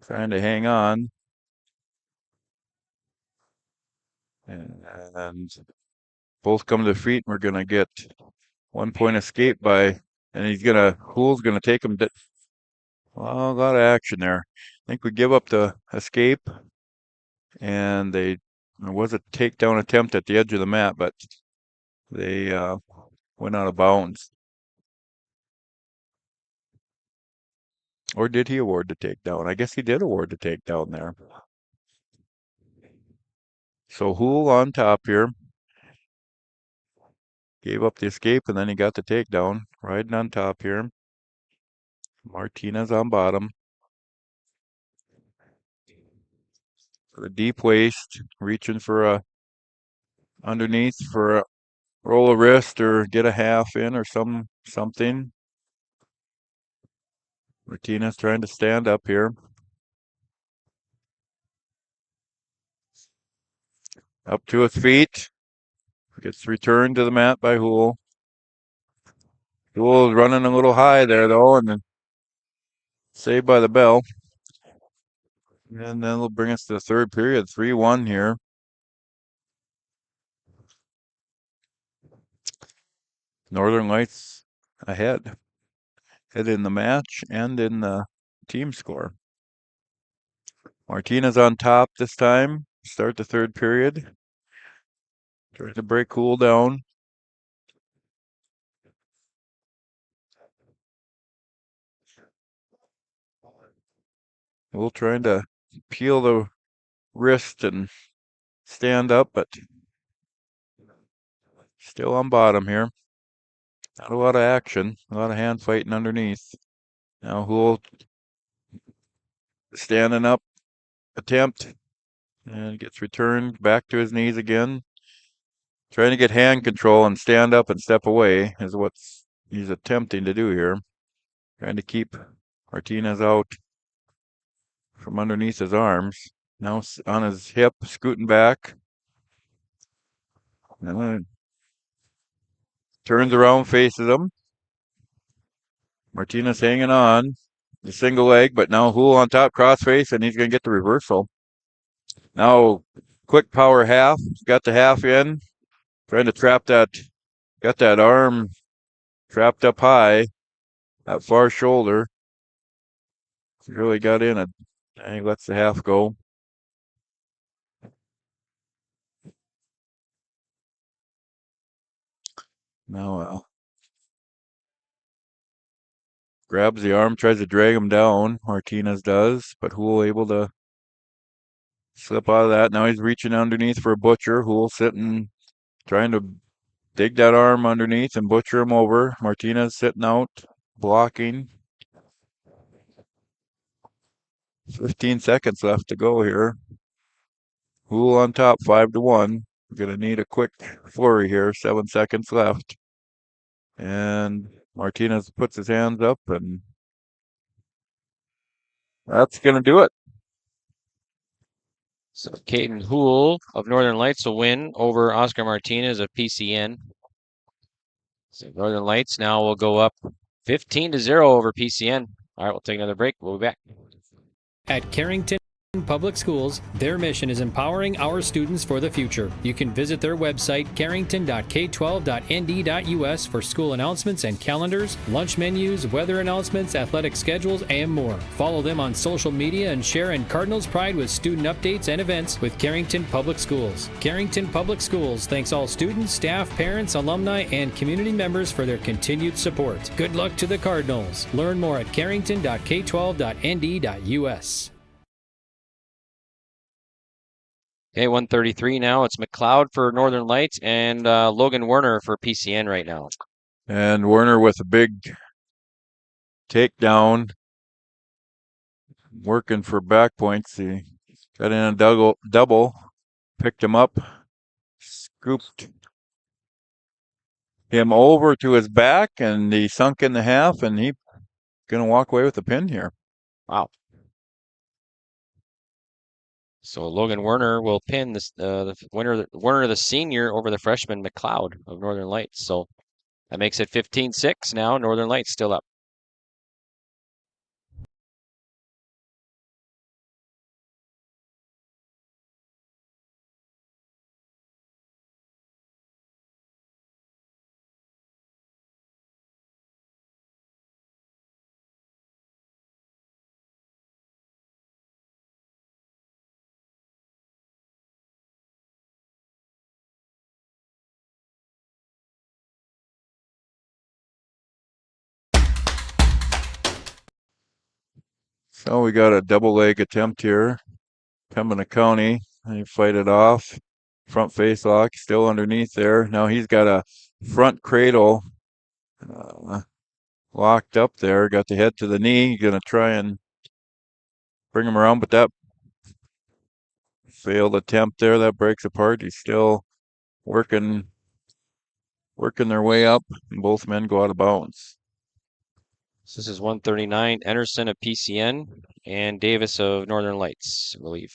trying to hang on. And both come to the feet. We're going to get 1 point escape by, and Hool's going to take him to, well, a lot of action there. I think we give up the escape, and there was a takedown attempt at the edge of the mat, but they went out of bounds. Or did he award the takedown? I guess he did award the takedown there. So Hool on top here. Gave up the escape, and then he got the takedown. Riding on top here. Martinez on bottom. The deep waist, reaching for a underneath for a roll of wrist or get a half in or something. Martinez trying to stand up here. Up to his feet. Gets returned to the mat by Hool. Hool running a little high there though, and then saved by the bell. And then it'll bring us to the third period, 3-1 here. Northern Lights ahead. Head in the match and in the team score. Martinez on top this time. Start the third period. Trying to break Hool down. Hool trying to peel the wrist and stand up, but still on bottom here. Not a lot of action. A lot of hand fighting underneath. Now Hool standing up attempt and gets returned back to his knees again. Trying to get hand control and stand up and step away is what he's attempting to do here. Trying to keep Martinez out from underneath his arms. Now on his hip, scooting back. And then turns around, faces him. Martinez hanging on. The single leg, but now Hool on top, crossface, and he's going to get the reversal. Now, quick power half. Got the half in. Trying to trap that. Got that arm trapped up high. That far shoulder. He really got in it. And he lets the half go. Now, grabs the arm, tries to drag him down. Martinez does, but Hool able to slip out of that. Now he's reaching underneath for a Butcher. Hool sitting, trying to dig that arm underneath and butcher him over. Martinez sitting out, blocking. 15 seconds left to go here. Hool on top, 5-1. We're going to need a quick flurry here. 7 seconds left. And Martinez puts his hands up, and that's going to do it. So Caden Hool of Northern Lights will win over Oscar Martinez of PCN. So Northern Lights now will go up 15-0 over PCN. All right, we'll take another break. We'll be back. At Carrington Public Schools, their mission is empowering our students for the future. You can visit their website, carrington.k12.nd.us, for school announcements and calendars, lunch menus, weather announcements, athletic schedules, and more. Follow them on social media and share in Cardinals pride with student updates and events with Carrington Public Schools. Carrington Public Schools thanks all students, staff, parents, alumni, and community members for their continued support. Good luck to the Cardinals. Learn more at carrington.k12.nd.us. Okay, 133 now. It's McLeod for Northern Lights and Logan Werner for PCN right now. And Werner with a big takedown, working for back points. He got in a double, picked him up, scooped him over to his back, and he sunk in the half, and he's going to walk away with the pin here. Wow. So Logan Werner will pin this, the Werner, the senior, over the freshman McLeod of Northern Lights. So that makes it 15-6 now. Northern Lights still up. So we got a double leg attempt here. Pembina County, they fight it off. Front face lock, still underneath there. Now he's got a front cradle locked up there. Got the head to the knee. Gonna try and bring him around, but that failed attempt there. That breaks apart. He's still working their way up, and both men go out of bounds. So this is 139. Anderson of PCN and Davis of Northern Lights, I believe.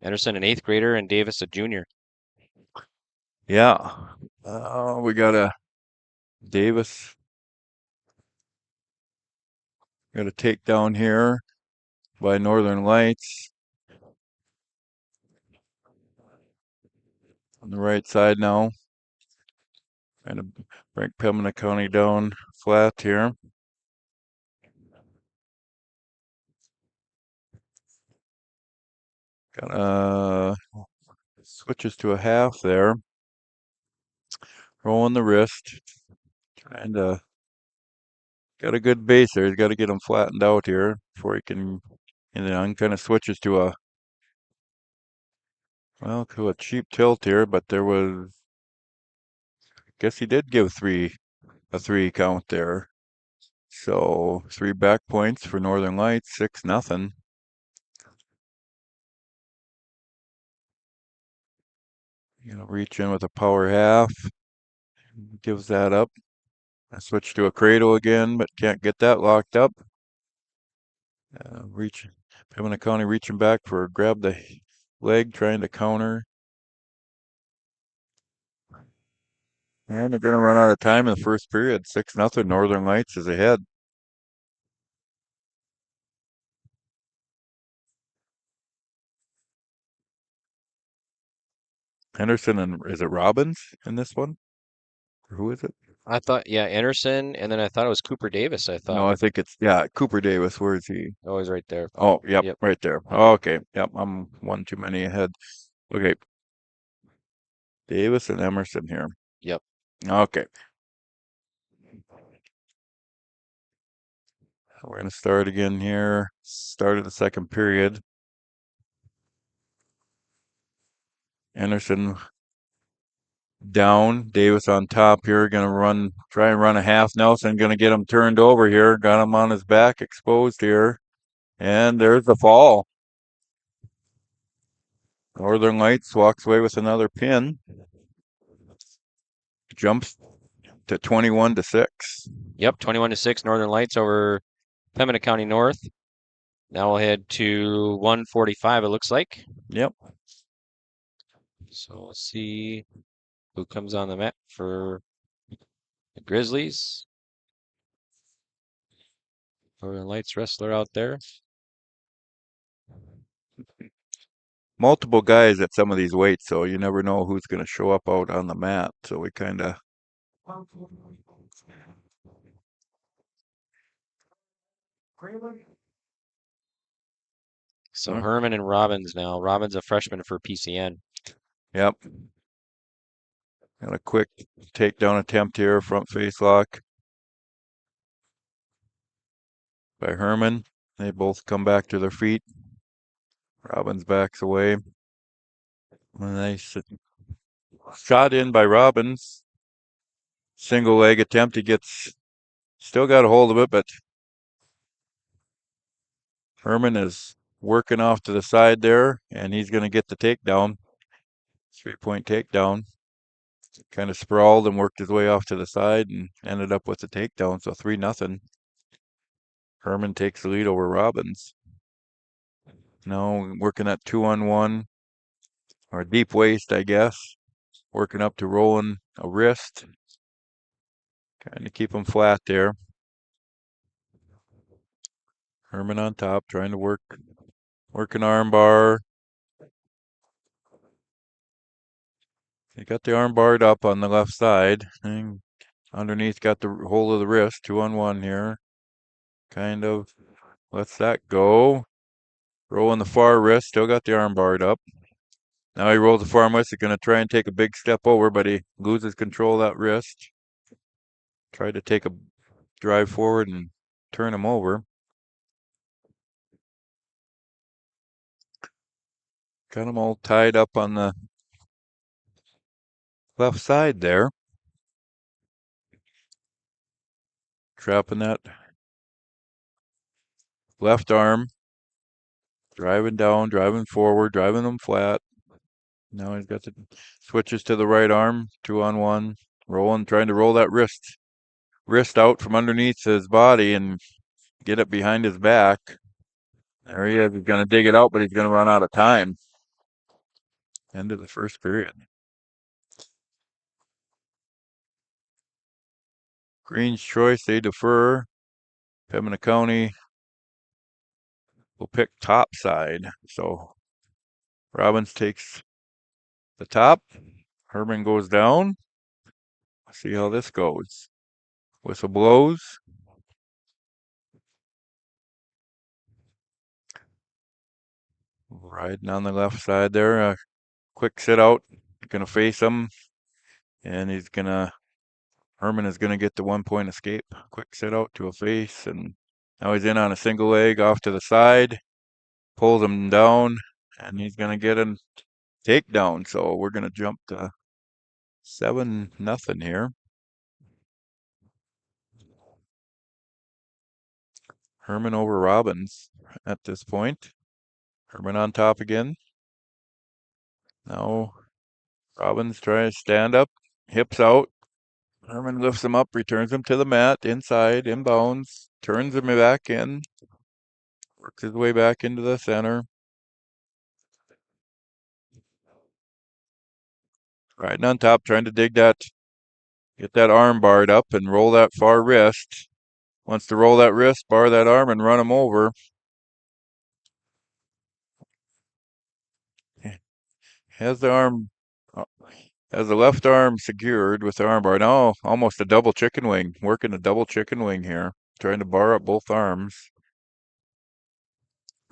Anderson, an 8th grader, and Davis, a junior. Yeah. We got a Davis. Got a takedown here by Northern Lights. On the right side now. Trying to bring Pembina County down flat here. Got switches to a half there. Rolling the wrist. Trying to got a good base there. He's got to get him flattened out here before he can, and then kind of switches to a cheap tilt here, but there was, I guess he did give a 3 count there. So 3 back points for Northern Lights, 6-0. Reach in with a power half. Gives that up. I switch to a cradle again, but can't get that locked up. Pembina County reaching back for grab the leg, trying to counter. And they're going to run out of time in the first period. 6-0. Northern Lights is ahead. Henderson and is it Robbins in this one? Or who is it? I thought, yeah, Anderson, and then I thought it was Cooper Davis. I thought. No, I think it's Cooper Davis. Where is he? Oh, he's right there. Oh, yep. Right there. Oh, okay, yep. I'm one too many ahead. Okay. Davis and Emerson here. Yep. Okay. We're going to start again here. Start of the second period. Anderson down. Davis on top here. Going to try and run a half Nelson. Going to get him turned over here. Got him on his back, exposed here. And there's the fall. Northern Lights walks away with another pin. Jumps to 21-6. Yep, 21-6. Northern Lights over Pembina County North. Now we'll head to 145, it looks like. Yep. So we'll see who comes on the mat for the Grizzlies. Northern Lights wrestler out there. Multiple guys at some of these weights, so you never know who's going to show up out on the mat. So we kind of. So Herman and Robbins now. Robbins a freshman for PCN. Yep. Got a quick takedown attempt here, front face lock by Herman. They both come back to their feet. Robbins backs away. A nice shot in by Robbins. Single leg attempt. He still got a hold of it, but Herman is working off to the side there, and he's going to get the takedown. 3-point takedown. Kind of sprawled and worked his way off to the side and ended up with the takedown. So 3-0. Herman takes the lead over Robbins. Now working at 2-on-1 or deep waist, I guess. Working up to rolling a wrist. Kind of keep him flat there. Herman on top, trying to work an arm bar. He got the arm barred up on the left side. And underneath got the hold of the wrist. 2-on-1 here. Kind of lets that go. Rolling the far wrist. Still got the arm barred up. Now he rolls the far wrist. He's going to try and take a big step over, but he loses control of that wrist. Tried to take a drive forward and turn him over. Got him all tied up on the left side there. Trapping that left arm. Driving down, driving forward, driving them flat. Now he's got the switches to the right arm, 2-on-1. Rolling, trying to roll that wrist out from underneath his body and get it behind his back. There he is. He's going to dig it out, but he's going to run out of time. End of the first period. Green's choice, they defer. Pembina County will pick top side. So Robbins takes the top. Herman goes down. See how this goes. Whistle blows. Riding on the left side there. A quick sit out. Gonna face him. And Herman is gonna get the 1-point escape. Quick sit out to a face. And now he's in on a single leg off to the side. Pulls him down. And he's gonna get a takedown. So we're gonna jump to 7-0 here. Herman over Robbins at this point. Herman on top again. Now Robbins trying to stand up, hips out. Herman lifts him up, returns him to the mat, inside, inbounds, turns him back in, works his way back into the center. Riding on top, trying to get that arm barred up and roll that far wrist. Wants to roll that wrist, bar that arm, and run him over. Has the left arm secured with the arm bar. Now almost a double chicken wing. Working a double chicken wing here. Trying to bar up both arms.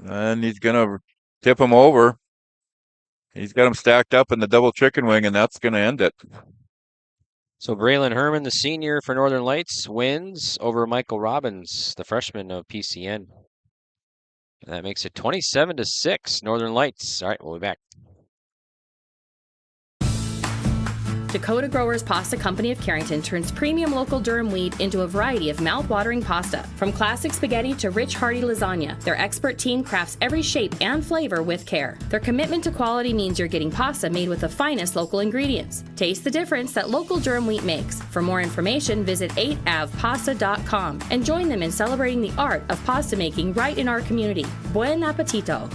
And he's going to tip him over. He's got him stacked up in the double chicken wing, and that's going to end it. So Braylon Herman, the senior for Northern Lights, wins over Michael Robbins, the freshman of PCN. And that makes it 27-6, Northern Lights. All right, we'll be back. Dakota Growers Pasta Company of Carrington turns premium local durum wheat into a variety of mouth-watering pasta. From classic spaghetti to rich, hearty lasagna, their expert team crafts every shape and flavor with care. Their commitment to quality means you're getting pasta made with the finest local ingredients. Taste the difference that local durum wheat makes. For more information, visit 8avpasta.com and join them in celebrating the art of pasta making right in our community. Buen appetito!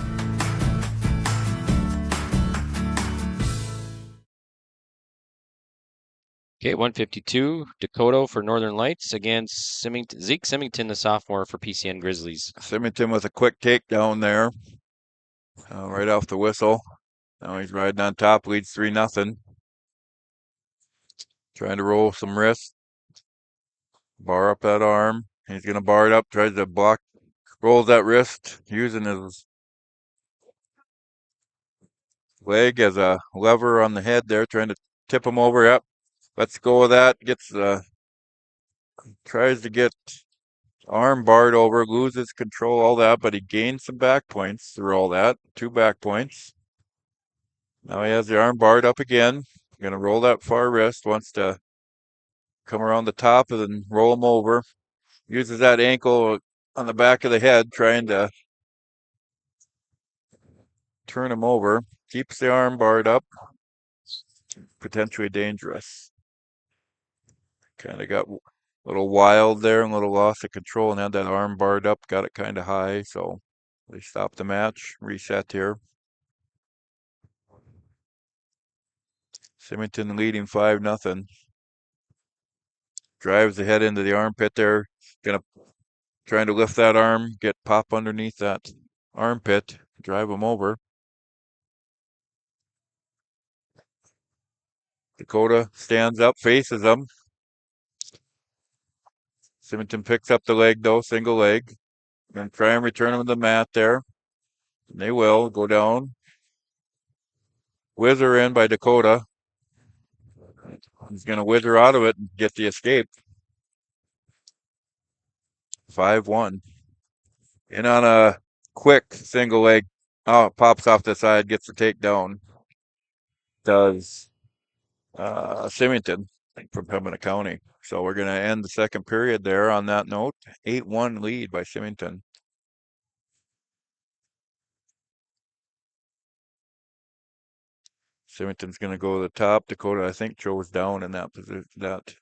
Okay, 152, Dakota for Northern Lights against Simmington, Zeke Simmington, the sophomore for PCN Grizzlies. Simmington with a quick takedown there, right off the whistle. Now he's riding on top, leads 3-0. Trying to roll some wrist. Bar up that arm. He's going to bar it up, tries to block, rolls that wrist, using his leg as a lever on the head there, trying to tip him over. Yep. Let's go with that. Tries to get arm barred over, loses control, all that, but he gains some back points through all that. 2 back points. Now he has the arm barred up again. Going to roll that far wrist. Wants to come around the top and then roll him over. Uses that ankle on the back of the head, trying to turn him over. Keeps the arm barred up. Potentially dangerous. Kind of got a little wild there and a little loss of control and had that arm barred up. Got it kind of high, so they stopped the match. Reset here. Simmington leading 5-0. Drives the head into the armpit there. Trying to lift that arm, get pop underneath that armpit, drive him over. Dakota stands up, faces him. Simmington picks up the leg though, single leg. Gonna try and return him to the mat there. And they will go down. Whizzer in by Dakota. He's gonna whizzer out of it and get the escape. 5-1. In on a quick single leg. Oh, it pops off the side, gets the takedown. Does Simmington from Pembina County. So we're going to end the second period there on that note. 8-1 lead by Simmington. Simmington's going to go to the top. Dakota, I think, chose down in that position, that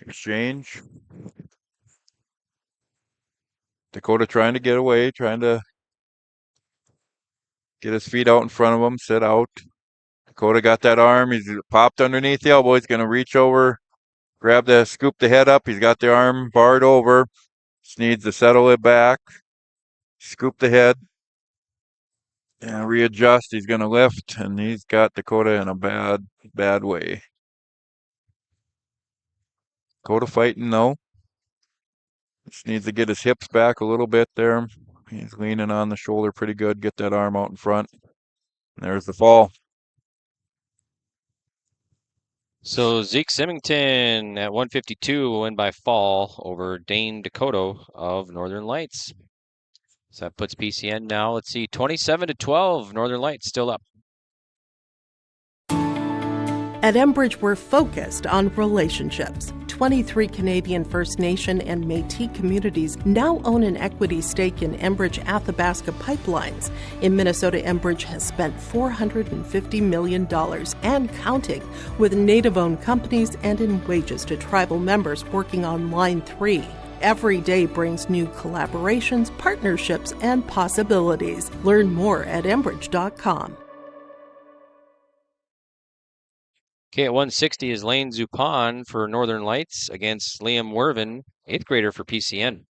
exchange. Dakota trying to get away, trying to get his feet out in front of him, sit out. Dakota got that arm. He's popped underneath the elbow. He's going to reach over, scoop the head up. He's got the arm barred over. Just needs to settle it back, scoop the head, and readjust. He's going to lift, and he's got Dakota in a bad way. Dakota fighting though. Just needs to get his hips back a little bit there. He's leaning on the shoulder pretty good. Get that arm out in front. And there's the fall. So Zeke Simmington at 152 will win by fall over Dane Dakota of Northern Lights. So that puts PCN now, let's see, 27-12. Northern Lights still up. At Enbridge, we're focused on relationships. 23 Canadian First Nation and Métis communities now own an equity stake in Enbridge Athabasca Pipelines. In Minnesota, Enbridge has spent $450 million and counting with Native-owned companies and in wages to tribal members working on Line 3. Every day brings new collaborations, partnerships, and possibilities. Learn more at Enbridge.com. Okay, at 160 is Lane Zupon for Northern Lights against Liam Wervin, 8th grader for PCN.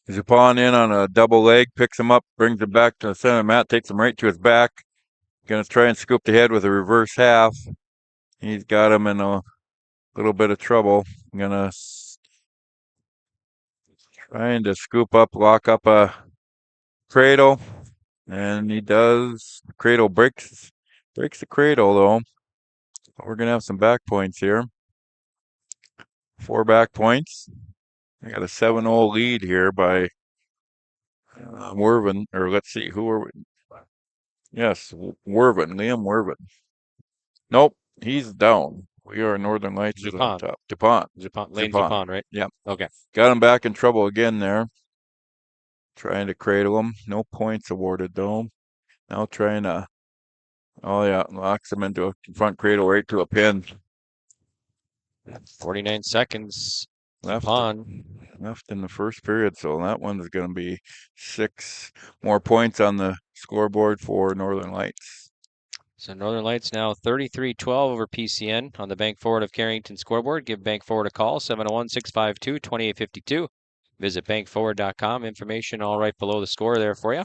Zupon in on a double leg, picks him up, brings him back to the center of the mat, takes him right to his back. Going to try and scoop the head with a reverse half. He's got him in a little bit of trouble. Going to trying to scoop up, lock up a cradle, and he does. The cradle breaks the cradle though. We're going to have some back points here. 4 back points. I got a 7-0 lead here by Wervin, or let's see, who are we? Yes, Wervin, Liam Wervin. Nope, he's down. We are Northern Lights is on top. DuPont. Lane DuPont, right? Yep. Okay. Got him back in trouble again there. Trying to cradle him. No points awarded though. Now trying to, oh yeah, locks him into a front cradle right to a pin. 49 seconds Left in the first period, so that one's going to be 6 more points on the scoreboard for Northern Lights. So Northern Lights now 33-12 over PCN on the Bank Forward of Carrington scoreboard. Give Bank Forward a call, 701-652-2852. Visit bankforward.com. Information all right below the score there for you.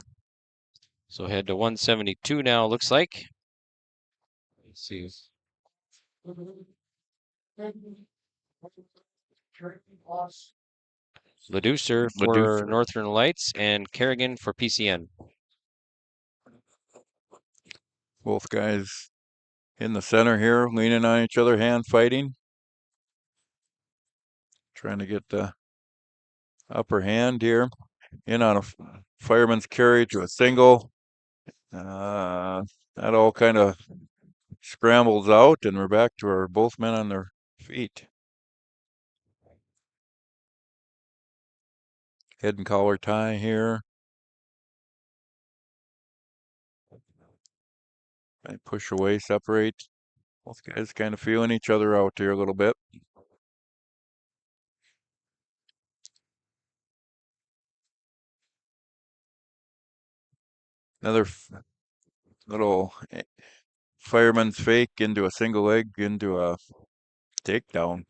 So head to 172 now, looks like. Let's see. Leducer for Northern Lights and Kerrigan for PCN. Both guys in the center here, leaning on each other, hand fighting. Trying to get the upper hand here. In on a fireman's carry to a single. That all kind of scrambles out, and we're back to our both men on their feet. Head and collar tie here. And push away, separate. Both guys kind of feeling each other out here a little bit. Another little fireman's fake into a single leg, into a takedown.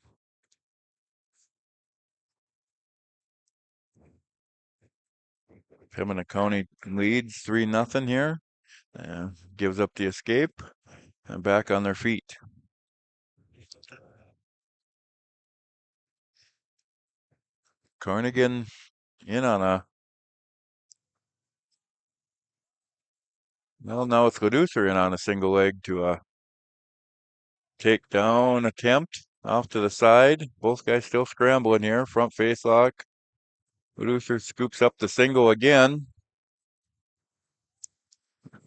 Pembina County leads 3-0 here. Gives up the escape and back on their feet. Carnegie in on a, well, now it's Leducer in on a single leg to a takedown attempt off to the side. Both guys still scrambling here. Front face lock. Leducer scoops up the single again.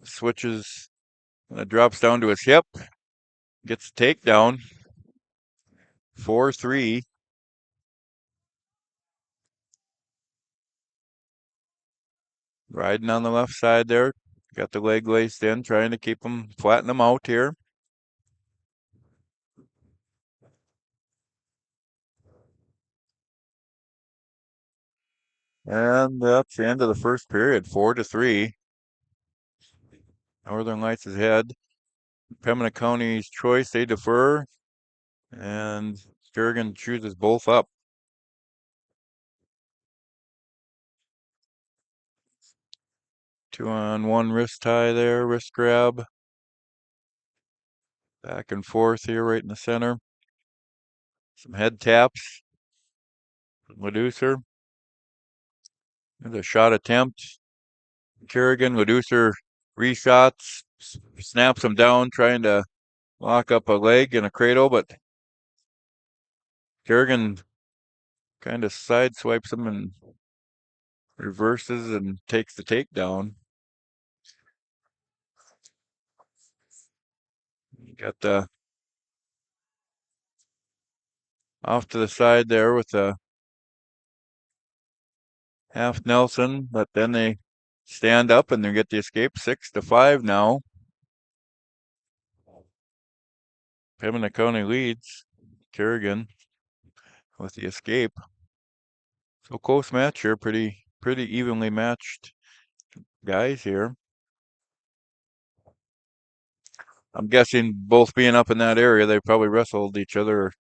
Switches, drops down to his hip. Gets the takedown. 4-3. Riding on the left side there. Got the leg laced in, trying to keep him, flatten him out here. And that's the end of the first period, 4-3. Northern Lights is ahead. Pembina County's choice, they defer. And Kerrigan chooses both up. Two on one wrist tie there, wrist grab. Back and forth here right in the center. Some head taps. Leducer. There's a shot attempt. Kerrigan, Leducer reshots, snaps him down, trying to lock up a leg in a cradle, but Kerrigan kind of sideswipes him and reverses and takes the takedown. Got the off to the side there with a half Nelson, but then they stand up and they get the escape. 6-5 now. Pembina County leads. Kerrigan with the escape. So close match here, pretty evenly matched guys here. I'm guessing both being up in that area, they probably wrestled each other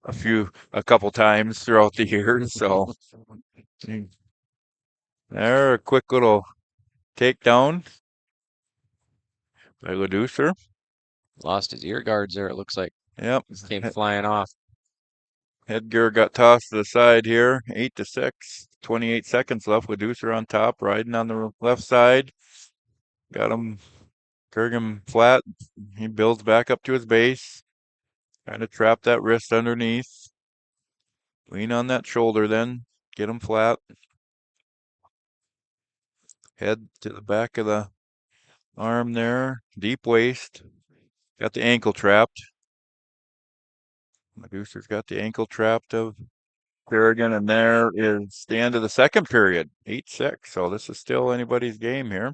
a couple times throughout the years. So there, a quick little takedown by Leducer. Lost his ear guards there, it looks like. Yep. Came flying off. Headgear got tossed to the side here. 8-6. 28 seconds left. Leducer on top, riding on the left side. Got him, Kerrigan flat. He builds back up to his base. Trying to trap that wrist underneath. Lean on that shoulder then. Get him flat. Head to the back of the arm there. Deep waist. Got the ankle trapped. Medusa's got the ankle trapped of Kerrigan, and there is the end of the second period, 8-6. So this is still anybody's game here.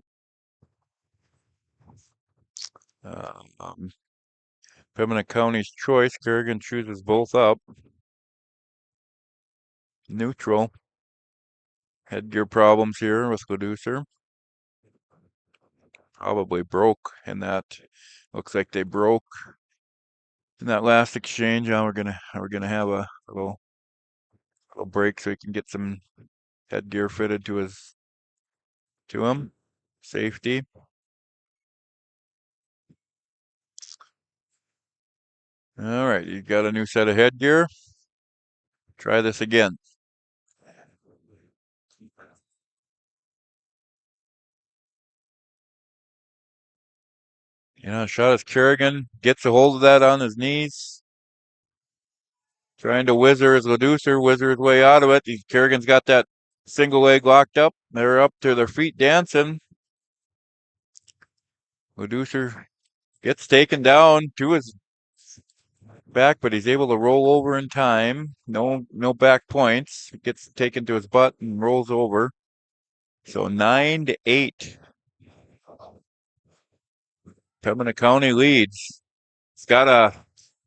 Pembina County's choice. Kerrigan chooses both up. Neutral. Headgear problems here with Medusa. Probably broke in that. Looks like they broke in that last exchange. Now we're gonna have a little break so he can get some headgear fitted to him. Safety. All right, you got a new set of headgear. Try this again. Shot as Kerrigan gets a hold of that on his knees. Trying to whizzer his way out of it. Kerrigan's got that single leg locked up. They're up to their feet dancing. Medusa gets taken down to his back, but he's able to roll over in time. No back points. Gets taken to his butt and rolls over. So 9-8. Pembina County leads. It's got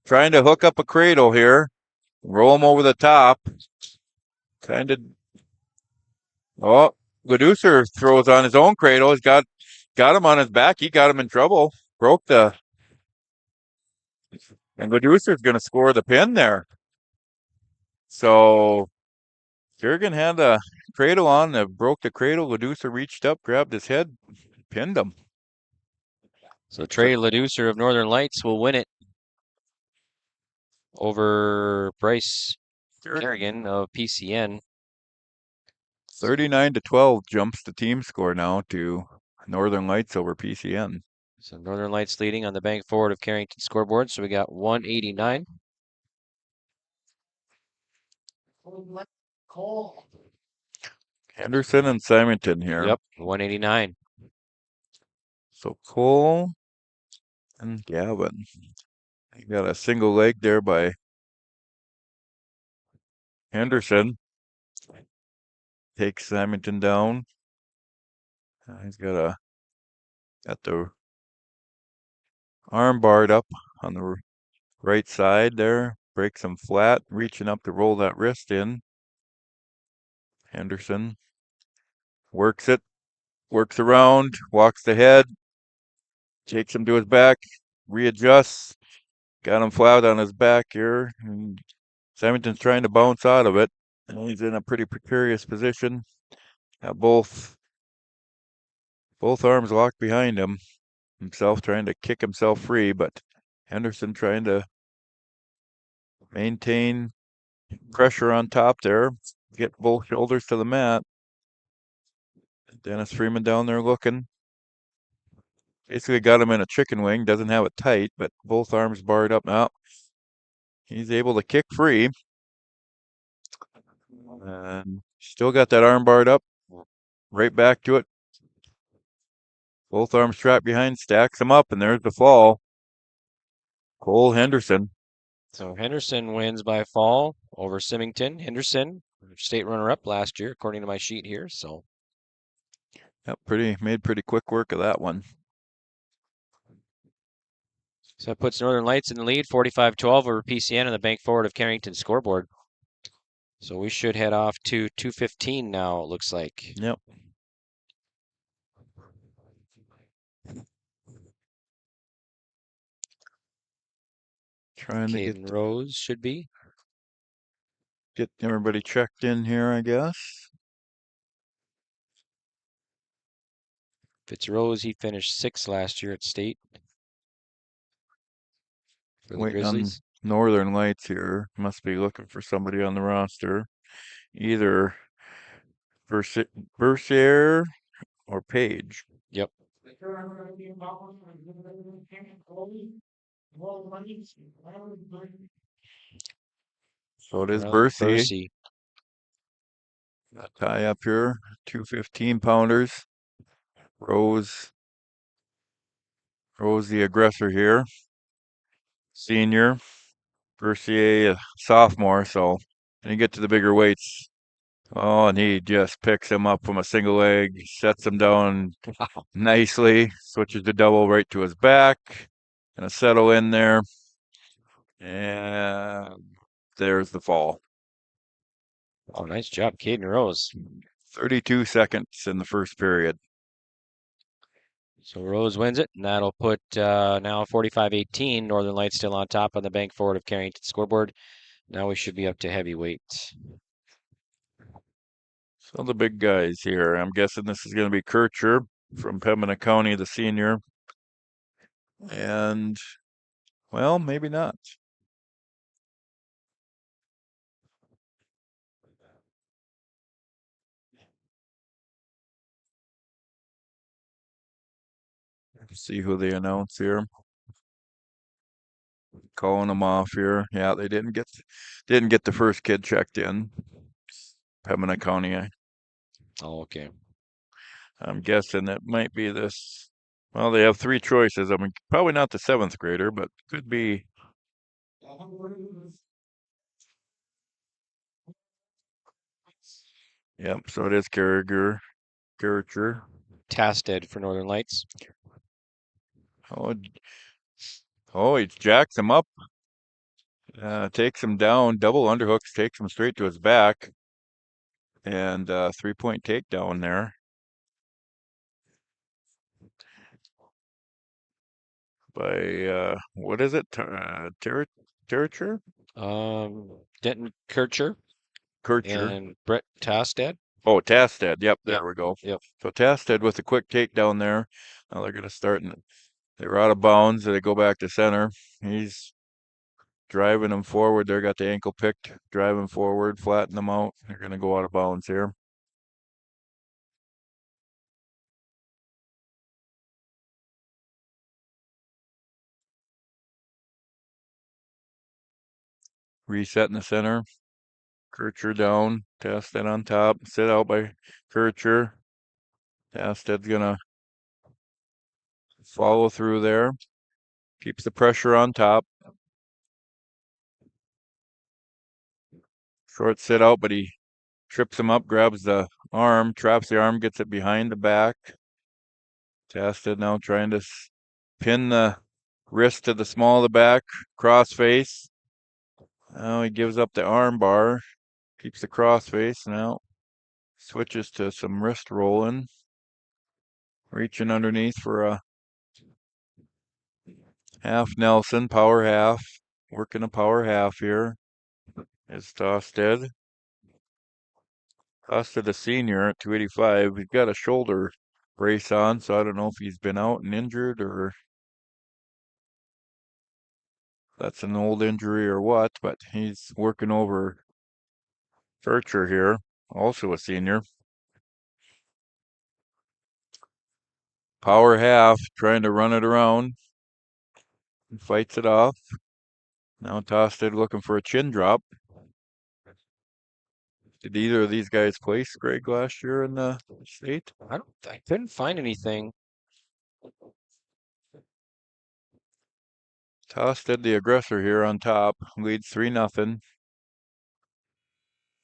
trying to hook up a cradle here. Roll him over the top. Medusa throws on his own cradle. He's got him on his back. He got him in trouble. And Medusa's going to score the pin there. So Kerrigan had a cradle on, broke the cradle. Medusa reached up, grabbed his head, pinned him. So Trey Leducer of Northern Lights will win it over Bryce Kerrigan of PCN. 39-12 jumps the team score now to Northern Lights over PCN. So Northern Lights leading on the bank forward of Carrington scoreboard. So we got 189. Henderson and Simmington here. Yep, 189. So Cole and Gavin. You got a single leg there by Henderson. Takes Simmington down. He's got the arm barred up on the right side there. Breaks him flat, reaching up to roll that wrist in. Henderson works it, works around, walks the head, takes him to his back, readjusts, got him flat on his back here. And Simmington's trying to bounce out of it. And he's in a pretty precarious position. Got both arms locked behind him. Himself trying to kick himself free, but Henderson trying to maintain pressure on top there. Get both shoulders to the mat. Dennis Freeman down there looking. Basically got him in a chicken wing. Doesn't have it tight, but both arms barred up now. He's able to kick free. And still got that arm barred up. Right back to it. Both arms strapped behind, stacks him up, and there's the fall. Cole Henderson. So Henderson wins by fall over Simmington. Henderson, state runner-up last year, according to my sheet here. So, yep, made pretty quick work of that one. So that puts Northern Lights in the lead, 45-12 over PCN on the bank forward of Carrington scoreboard. So we should head off to 2:15 now, it looks like. Yep. Trying to get Rose should be. Get everybody checked in here, I guess. Fitzrose, he finished 6th last year at state. For the Waiting on Grizzlies. Northern Lights here. Must be looking for somebody on the roster. Either Bercier or Page. Yep. So it is Well, Bercy. Bercy. Tie up here, 2 15-pounders. Rose the aggressor here. Senior. Bercier, a sophomore, so when you get to the bigger weights, oh, and he just picks him up from a single leg, sets him down nicely, switches the double right to his back, gonna settle in there, and there's the fall. Oh, nice job, Caden Rose. 32 seconds in the first period. So Rose wins it, and that'll put now 45-18. Northern Lights still on top on the bank forward of Carrington scoreboard. Now we should be up to heavyweight. So the big guys here. I'm guessing this is going to be Kircher from Pembina County, the senior. And, well, maybe not. See who they announce here. Calling them off here. Yeah, they didn't get the first kid checked in. Pembina County. Oh, okay. I'm guessing it might be this. Well, they have 3 choices. I mean, probably not the 7th grader, but could be. Yep, so it is Carriger. Tasted for Northern Lights. Oh, he jacks him up. Takes him down, double underhooks, takes him straight to his back. And 3-point takedown there. By, what is it? Terricher? Denton Kircher. And Brett Tasted. Oh, Tasted. Yep, there we go. Yep. So Tasted with a quick takedown there. Now they're going to start. They were out of bounds. They go back to center. He's driving them forward. They got the ankle picked. Driving forward, flatten them out. They're going to go out of bounds here. Reset in the center. Kircher down. Tasted on top. Sit out by Kircher. Tasted's going to follow through there. Keeps the pressure on top. Short sit out, but he trips him up, grabs the arm, traps the arm, gets it behind the back. Tasted now trying to pin the wrist to the small of the back, cross face. Now he gives up the arm bar, keeps the cross face. Now switches to some wrist rolling. Reaching underneath for a half Nelson, power half. Working a power half here. Is Tosted. Tosted a senior at 285. He's got a shoulder brace on, so I don't know if he's been out and injured or that's an old injury or what, but he's working over Kircher here, also a senior. Power half, trying to run it around. He fights it off. Now Tosted looking for a chin drop. Did either of these guys place Greg last year in the state? I couldn't find anything. Tosted, the aggressor here on top, leads 3-0.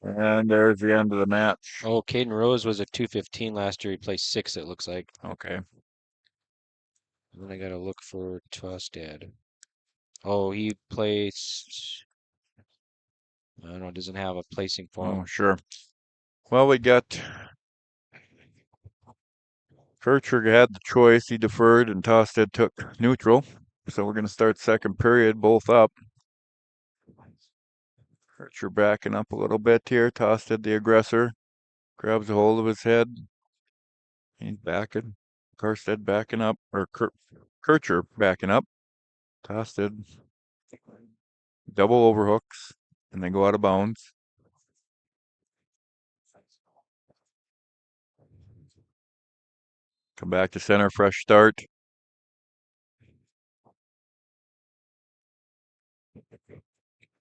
And there's the end of the match. Oh, Caden Rose was at 215 last year. He placed 6, it looks like. Okay. And then I got to look for Tosted. Oh, he placed. I don't know, doesn't have a placing for him. Oh, sure. Well, we got Kircher had the choice. He deferred, and Tosted took neutral. So we're going to start second period, both up. Kircher backing up a little bit here. Tosted, the aggressor, grabs a hold of his head. He's backing. Karstead backing up, or Kircher backing up. Tosted, double overhooks, and they go out of bounds. Come back to center, fresh start.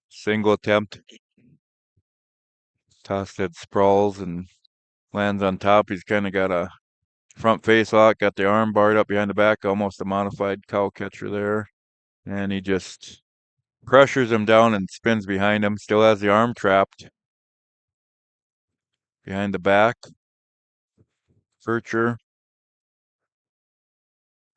Single attempt Tosted sprawls and lands on top. He's kind of got a front face lock, got the arm barred up behind the back, almost a modified cow catcher there. And he just pressures him down and spins behind him. Still has the arm trapped behind the back. Furcher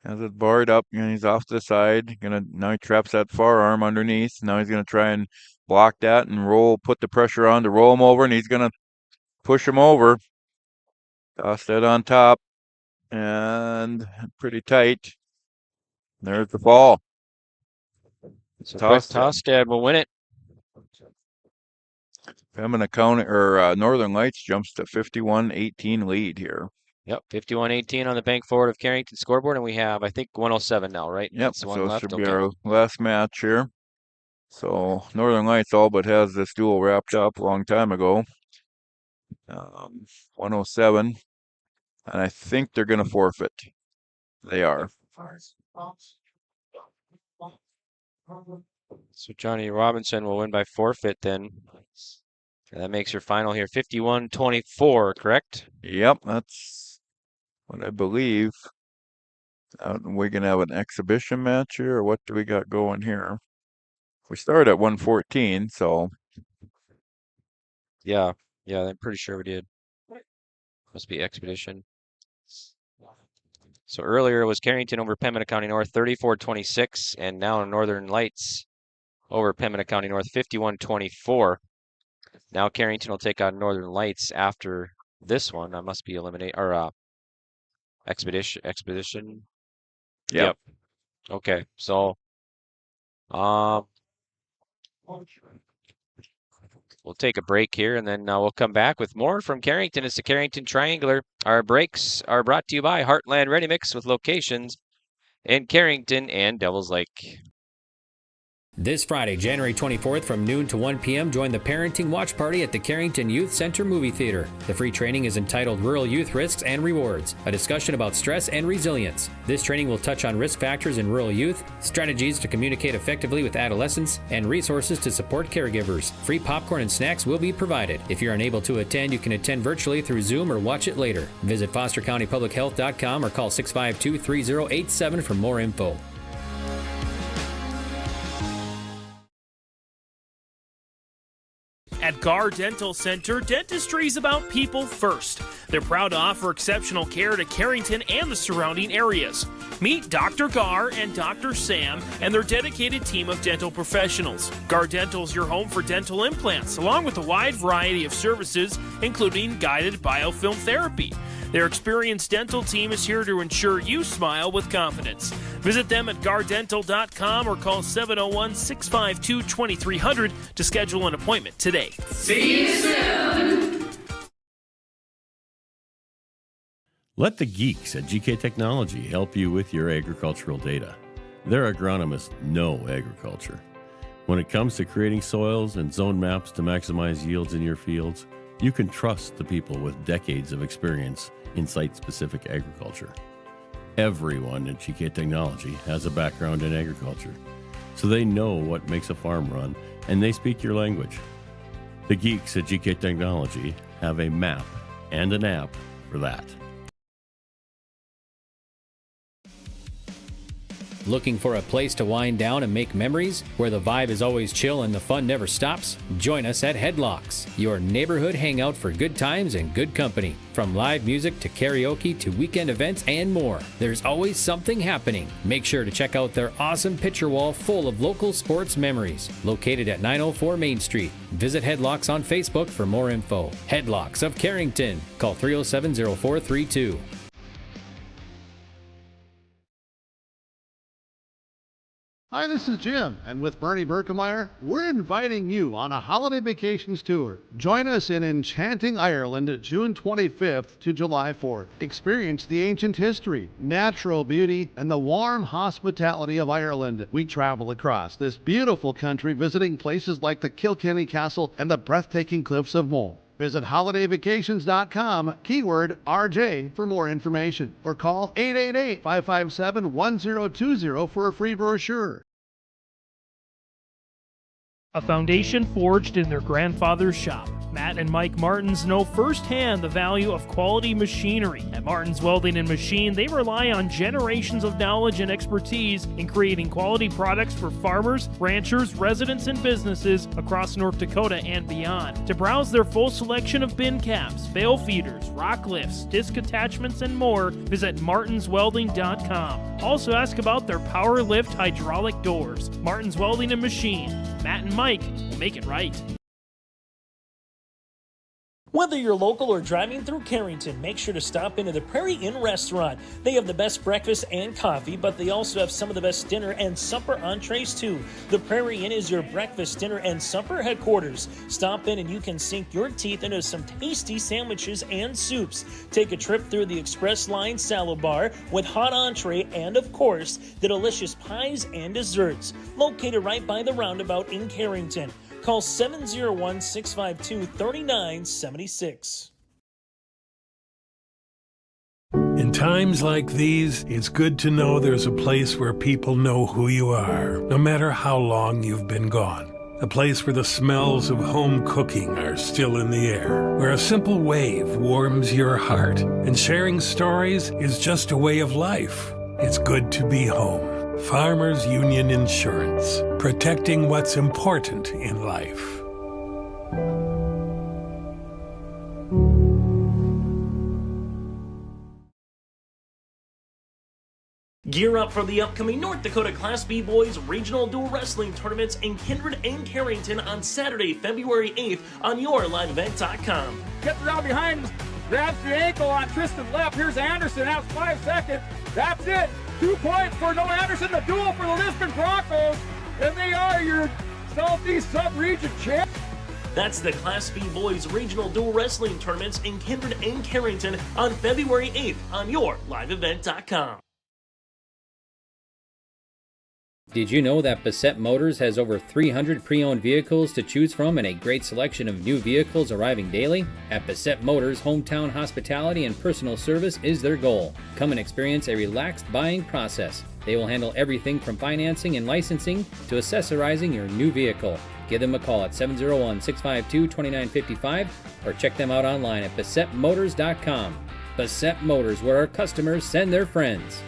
has it barred up, and he's off to the side. Now he traps that forearm underneath. Now he's gonna try and block that and put the pressure on to roll him over, and he's gonna push him over. Toss that on top, and pretty tight. There's the fall. So Tostad will win it. Pembina County or Northern Lights jumps to 51-18 lead here. Yep, 51-18 on the bank forward of Carrington scoreboard, and we have, I think, 107 now, right? Yep, That's the one so it left. should be our last match here. So Northern Lights all but has this duel wrapped up a long time ago. 107, and I think they're going to forfeit. They are. So Johnny Robinson will win by forfeit then. And that makes your final here 51-24, correct? Yep, that's what I believe. We're going to have an exhibition match here, or what do we got going here? We start at 114, so. Yeah, I'm pretty sure we did. Must be expedition. So earlier it was Carrington over Pembina County North, 34-26, and now Northern Lights over Pembina County North, 51-24. Now Carrington will take on Northern Lights after this one. I must be expedition. Yep. Okay, so we'll take a break here, and then we'll come back with more from Carrington. It's the Carrington Triangular. Our breaks are brought to you by Heartland Ready Mix with locations in Carrington and Devils Lake. This Friday, January 24th from noon to 1 p.m., join the Parenting Watch Party at the Carrington Youth Center Movie Theater. The free training is entitled Rural Youth Risks and Rewards, a discussion about stress and resilience. This training will touch on risk factors in rural youth, strategies to communicate effectively with adolescents, and resources to support caregivers. Free popcorn and snacks will be provided. If you're unable to attend, you can attend virtually through Zoom or watch it later. Visit fostercountypublichealth.com or call 652-3087 for more info. At Carr Dental Center, dentistry is about people first. They're proud to offer exceptional care to Carrington and the surrounding areas. Meet Dr. Carr and Dr. Sam and their dedicated team of dental professionals. Carr Dental is your home for dental implants, along with a wide variety of services, including guided biofilm therapy. Their experienced dental team is here to ensure you smile with confidence. Visit them at gardental.com or call 701-652-2300 to schedule an appointment today. See you soon! Let the geeks at GK Technology help you with your agricultural data. Their agronomists know agriculture. When it comes to creating soils and zone maps to maximize yields in your fields, you can trust the people with decades of experience in site-specific agriculture. Everyone at GK Technology has a background in agriculture, so they know what makes a farm run, and they speak your language. The geeks at GK Technology have a map and an app for that. Looking for a place to wind down and make memories, where the vibe is always chill and the fun never stops? Join us at Headlocks, your neighborhood hangout for good times and good company. From live music to karaoke to weekend events and more, there's always something happening. Make sure to check out their awesome picture wall full of local sports memories. Located at 904 Main Street. Visit Headlocks on Facebook for more info. Headlocks of Carrington. Call 307-0432. Hi, this is Jim, and with Bernie Berkemeyer, we're inviting you on a holiday vacations tour. Join us in enchanting Ireland June 25th to July 4th. Experience the ancient history, natural beauty, and the warm hospitality of Ireland. We travel across this beautiful country visiting places like the Kilkenny Castle and the breathtaking cliffs of Moher. Visit holidayvacations.com, keyword RJ, for more information, or call 888-557-1020 for a free brochure. a foundation forged in their grandfather's shop. Matt and Mike Martins know firsthand the value of quality machinery. At Martins Welding and Machine, they rely on generations of knowledge and expertise in creating quality products for farmers, ranchers, residents, and businesses across North Dakota and beyond. To browse their full selection of bin caps, bale feeders, rock lifts, disc attachments, and more, visit martinswelding.com. Also ask about their power lift hydraulic doors. Martins Welding and Machine. Matt and Mike will make it right. Whether you're local or driving through Carrington, make sure to stop into the Prairie Inn restaurant. They have the best breakfast and coffee, but they also have some of the best dinner and supper entrees too. The Prairie Inn is your breakfast, dinner, and supper headquarters. Stop in and you can sink your teeth into some tasty sandwiches and soups. Take a trip through the Express Line Salad Bar with hot entree and, of course, the delicious pies and desserts. Located right by the roundabout in Carrington. Call 701-652-3976. In times like these, it's good to know there's a place where people know who you are, no matter how long you've been gone. A place where the smells of home cooking are still in the air, where a simple wave warms your heart, and sharing stories is just a way of life. It's good to be home. Farmers Union Insurance, protecting what's important in life. Gear up for the upcoming North Dakota Class B Boys Regional Dual Wrestling Tournaments in Kindred and Carrington on Saturday, February 8th on yourliveevent.com. Gets around behind, grabs the ankle on Tristan left. Here's Anderson, out 5 seconds. That's it. 2 points for Noah Anderson, the duel for the Lisbon Broncos, and they are your Southeast Sub-Region champs. That's the Class B Boys Regional Dual Wrestling Tournaments in Kindred and Carrington on February 8th on yourliveevent.com. Did you know that Bassett Motors has over 300 pre-owned vehicles to choose from and a great selection of new vehicles arriving daily? At Bassett Motors, hometown hospitality and personal service is their goal. Come and experience a relaxed buying process. They will handle everything from financing and licensing to accessorizing your new vehicle. Give them a call at 701-652-2955 or check them out online at BassettMotors.com. Bassett Motors, where our customers send their friends.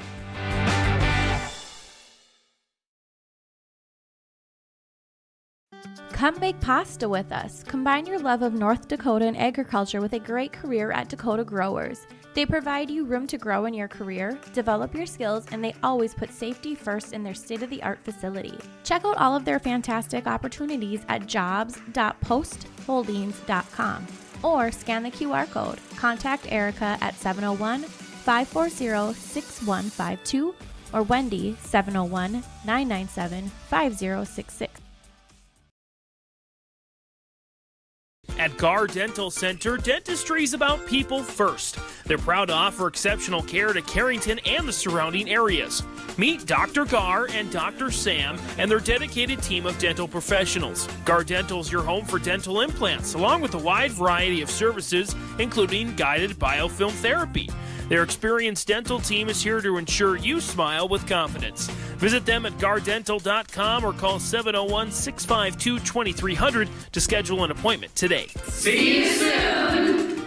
Come make pasta with us. Combine your love of North Dakota and agriculture with a great career at Dakota Growers. They provide you room to grow in your career, develop your skills, and they always put safety first in their state-of-the-art facility. Check out all of their fantastic opportunities at jobs.postholdings.com or scan the QR code. Contact Erica at 701-540-6152 or Wendy 701-997-5066. At Carr Dental Center, dentistry is about people first. They're proud to offer exceptional care to Carrington and the surrounding areas. Meet Dr. Carr and Dr. Sam and their dedicated team of dental professionals. Carr Dental is your home for dental implants, along with a wide variety of services, including guided biofilm therapy. Their experienced dental team is here to ensure you smile with confidence. Visit them at gardental.com or call 701-652-2300 to schedule an appointment today. See you soon!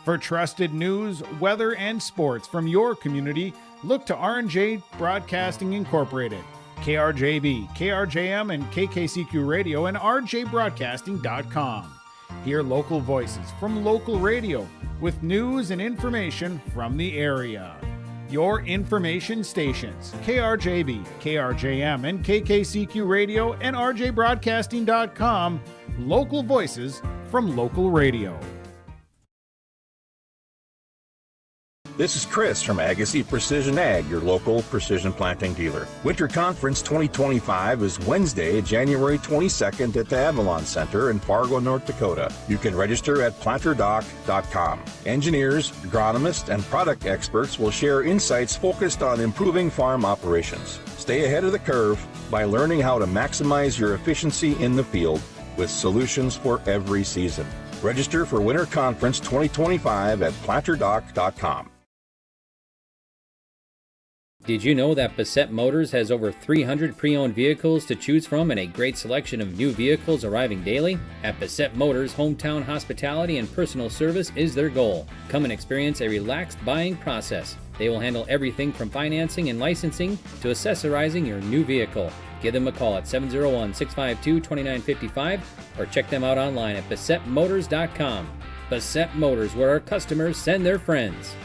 For trusted news, weather, and sports from your community, look to R&J Broadcasting Incorporated. KRJB, KRJM, and KKCQ Radio and rjbroadcasting.com. Hear local voices from local radio with news and information from the area. Your information stations, KRJB, KRJM, and KKCQ Radio and rjbroadcasting.com. Local voices from local radio. This is Chris from Agassiz Precision Ag, your local precision planting dealer. Winter Conference 2025 is Wednesday, January 22nd at the Avalon Center in Fargo, North Dakota. You can register at planterdoc.com. Engineers, agronomists, and product experts will share insights focused on improving farm operations. Stay ahead of the curve by learning how to maximize your efficiency in the field with solutions for every season. Register for Winter Conference 2025 at planterdoc.com. Did you know that Bassett Motors has over 300 pre-owned vehicles to choose from and a great selection of new vehicles arriving daily? At Bassett Motors, hometown hospitality and personal service is their goal. Come and experience a relaxed buying process. They will handle everything from financing and licensing to accessorizing your new vehicle. Give them a call at 701-652-2955 or check them out online at BassettMotors.com. Bassett Motors, where our customers send their friends.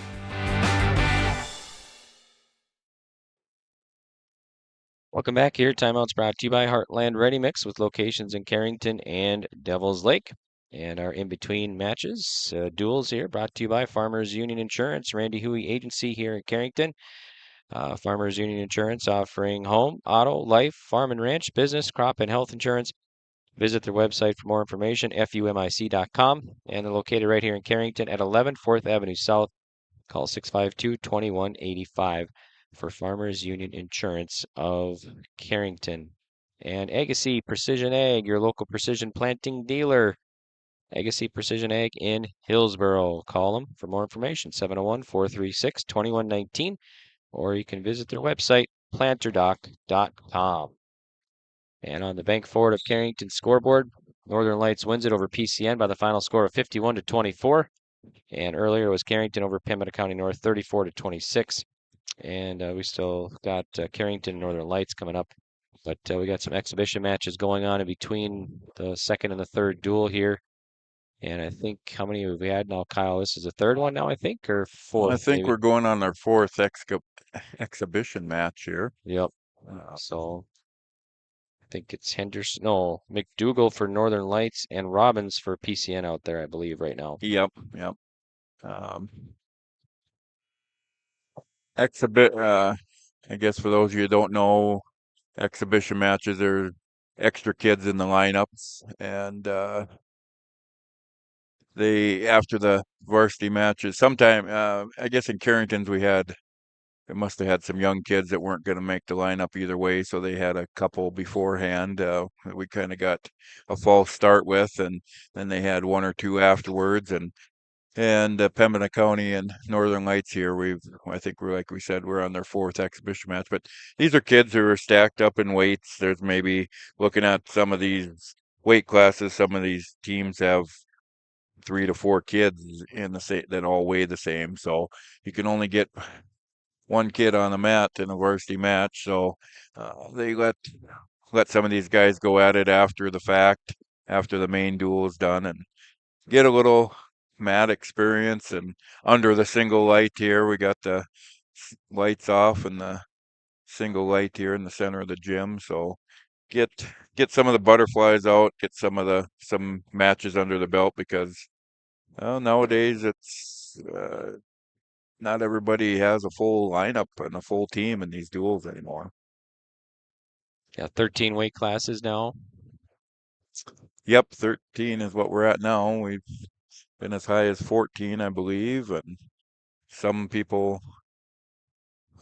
Welcome back here. Timeout's brought to you by Heartland Ready Mix with locations in Carrington and Devil's Lake. And our in-between matches, duels here, brought to you by Farmers Union Insurance, Randy Huey Agency here in Carrington. Farmers Union Insurance offering home, auto, life, farm and ranch, business, crop, and health insurance. Visit their website for more information, fumic.com. And they're located right here in Carrington at 11 4th Avenue South. Call 652-2185 for Farmers Union Insurance of Carrington. And Agassiz Precision Ag, your local precision planting dealer. Agassiz Precision Ag in Hillsboro. Call them for more information, 701-436-2119, or you can visit their website, planterdoc.com. And on the Bank Forward of Carrington scoreboard, Northern Lights wins it over PCN by the final score of 51-24. And earlier was Carrington over Pembina County North, 34-26. And we still got Carrington and Northern Lights coming up. But we got some exhibition matches going on in between the second and the third duel here. And I think, how many have we had now, Kyle? This is the third one now, I think, or fourth? I think maybe? we're going on our fourth exhibition match here. Yep. So I think it's Henderson. No, McDougal for Northern Lights and Robbins for PCN out there, I believe, right now. Yep. I guess for those of you who don't know, exhibition matches are extra kids in the lineups, and they, after the varsity matches, sometime I guess in Carrington's we must have had some young kids that weren't going to make the lineup either way, so they had a couple beforehand. We kind of got a false start with, and then they had one or two afterwards, and Pembina County and Northern Lights here, I think like we said, we're on their fourth exhibition match. But these are kids who are stacked up in weights. There's maybe, looking at some of these weight classes, some of these teams have 3 to 4 kids in that all weigh the same. So you can only get one kid on the mat in a varsity match. So they let some of these guys go at it after the fact, after the main duel is done, and get a little mat experience. And under the single light here, we got the lights off and the single light here in the center of the gym. So get some of the butterflies out, get some matches under the belt, because nowadays it's not everybody has a full lineup and a full team in these duels anymore. Yeah, 13 weight classes now. Yep, 13 is what we're at now. We've been as high as 14, I believe, and some people,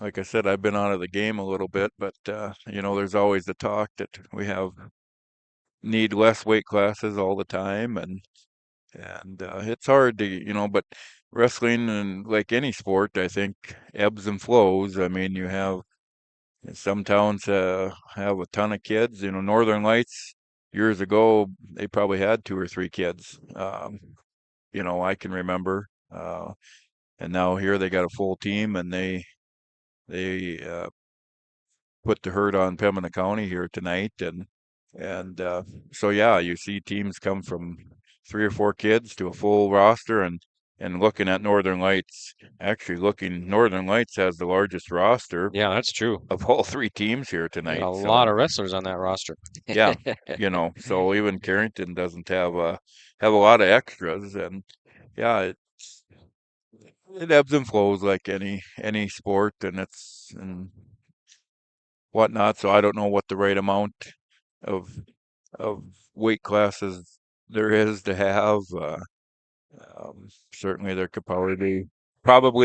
like I said, I've been out of the game a little bit, but there's always the talk that we need less weight classes all the time, and it's hard to, but wrestling, and like any sport, I think, ebbs and flows. I mean, you have some towns have a ton of kids. Northern Lights years ago, they probably had 2 or 3 kids. I can remember, and now here they got a full team, and they put the hurt on Pembina County here tonight, and so yeah, you see teams come from 3 or 4 kids to a full roster, and looking at Northern Lights, Northern Lights has the largest roster. Yeah, that's true. Of all 3 teams here tonight. A lot of wrestlers on that roster. Yeah, so even Carrington doesn't have a lot of extras, and yeah, it ebbs and flows like any sport, and whatnot. So I don't know what the right amount of weight classes there is to have. Certainly there could probably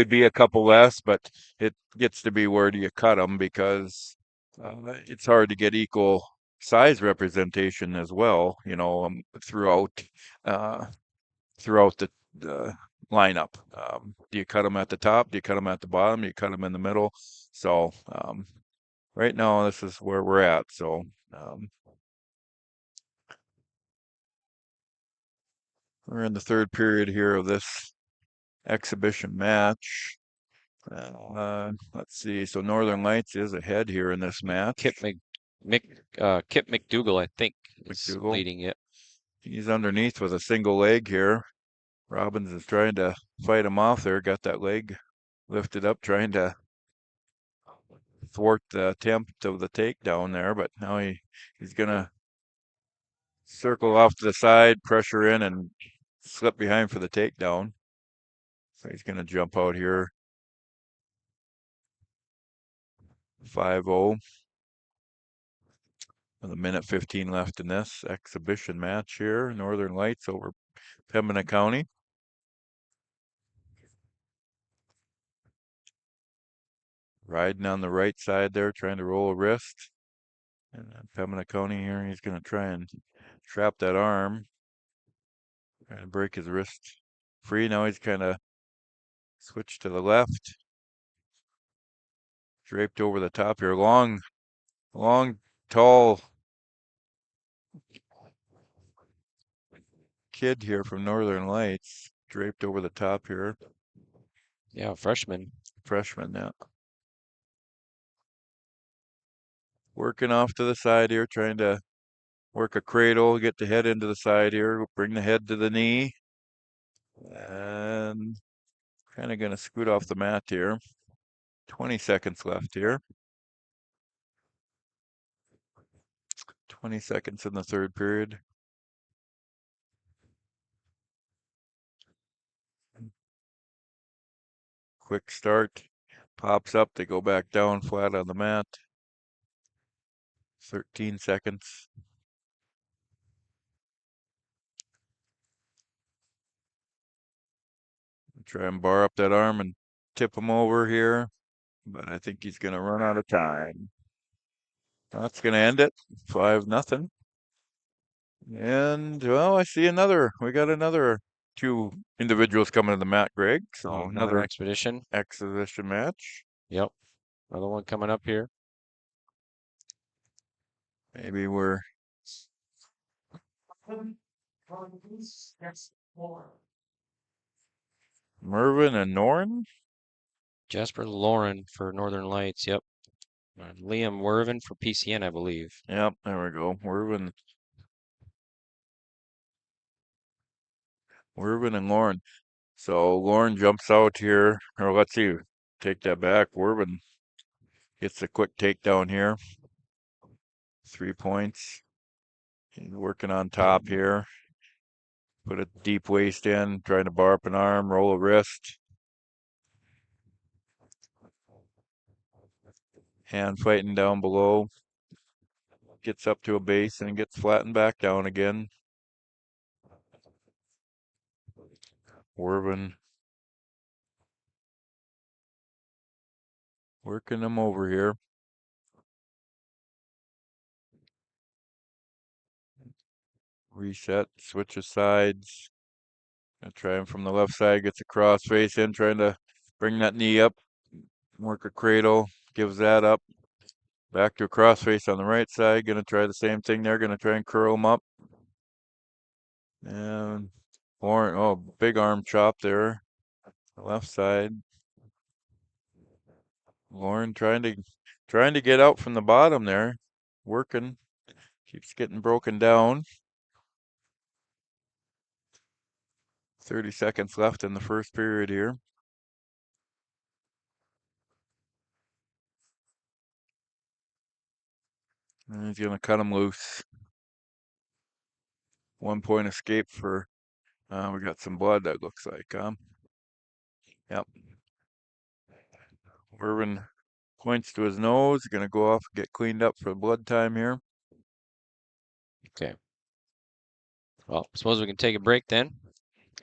be a couple less, but it gets to be, where do you cut them, because it's hard to get equal size representation as well, throughout the lineup. Do you cut them at the top? Do you cut them at the bottom? Do you cut them in the middle? So right now, this is where we're at. So we're in the third period here of this exhibition match. Let's see. So Northern Lights is ahead here in this match. Kip McDougal, I think, is leading it. He's underneath with a single leg here. Robbins is trying to fight him off there. Got that leg lifted up, trying to thwart the attempt of the takedown there. But now he's going to circle off to the side, pressure in, and slip behind for the takedown. So he's going to jump out here. 5-0. With a minute 15 left in this exhibition match here. Northern Lights over Pembina County. Riding on the right side there, trying to roll a wrist. And Pembina County here, he's going to try and trap that arm. Trying to break his wrist free. Now he's kind of switched to the left. Draped over the top here. Long, tall kid here from Northern Lights. Draped over the top here. Yeah, freshman. Freshman, yeah. Working off to the side here, trying to work a cradle, get the head into the side here, bring the head to the knee. And kind of going to scoot off the mat here. 20 seconds left here. 20 seconds in the third period. Quick start. Pops up. They go back down flat on the mat. 13 seconds. Try and bar up that arm and tip him over here. But I think he's going to run out of time. That's going to end it. 5-0. And, well, I see we got another 2 individuals coming to the mat, Greg. So another exhibition match. Yep. Another one coming up here. Maybe we're Wervin and Norrin. Jasper Lauren for Northern Lights. Yep. Liam Wervin for PCN, I believe. Yep. There we go. Wervin and Lauren. So Lauren jumps out here, or let's see, take that back. Wervin gets a quick takedown here. 3 points. He's working on top here. Put a deep waist in, trying to bar up an arm, roll a wrist. Hand fighting down below. Gets up to a base and gets flattened back down again. Wervin working him over here. Reset, switches sides. Gonna try him from the left side, gets a cross face in, trying to bring that knee up. Work a cradle, gives that up. Back to a cross face on the right side. Gonna try the same thing there. Gonna try and curl him up. And Lauren, big arm chop there. The left side. Lauren trying to get out from the bottom there. Working. Keeps getting broken down. 30 seconds left in the first period here. And he's going to cut him loose. 1 point escape for, we got some blood, that looks like. Yep. Wervin points to his nose. Going to go off and get cleaned up for blood time here. Okay. Well, I suppose we can take a break then.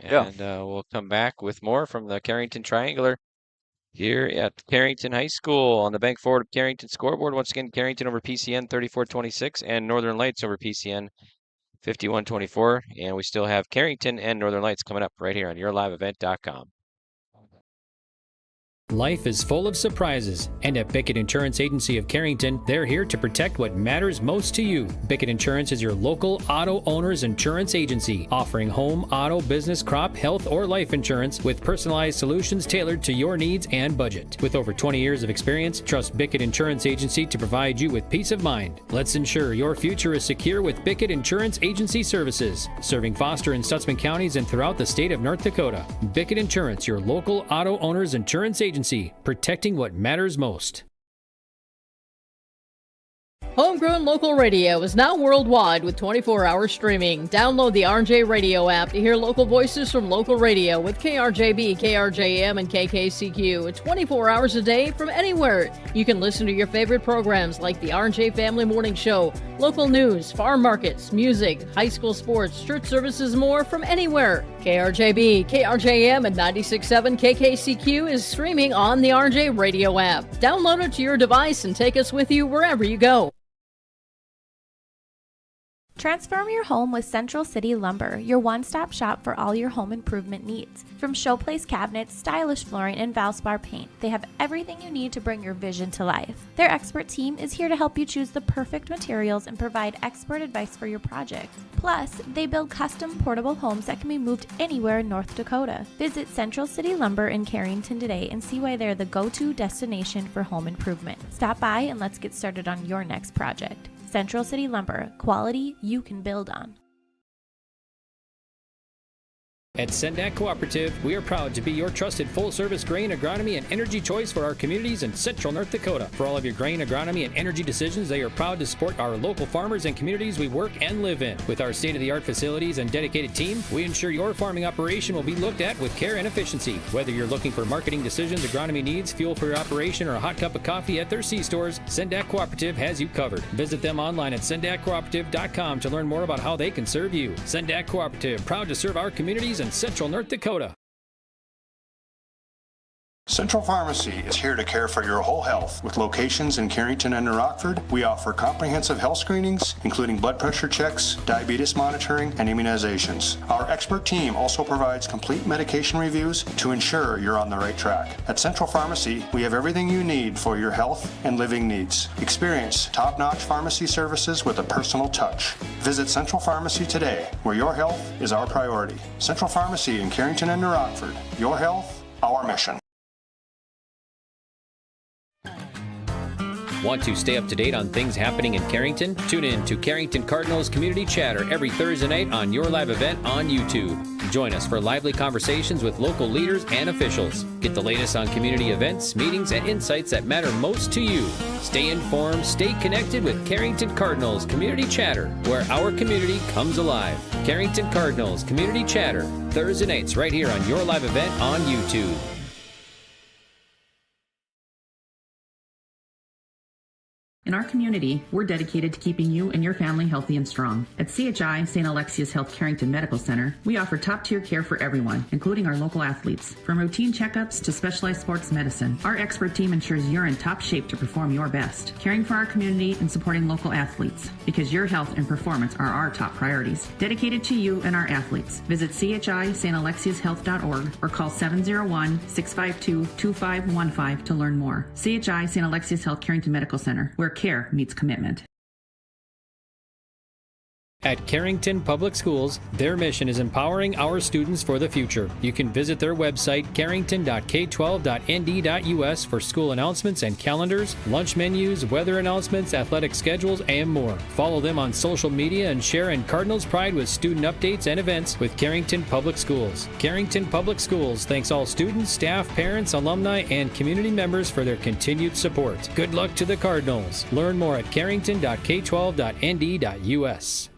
And we'll come back with more from the Carrington Triangular here at Carrington High School on the Bank Forward of Carrington scoreboard. Once again, Carrington over PCN 34-26 and Northern Lights over PCN 51-24, and we still have Carrington and Northern Lights coming up right here on yourliveevent.com. Life is full of surprises, and at Bickett Insurance Agency of Carrington, they're here to protect what matters most to you. Bickett Insurance is your local auto owner's insurance agency, offering home, auto, business, crop, health, or life insurance with personalized solutions tailored to your needs and budget. With over 20 years of experience, trust Bickett Insurance Agency to provide you with peace of mind. Let's ensure your future is secure with Bickett Insurance Agency services, serving Foster and Stutzman counties and throughout the state of North Dakota. Bickett Insurance, your local auto owner's insurance agency, protecting what matters most. Homegrown local radio is now worldwide with 24-hour streaming. Download the RJ Radio app to hear local voices from local radio with KRJB, KRJM, and KKCQ 24 hours a day from anywhere. You can listen to your favorite programs like the RJ Family Morning Show, local news, farm markets, music, high school sports, church services, more from anywhere. KRJB, KRJM, and 96.7 KKCQ is streaming on the RJ Radio app. Download it to your device and take us with you wherever you go. Transform your home with Central City Lumber, your one-stop shop for all your home improvement needs. From showplace cabinets, stylish flooring, and Valspar paint, they have everything you need to bring your vision to life. Their expert team is here to help you choose the perfect materials and provide expert advice for your project. Plus, they build custom portable homes that can be moved anywhere in North Dakota. Visit Central City Lumber in Carrington today and see why they're the go-to destination for home improvement. Stop by and let's get started on your next project. Central City Lumber, quality you can build on. At Sendak Cooperative, we are proud to be your trusted full-service grain, agronomy, and energy choice for our communities in central North Dakota. For all of your grain, agronomy, and energy decisions, they are proud to support our local farmers and communities we work and live in. With our state-of-the-art facilities and dedicated team, we ensure your farming operation will be looked at with care and efficiency. Whether you're looking for marketing decisions, agronomy needs, fuel for your operation, or a hot cup of coffee at their C-stores, Sendak Cooperative has you covered. Visit them online at sendakcooperative.com to learn more about how they can serve you. Sendak Cooperative, proud to serve our communities in central North Dakota. Central Pharmacy is here to care for your whole health. With locations in Carrington and New Rockford, we offer comprehensive health screenings, including blood pressure checks, diabetes monitoring, and immunizations. Our expert team also provides complete medication reviews to ensure you're on the right track. At Central Pharmacy, we have everything you need for your health and living needs. Experience top-notch pharmacy services with a personal touch. Visit Central Pharmacy today, where your health is our priority. Central Pharmacy in Carrington and New Rockford. Your health, our mission. Want to stay up to date on things happening in Carrington? Tune in to Carrington Cardinals Community Chatter every Thursday night on Your Live Event on YouTube. Join us for lively conversations with local leaders and officials. Get the latest on community events, meetings, and insights that matter most to you. Stay informed, stay connected with Carrington Cardinals Community Chatter, where our community comes alive. Carrington Cardinals Community Chatter, Thursday nights right here on Your Live Event on YouTube. In our community, we're dedicated to keeping you and your family healthy and strong. At CHI, St. Alexius Health Carrington Medical Center, we offer top-tier care for everyone, including our local athletes. From routine checkups to specialized sports medicine, our expert team ensures you're in top shape to perform your best, caring for our community and supporting local athletes, because your health and performance are our top priorities. Dedicated to you and our athletes. Visit chistalexiushealth.org or call 701-652-2515 to learn more. CHI, St. Alexius Health Carrington Medical Center, where care meets commitment. At Carrington Public Schools, their mission is empowering our students for the future. You can visit their website, carrington.k12.nd.us, for school announcements and calendars, lunch menus, weather announcements, athletic schedules, and more. Follow them on social media and share in Cardinals pride with student updates and events with Carrington Public Schools. Carrington Public Schools thanks all students, staff, parents, alumni, and community members for their continued support. Good luck to the Cardinals. Learn more at carrington.k12.nd.us.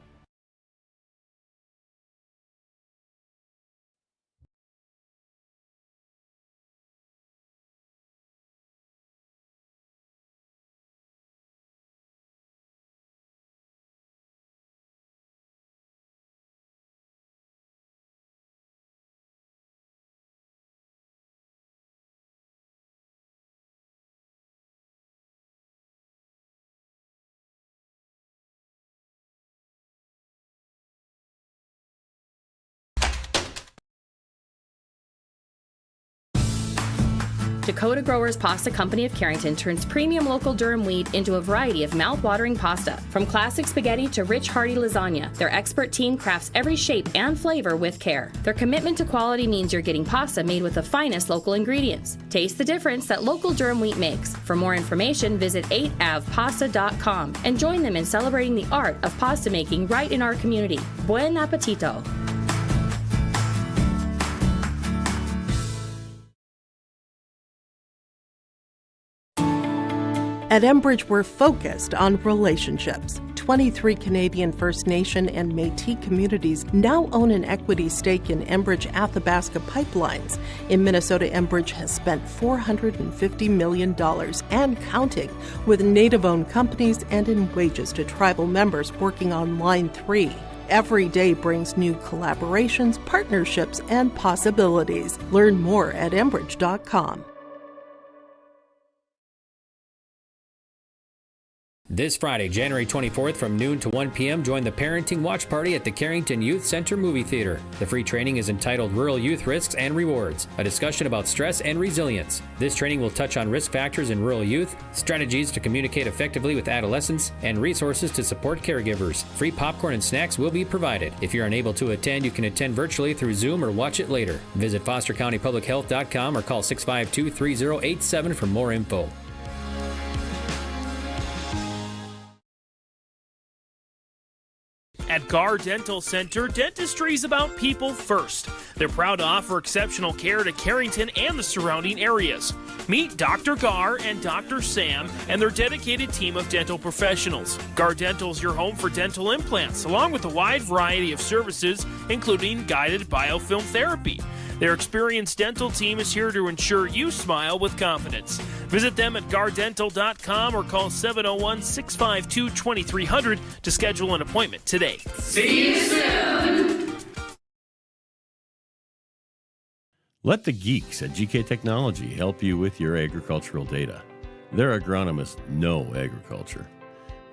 Dakota Growers Pasta Company of Carrington turns premium local durum wheat into a variety of mouth-watering pasta. From classic spaghetti to rich, hearty lasagna, their expert team crafts every shape and flavor with care. Their commitment to quality means you're getting pasta made with the finest local ingredients. Taste the difference that local durum wheat makes. For more information, visit 8avpasta.com and join them in celebrating the art of pasta making right in our community. Buen appetito! At Enbridge, we're focused on relationships. 23 Canadian First Nation and Métis communities now own an equity stake in Enbridge Athabasca Pipelines. In Minnesota, Enbridge has spent $450 million and counting with Native-owned companies and in wages to tribal members working on Line 3. Every day brings new collaborations, partnerships, and possibilities. Learn more at Enbridge.com. This Friday, January 24th from noon to 1 p.m., join the Parenting Watch Party at the Carrington Youth Center Movie Theater. The free training is entitled Rural Youth Risks and Rewards, a discussion about stress and resilience. This training will touch on risk factors in rural youth, strategies to communicate effectively with adolescents, and resources to support caregivers. Free popcorn and snacks will be provided. If you're unable to attend, you can attend virtually through Zoom or watch it later. Visit fostercountypublichealth.com or call 652-3087 for more info. At Carr Dental Center, dentistry is about people first. They're proud to offer exceptional care to Carrington and the surrounding areas. Meet Dr. Garr and Dr. Sam and their dedicated team of dental professionals. Garr Dental is your home for dental implants, along with a wide variety of services, including guided biofilm therapy. Their experienced dental team is here to ensure you smile with confidence. Visit them at gardental.com or call 701-652-2300 to schedule an appointment today. See you soon. Let the geeks at GK Technology help you with your agricultural data. Their agronomists know agriculture.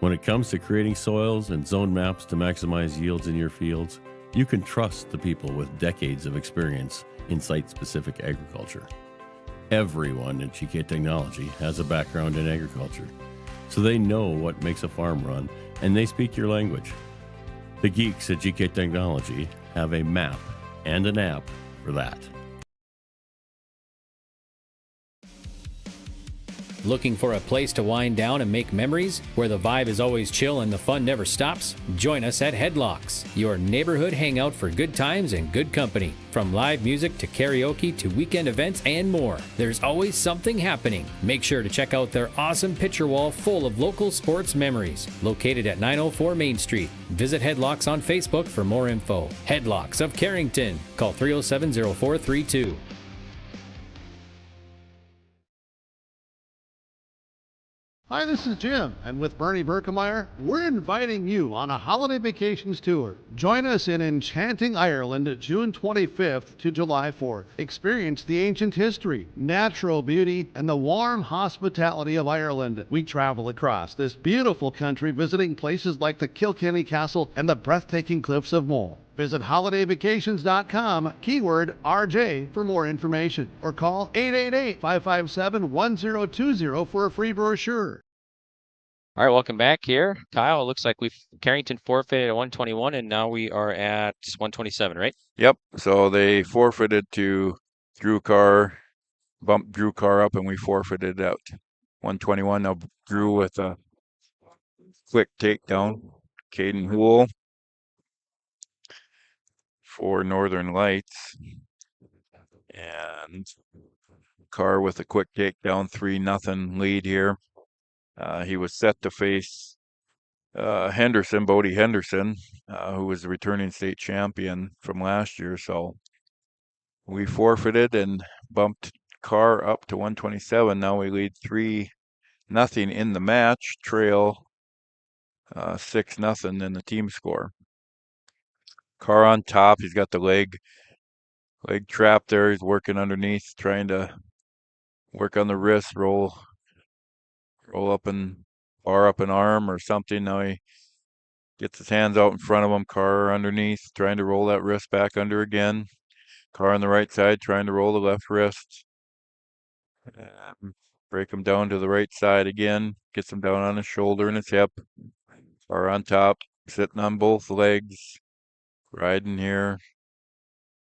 When it comes to creating soils and zone maps to maximize yields in your fields, you can trust the people with decades of experience in site-specific agriculture. Everyone at GK Technology has a background in agriculture, so they know what makes a farm run, and they speak your language. The geeks at GK Technology have a map and an app for that. Looking for a place to wind down and make memories, where the vibe is always chill and the fun never stops? Join us at Headlocks, your neighborhood hangout for good times and good company. From live music to karaoke to weekend events and more, there's always something happening. Make sure to check out their awesome picture wall full of local sports memories. Located at 904 Main Street. Visit Headlocks on Facebook for more info. Headlocks of Carrington. Call 307-0432. Hi, this is Jim, and with Bernie Berkemeyer, we're inviting you on a holiday vacations tour. Join us in enchanting Ireland June 25th to July 4th. Experience the ancient history, natural beauty, and the warm hospitality of Ireland. We travel across this beautiful country visiting places like the Kilkenny Castle and the breathtaking cliffs of Moher. Visit holidayvacations.com, keyword RJ, for more information, or call 888-557-1020 for a free brochure. All right, welcome back here. Kyle, it looks like Carrington forfeited at 121, and now we are at 127, right? Yep. So they forfeited to Drew Carr, bumped Drew Carr up, and we forfeited out 121. Now Drew with a quick takedown. Caden Hoole for Northern Lights. And Carr with a quick takedown, 3-0 lead here. He was set to face Henderson, Bodie Henderson, who was the returning state champion from last year. So we forfeited and bumped Carr up to 127. Now we lead 3-0 in the match, trail 6-0 in the team score. Carr on top. He's got the leg trap there. He's working underneath, trying to work on the wrist, roll up and bar up an arm or something. Now he gets his hands out in front of him. Carr underneath, trying to roll that wrist back under again. Carr on the right side, trying to roll the left wrist. Break him down to the right side again. Gets him down on his shoulder and his hip. Or on top, sitting on both legs. Riding here.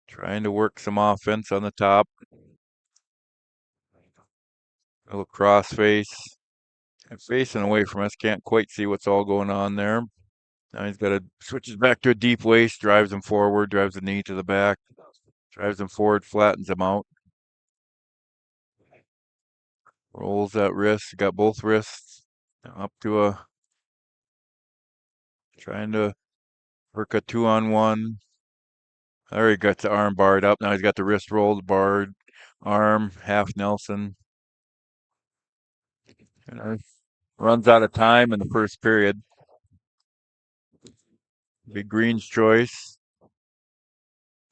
Trying to work some offense on the top. A little cross face. And facing away from us. Can't quite see what's all going on there. Now he's got to switches back to a deep waist. Drives him forward. Drives the knee to the back. Drives him forward. Flattens him out. Rolls that wrist. Got both wrists. Up to a. Trying to work a 2-on-1. There he got the arm barred up. Now he's got the wrist rolled, barred, arm, half Nelson. Runs out of time in the first period. Big Green's choice,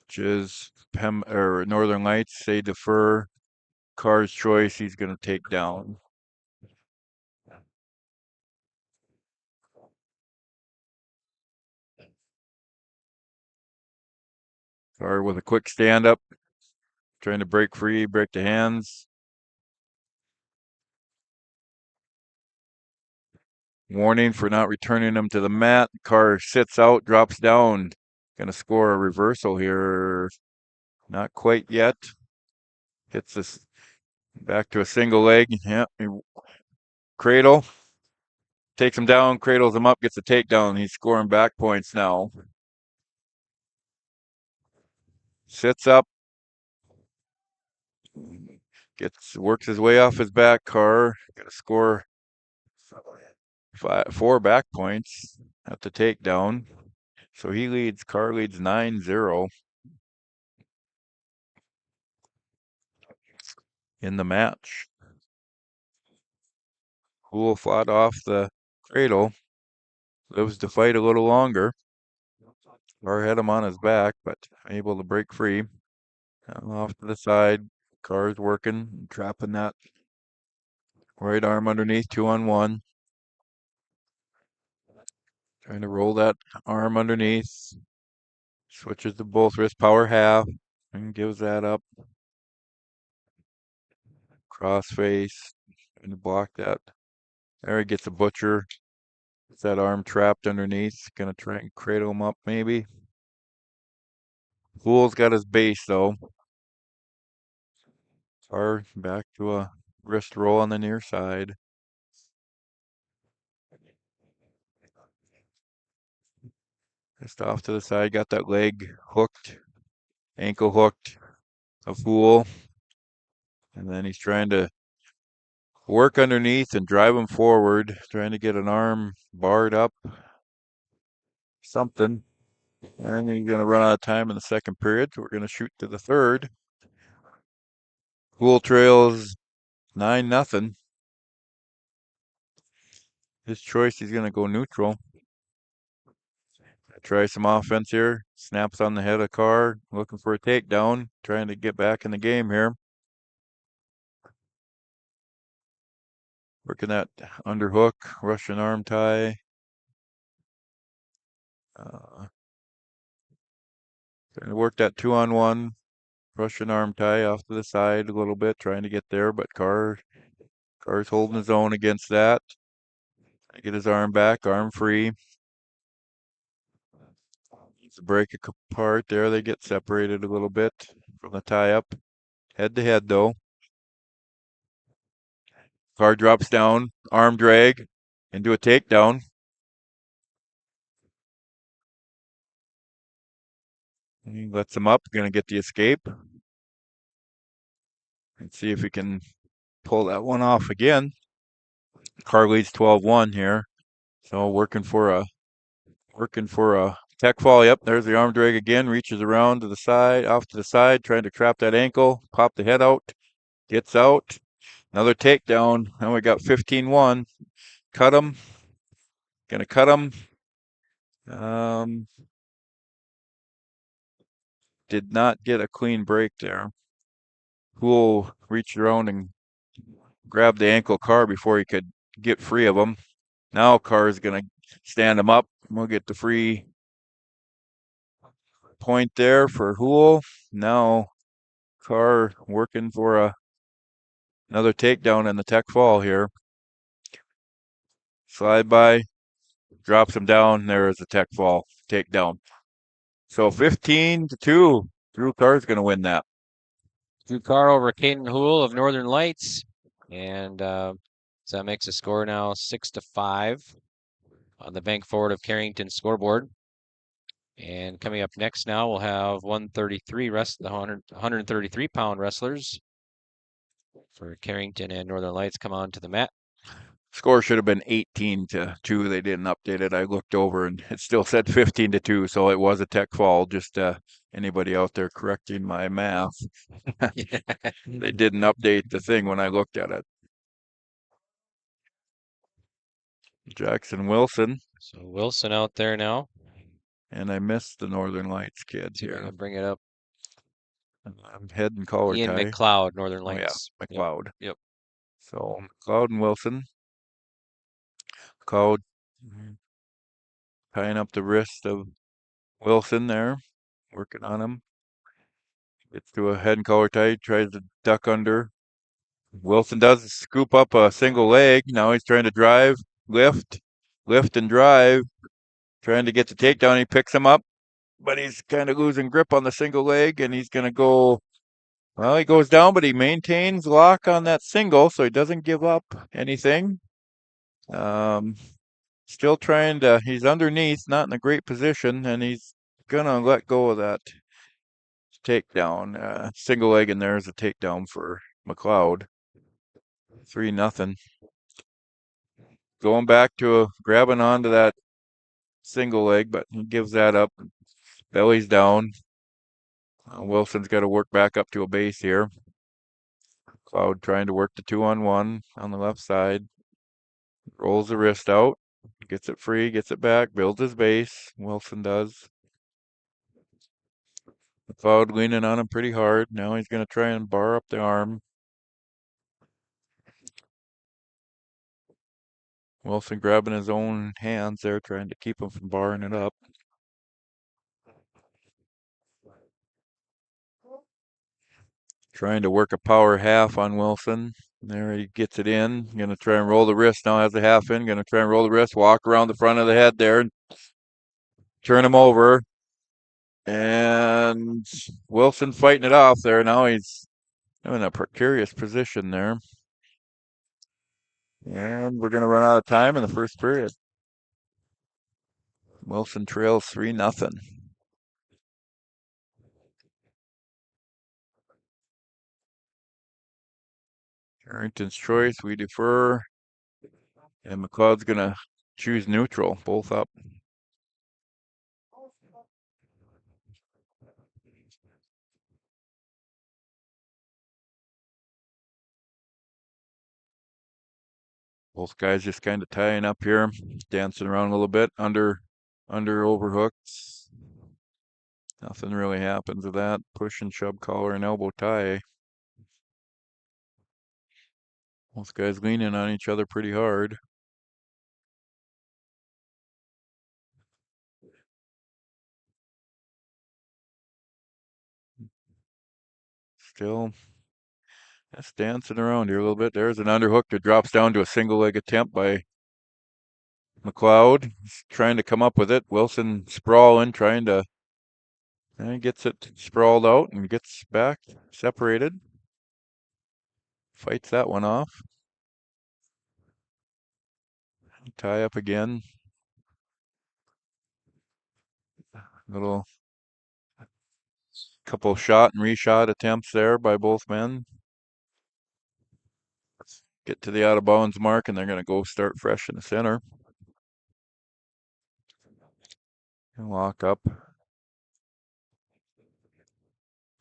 which is Northern Lights. They defer. Carr's choice, he's going to take down. Carr with a quick stand up. Trying to break free, break the hands. Warning for not returning him to the mat. Carr sits out, drops down. Going to score a reversal here. Not quite yet. Hits this back to a single leg. Yeah. Cradle. Takes him down, cradles him up, gets a takedown. He's scoring back points now. Sits up. Works his way off his back. Carr got to score 4 back points at the takedown. So Carr leads 9-0 in the match. Cool fought off the cradle. Lives to fight a little longer. Carr had him on his back, but able to break free. Off to the side. Carr's working, trapping that right arm underneath, 2-on-1. Trying to roll that arm underneath. Switches to both wrist power half and gives that up. Cross face. Trying to block that. There he gets a butcher. Gets that arm trapped underneath. Gonna try and cradle him up maybe. Fool's got his base though. Carr back to a wrist roll on the near side. Just off to the side, got that leg hooked, ankle hooked, a Fool. And then he's trying to work underneath and drive him forward, trying to get an arm barred up, something. And he's going to run out of time in the second period, so we're going to shoot to the third. Fool trails 9-0. His choice, he's going to go neutral. Try some offense here. Snaps on the head of Carr, looking for a takedown, trying to get back in the game here. Working that underhook, Russian arm tie. Trying to work that 2-on-1, Russian arm tie off to the side a little bit, trying to get there, but Carr's holding his own against that. Get his arm back, arm free. Needs to break apart there. They get separated a little bit from the tie-up. Head-to-head, though. Carr drops down, arm drag, into a takedown. He lets him up, going to get the escape. Let's see if he can pull that one off again. Carr leads 12-1 here. So working for a tech fall. Yep, there's the arm drag again. Reaches around to the side, off to the side, trying to trap that ankle. Pop the head out. Gets out. Another takedown. Now we got 15-1. Cut him. Gonna cut him. Did not get a clean break there. Fool reached around and grabbed the ankle Carr before he could get free of him. Now Carr is going to stand him up. We'll get the free point there for Hool. Now Carr working for a Another takedown in the tech fall here. Slide by, drops him down. There is a tech fall takedown. So 15-2. Drew Carr's going to win that. Drew Carr over Caden Hool of Northern Lights. And so that makes the score now 6-5 on the bank forward of Carrington scoreboard. And coming up next now, we'll have 133 the 133-pound wrestlers for Carrington and Northern Lights come on to the mat. Score should have been 18-2. They didn't update it. I looked over and it still said 15-2, so it was a tech fall. Just anybody out there correcting my math. They didn't update the thing when I looked at it. Jackson Wilson. So Wilson out there now. And I missed the Northern Lights kids here. I'll bring it up. I'm head and collar Ian tie. McLeod, Northern Lights. Oh, yeah, McLeod. Yep. So McLeod and Wilson. McLeod tying up the wrist of Wilson there, working on him. Gets to a head and collar tie, tries to duck under. Wilson does scoop up a single leg. Now he's trying to drive, lift and drive. Trying to get the takedown. He picks him up, but he's kind of losing grip on the single leg, and he's going to go. Well, he goes down, but he maintains lock on that single, so he doesn't give up anything. Still trying to, he's underneath, not in a great position, and he's going to let go of that takedown. Single leg in there is a takedown for McLeod. 3-0. Going back to grabbing onto that single leg, but he gives that up. Belly's down. Wilson's got to work back up to a base here. McLeod trying to work the 2-on-1 on the left side. Rolls the wrist out. Gets it free, gets it back, builds his base. Wilson does. McLeod leaning on him pretty hard. Now he's going to try and bar up the arm. Wilson grabbing his own hands there, trying to keep him from barring it up. Trying to work a power half on Wilson. There he gets it in. Going to try and roll the wrist now, has a half in. Going to try and roll the wrist, walk around the front of the head there, and turn him over. And Wilson fighting it off there. Now he's in a precarious position there. And we're going to run out of time in the first period. Wilson trails 3-0. Carrington's choice, we defer. And McLeod's going to choose neutral, both up. Both guys just kind of tying up here, dancing around a little bit, under overhooks. Nothing really happens with that. Push and shove collar and elbow tie. Both guys leaning on each other pretty hard. Still just dancing around here a little bit. There's an underhook that drops down to a single leg attempt by McLeod. He's trying to come up with it. Wilson sprawling, trying to, and he gets it sprawled out and gets back separated. Fights that one off. Tie up again. Little couple shot and reshot attempts there by both men. Get to the out of bounds mark, and they're going to go start fresh in the center. And lock up.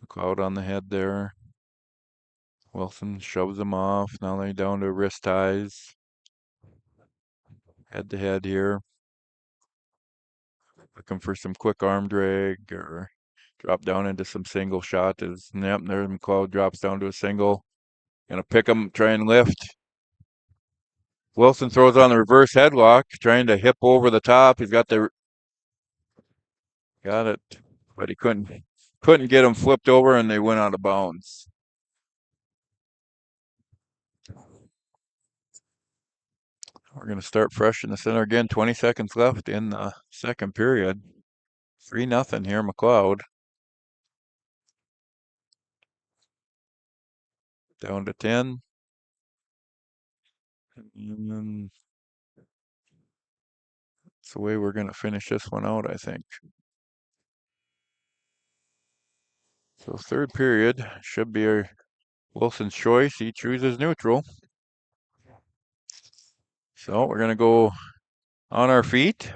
McLeod on the head there. Wilson shoves him off. Now they're down to wrist ties. Head to head here. Looking for some quick arm drag or drop down into some single shot. Yep, there McLeod drops down to a single. Gonna pick him, try and lift. Wilson throws on the reverse headlock, trying to hip over the top. He's got it, but he couldn't get him flipped over, and they went out of bounds. We're going to start fresh in the center again. 20 seconds left in the second period. 3-0 here, McLeod. Down to 10. And then that's the way we're going to finish this one out, I think. So third period should be Wilson's choice. He chooses neutral. So we're going to go on our feet.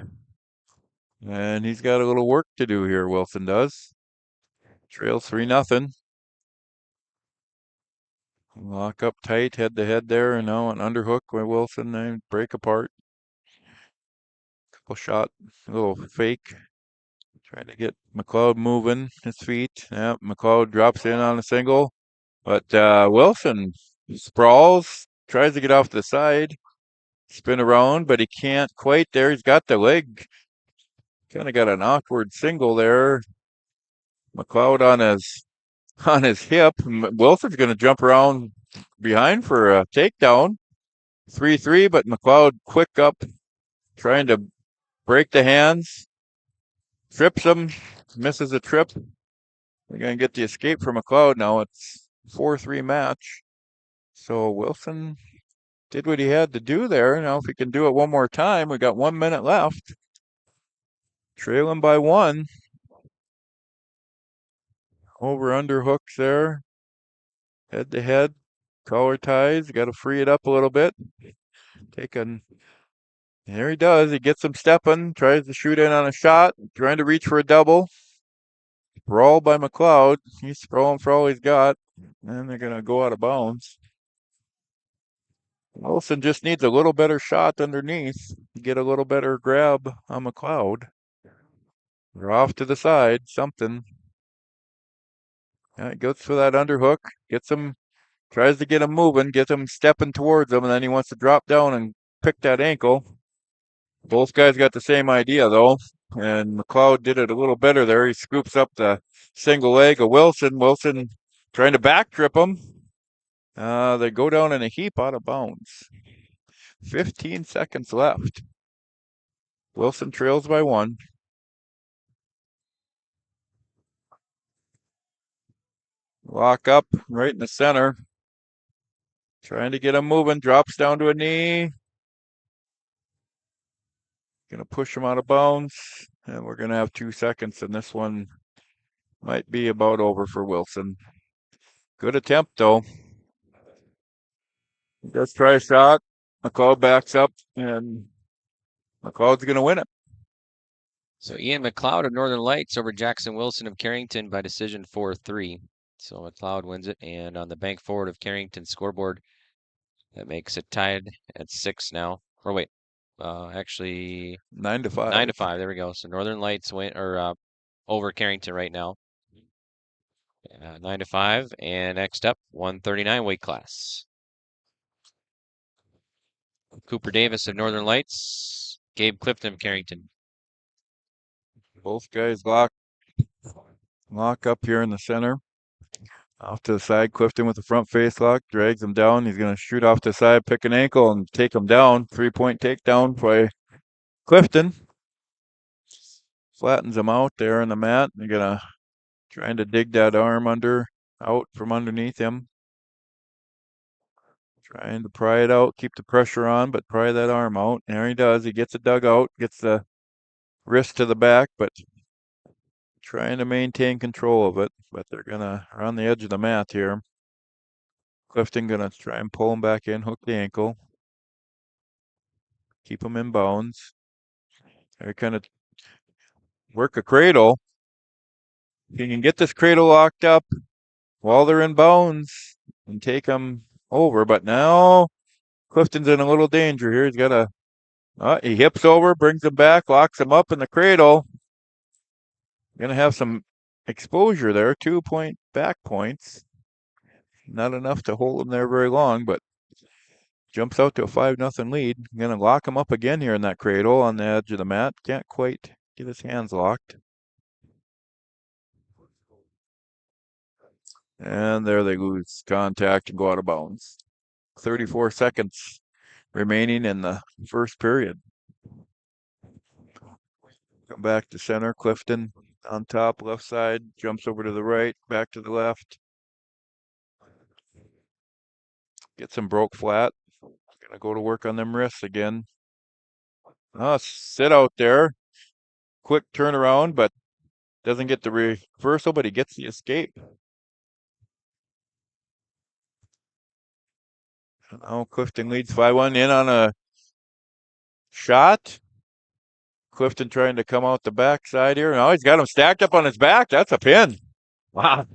And he's got a little work to do here, Wilson does. Trails 3-0. Lock up tight, head to head there, and now an underhook by Wilson and break apart. Couple shot, a little fake. Trying to get McLeod moving his feet. Yeah, McLeod drops in on a single. But Wilson sprawls, tries to get off the side, spin around, but he can't quite there. He's got the leg. Kind of got an awkward single there. McLeod on his hip. Wilson's going to jump around behind for a takedown. 3-3, but McLeod quick up, trying to break the hands. Trips him, misses a trip. We're going to get the escape from McLeod now. It's 4-3 match. So Wilson did what he had to do there. Now if he can do it one more time, we got 1 minute left. Trailing by 1. Over under hooks there. Head to head. Collar ties. Got to free it up a little bit. There he does. He gets him stepping. Tries to shoot in on a shot. Trying to reach for a double. Brawl by McLeod. He's throwing for all he's got. And they're going to go out of bounds. Wilson just needs a little better shot underneath. Get a little better grab on McLeod. They're off to the side. Something. Goes for that underhook. Gets him. Tries to get him moving. Gets him stepping towards him. And then he wants to drop down and pick that ankle. Both guys got the same idea, though. And McLeod did it a little better there. He scoops up the single leg of Wilson. Wilson trying to back trip him. They go down in a heap out of bounds. 15 seconds left. Wilson trails by 1. Lock up right in the center. Trying to get him moving. Drops down to a knee. Going to push him out of bounds. And we're going to have 2 seconds. And this one might be about over for Wilson. Good attempt, though. Just try a shot. McLeod backs up. And McLeod's going to win it. So Ian McLeod of Northern Lights over Jackson Wilson of Carrington by decision 4-3. So McLeod wins it. And on the bank forward of Carrington scoreboard, that makes it tied at 6 now. Or wait. Actually 9-5. 9-5. There we go. So Northern Lights win over Carrington right now. 9-5. And next up, 139 weight class. Cooper Davis of Northern Lights. Gabe Clifton of Carrington. Both guys lock up here in the center. Off to the side, Clifton with the front face lock, drags him down. He's going to shoot off the side, pick an ankle, and take him down. 3-point takedown by Clifton. Flattens him out there in the mat. They're trying to dig that arm out from underneath him. Trying to pry it out, keep the pressure on, but pry that arm out. There he does. He gets it dug out, gets the wrist to the back, but trying to maintain control of it, but they're on the edge of the mat here. Clifton gonna try and pull him back in, hook the ankle, keep him in bounds. They're kind of work a cradle. If you can get this cradle locked up while they're in bounds and take them over, but now Clifton's in a little danger here. He's got he hips over, brings him back, locks him up in the cradle. Going to have some exposure there, 2-point back points. Not enough to hold him there very long, but jumps out to a 5-0 lead. Going to lock him up again here in that cradle on the edge of the mat. Can't quite get his hands locked. And there they lose contact and go out of bounds. 34 seconds remaining in the first period. Come back to center. Clifton on top, left side, jumps over to the right, back to the left. Gets him broke flat. Gonna go to work on them wrists again. Sit out there. Quick turnaround, but doesn't get the reversal, but he gets the escape. Now Clifton leads 5-1 in on a shot. Clifton trying to come out the backside here. Now he's got him stacked up on his back. That's a pin. Wow.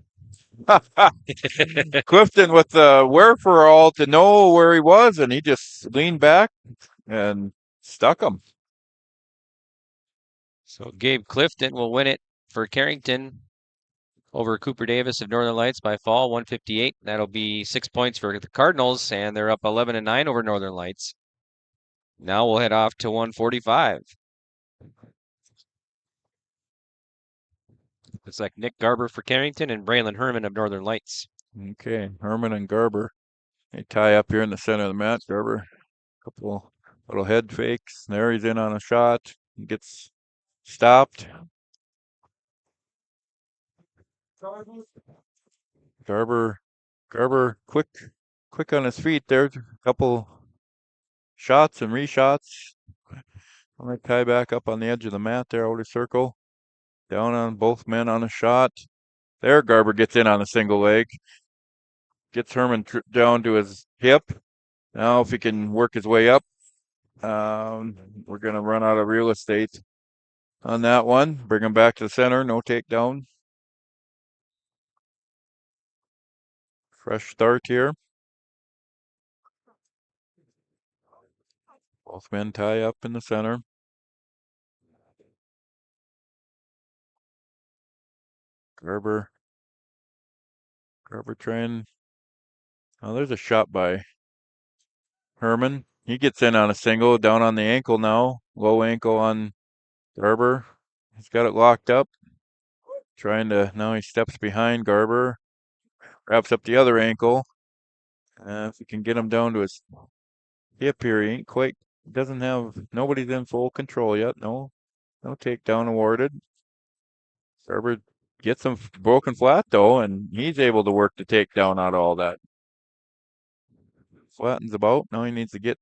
Clifton with the wherewithal to know where he was, and he just leaned back and stuck him. So Gabe Clifton will win it for Carrington over Cooper Davis of Northern Lights by fall, 158. That'll be 6 points for the Cardinals, and they're up 11-9 over Northern Lights. Now we'll head off to 145. It's like Nick Garber for Carrington and Braylon Herman of Northern Lights. Okay, Herman and Garber. They tie up here in the center of the mat. Garber, couple little head fakes. There he's in on a shot. He gets stopped. Garber quick on his feet there. A couple shots and reshots. I'm going to tie back up on the edge of the mat there, outer circle. Down on both men on a shot. There, Garber gets in on a single leg. Gets Herman down to his hip. Now if he can work his way up, we're going to run out of real estate on that one. Bring him back to the center. No takedown. Fresh start here. Both men tie up in the center. Garber trying. Oh, there's a shot by Herman. He gets in on a single, down on the ankle now. Low ankle on Garber. He's got it locked up. Now he steps behind Garber. Wraps up the other ankle. If we can get him down to his hip here, he ain't quite, nobody's in full control yet. No takedown awarded. Garber gets him broken flat though, and he's able to work the takedown out of all that. Flattens about. Now he needs to he's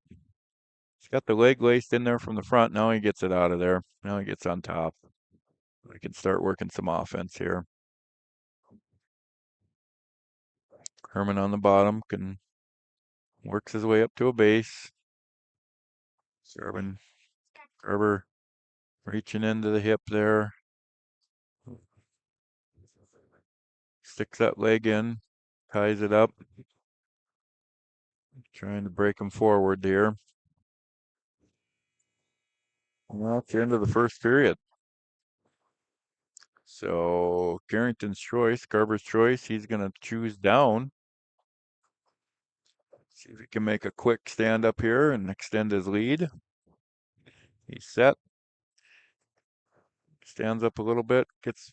got the leg laced in there from the front. Now he gets it out of there. Now he gets on top. We can start working some offense here. Herman on the bottom works his way up to a base. Garber reaching into the hip there. Sticks that leg in, ties it up. Trying to break him forward here. Well, that's the end of the first period. So Carrington's choice, Garber's choice, he's going to choose down. See if he can make a quick stand up here and extend his lead. He's set. Stands up a little bit, gets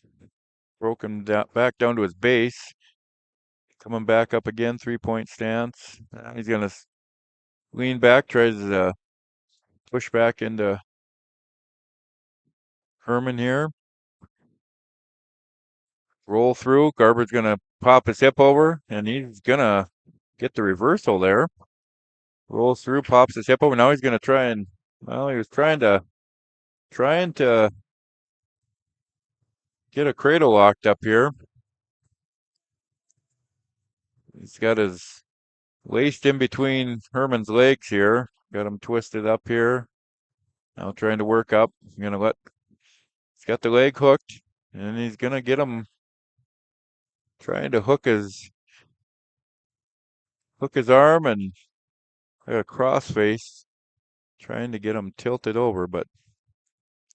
broken back down to his base. Coming back up again, 3-point stance. He's going to lean back, tries to push back into Herman here. Roll through. Garber's going to pop his hip over, and he's going to get the reversal there. Rolls through, pops his hip over. Now he's going to try and, he was trying to get a cradle locked up here. He's got his laced in between Herman's legs here. Got him twisted up here. Now trying to work up. He's got the leg hooked, and he's gonna get him trying to hook his arm, and got a cross face trying to get him tilted over, but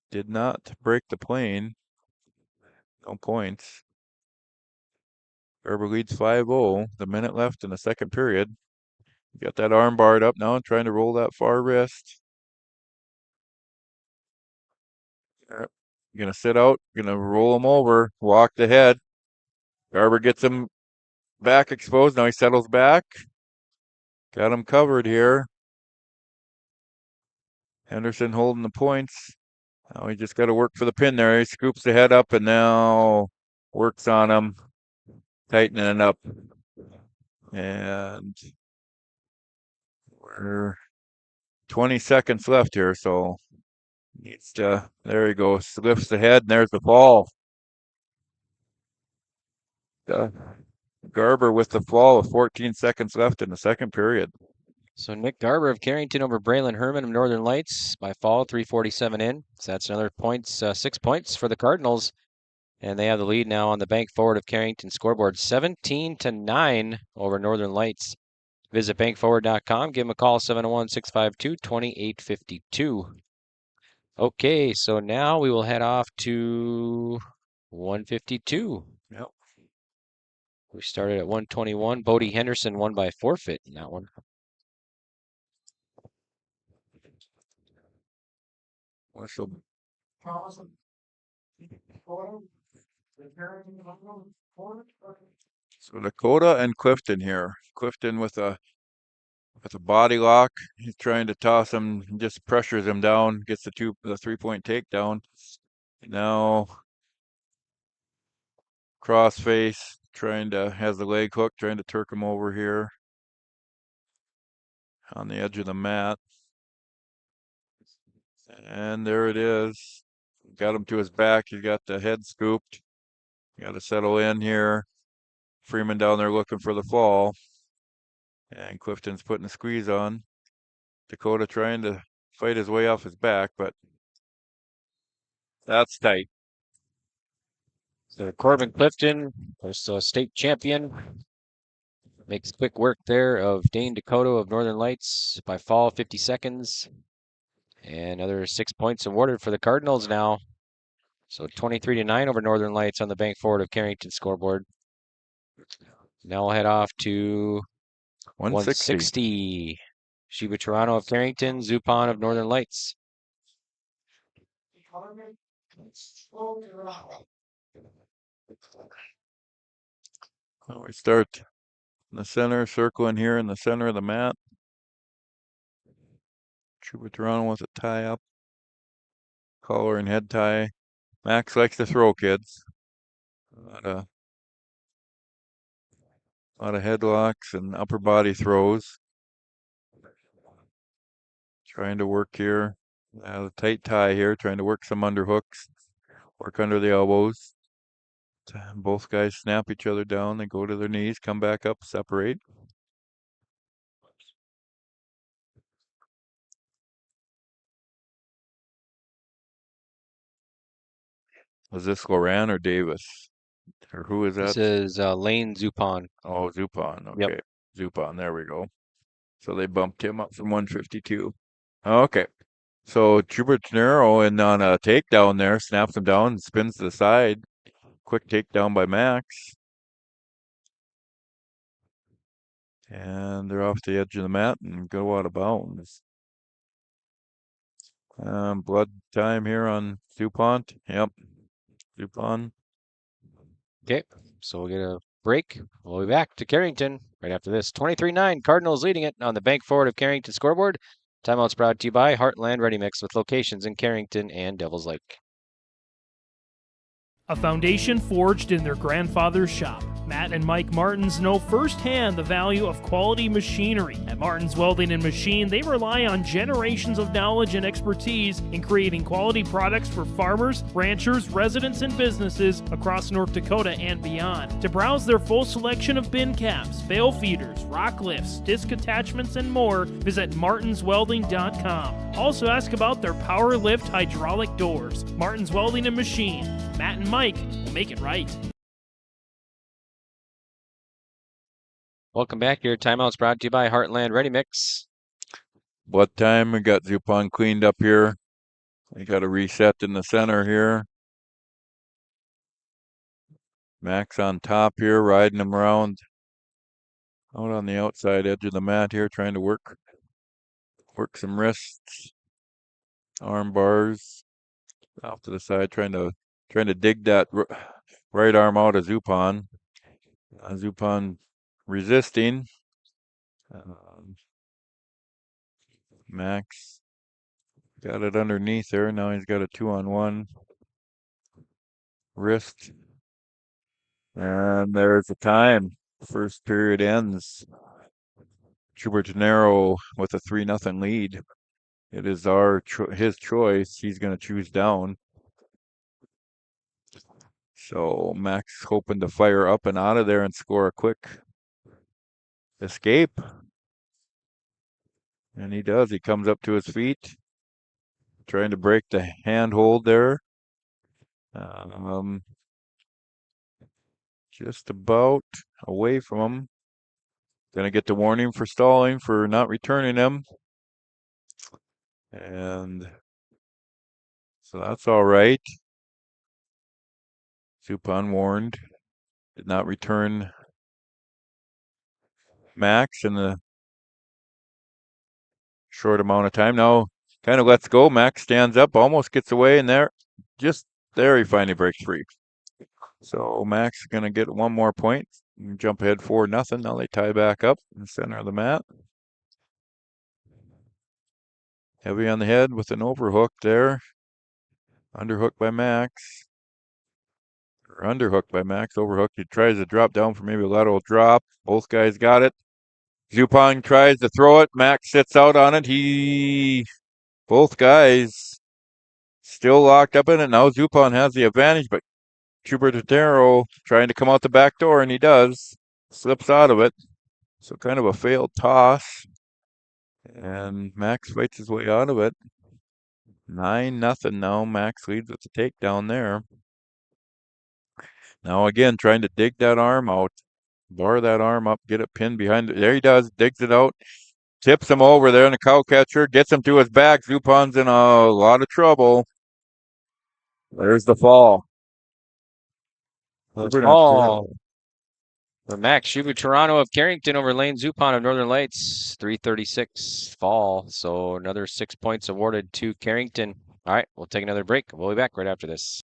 did not break the plane. No points. Garber leads 5-0. The minute left in the second period. Got that arm barred up now, trying to roll that far wrist. Gonna sit out, gonna roll him over, walk the head. Garber gets him back exposed. Now he settles back. Got him covered here. Henderson holding the points. Now he just got to work for the pin there. He scoops the head up and now works on him, tightening it up. And we're 20 seconds left here, so needs to, there he goes, lifts the head, and there's the fall. Garber with the fall with 14 seconds left in the second period. So Nick Garber of Carrington over Braylon Herman of Northern Lights by fall, 3:47 in. So that's another points, 6 points for the Cardinals. And they have the lead now on the bank forward of Carrington scoreboard, 17-9 over Northern Lights. Visit bankforward.com. Give them a call, 701-652-2852. Okay, so now we will head off to 152. Yep. We started at 121. Bodie Henderson won by forfeit in that one. Whistle. So Dakota and Clifton here. Clifton with a body lock. He's trying to toss him, just pressures him down, gets the 3-point takedown. Now crossface, has the leg hook, trying to turk him over here on the edge of the mat. And there it is. Got him to his back. He got the head scooped. Got to settle in here. Freeman down there looking for the fall. And Clifton's putting a squeeze on. Dakota trying to fight his way off his back, but that's tight. So Corbin Clifton, also a state champion, makes quick work there of Dane Dakota of Northern Lights by fall, 50 seconds. And another 6 points awarded for the Cardinals now. So 23-9 over Northern Lights on the bank forward of Carrington scoreboard. Now we'll head off to 160. Shiba Toronto of Carrington, Zupan of Northern Lights. Well, we start in the center, circling here in the center of the mat. Chuber Toronto with a tie up. Collar and head tie. Max likes to throw, kids. A lot of headlocks and upper body throws. Trying to work here. A tight tie here, trying to work some underhooks. Work under the elbows. Both guys snap each other down. They go to their knees, come back up, separate. Was this Loran or Davis? Or who is that? This is Lane Zupan. Oh, Zupan. Okay. Yep. Zupan. There we go. So they bumped him up from 152. Okay. So Chuber Toronto and on a takedown there, snaps him down and spins to the side. Quick takedown by Max. And they're off the edge of the mat and go out of bounds. Blood time here on Dupont. Yep. Dupont. Okay, so we'll get a break. We'll be back to Carrington right after this. 23-9, Cardinals leading it on the bank forward of Carrington scoreboard. Timeouts brought to you by Heartland Ready Mix with locations in Carrington and Devils Lake. A foundation forged in their grandfather's shop. Matt and Mike Martins know firsthand the value of quality machinery. At Martins Welding and Machine, they rely on generations of knowledge and expertise in creating quality products for farmers, ranchers, residents, and businesses across North Dakota and beyond. To browse their full selection of bin caps, bale feeders, rock lifts, disc attachments, and more, visit martinswelding.com. Also ask about their power lift hydraulic doors. Martins Welding and Machine. Matt and Mike will make it right. Welcome back. Your timeouts brought to you by Heartland Ready Mix. Blood time. We got Zupan cleaned up here. We got a reset in the center here. Max on top here, riding him around out on the outside edge of the mat here, trying to work some wrists, arm bars off to the side, trying to dig that right arm out of Zupan. Zupan resisting. Max Got it underneath there. Now he's got a 2-on-1 wrist. And there's the time. First period ends. Chuber with a 3-0 lead. It is his choice. He's going to choose down. So Max hoping to fire up and out of there and score a quick escape. And he does. He comes up to his feet, trying to break the handhold there. Just about away from him. Gonna get the warning for stalling for not returning him. And so that's all right. Zupan warned. Did not return Max in the short amount of time. Now kind of lets go. Max stands up, almost gets away, and just there he finally breaks free. So Max is going to get one more point. Jump ahead 4-0. Now they tie back up in the center of the mat. Heavy on the head with an overhook there. Underhook by Max. Or underhook by Max. Overhook. He tries to drop down for maybe a lateral drop. Both guys got it. Zupan tries to throw it. Max sits out on it. Both guys still locked up in it. Now Zupan has the advantage, but Chuber trying to come out the back door, and he does. Slips out of it. So kind of a failed toss. And Max fights his way out of it. 9-0 now. Max leads with the takedown there. Now again, trying to dig that arm out. Bar that arm up, get it pinned behind it. There he does, digs it out. Tips him over there in the cow catcher, gets him to his back. Zupan's in a lot of trouble. There's the fall. Fall. For Max Chuber of Carrington over Lane Zupan of Northern Lights. 336 fall. So another 6 points awarded to Carrington. All right, we'll take another break. We'll be back right after this.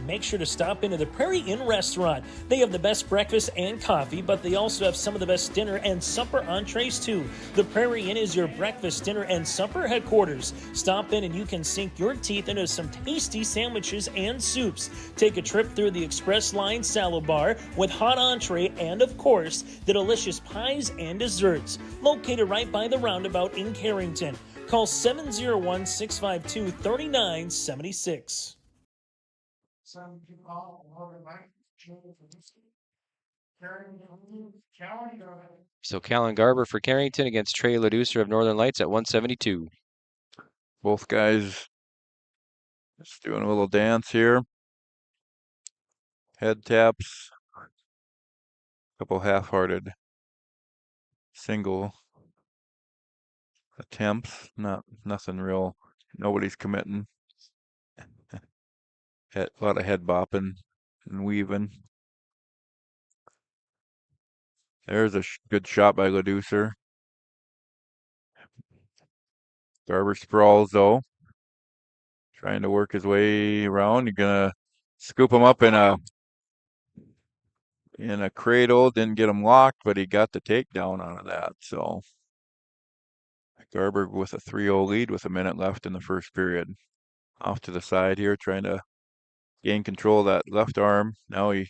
Make sure to stop into the Prairie Inn restaurant. They have the best breakfast and coffee, but they also have some of the best dinner and supper entrees too. The Prairie Inn is your breakfast, dinner, and supper headquarters. Stop in and you can sink your teeth into some tasty sandwiches and soups. Take a trip through the Express Line salad bar with hot entree and, of course, the delicious pies and desserts. Located right by the roundabout in Carrington. Call 701-652-3976. So Callan Garber for Carrington against Trey Leducer of Northern Lights at 172. Both guys just doing a little dance here. Head taps. Couple half-hearted single attempts. Nothing real. Nobody's committing. A lot of head bopping and weaving. There's a good shot by Leducer. Garber sprawls though. Trying to work his way around. You're gonna scoop him up in a cradle. Didn't get him locked, but he got the takedown out of that. So Garber with a 3-0 lead with a minute left in the first period. Off to the side here, trying to gain control of that left arm. Now he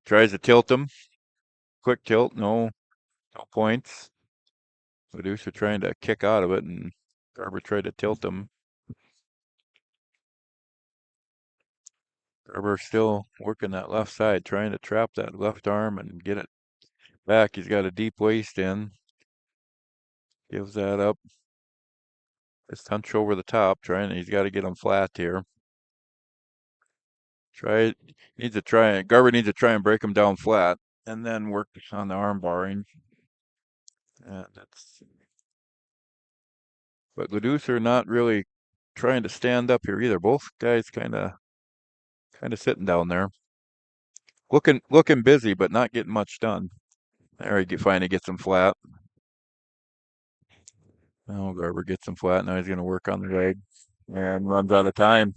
tries to tilt him. Quick tilt, no points. Leducer trying to kick out of it, and Garber tried to tilt him. Garber still working that left side, trying to trap that left arm and get it back. He's got a deep waist in. Gives that up. Just hunch over the top, he's got to get him flat here. Garber needs to try and break him down flat and then work on the arm barring. But Leducer not really trying to stand up here either. Both guys kind of sitting down there. Looking busy, but not getting much done. There he finally gets him flat. Now Garber gets him flat. Now he's going to work on the leg and runs out of time.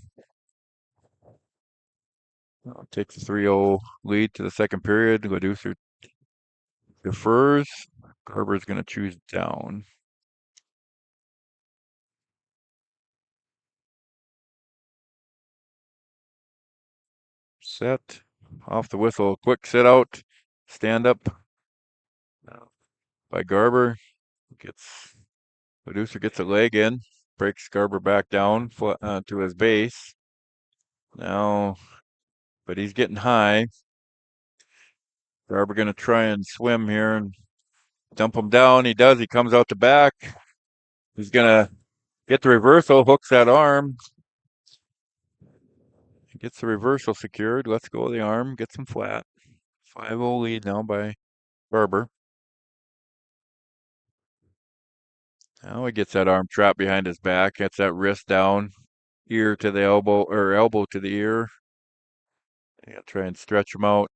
Takes a 3-0 lead to the second period. Leducer defers. Garber's going to choose down. Set. Off the whistle. Quick sit out. Stand up by Garber. Producer gets a leg in. Breaks Garber back down to his base. Now, but he's getting high. Garber going to try and swim here and dump him down. He does. He comes out the back. He's going to get the reversal. Hooks that arm. Gets the reversal secured. Let's go of the arm. Gets him flat. 5-0 lead now by Garber. Now he gets that arm trapped behind his back. Gets that wrist down. Ear to the elbow, or elbow to the ear. Yeah, try and stretch him out.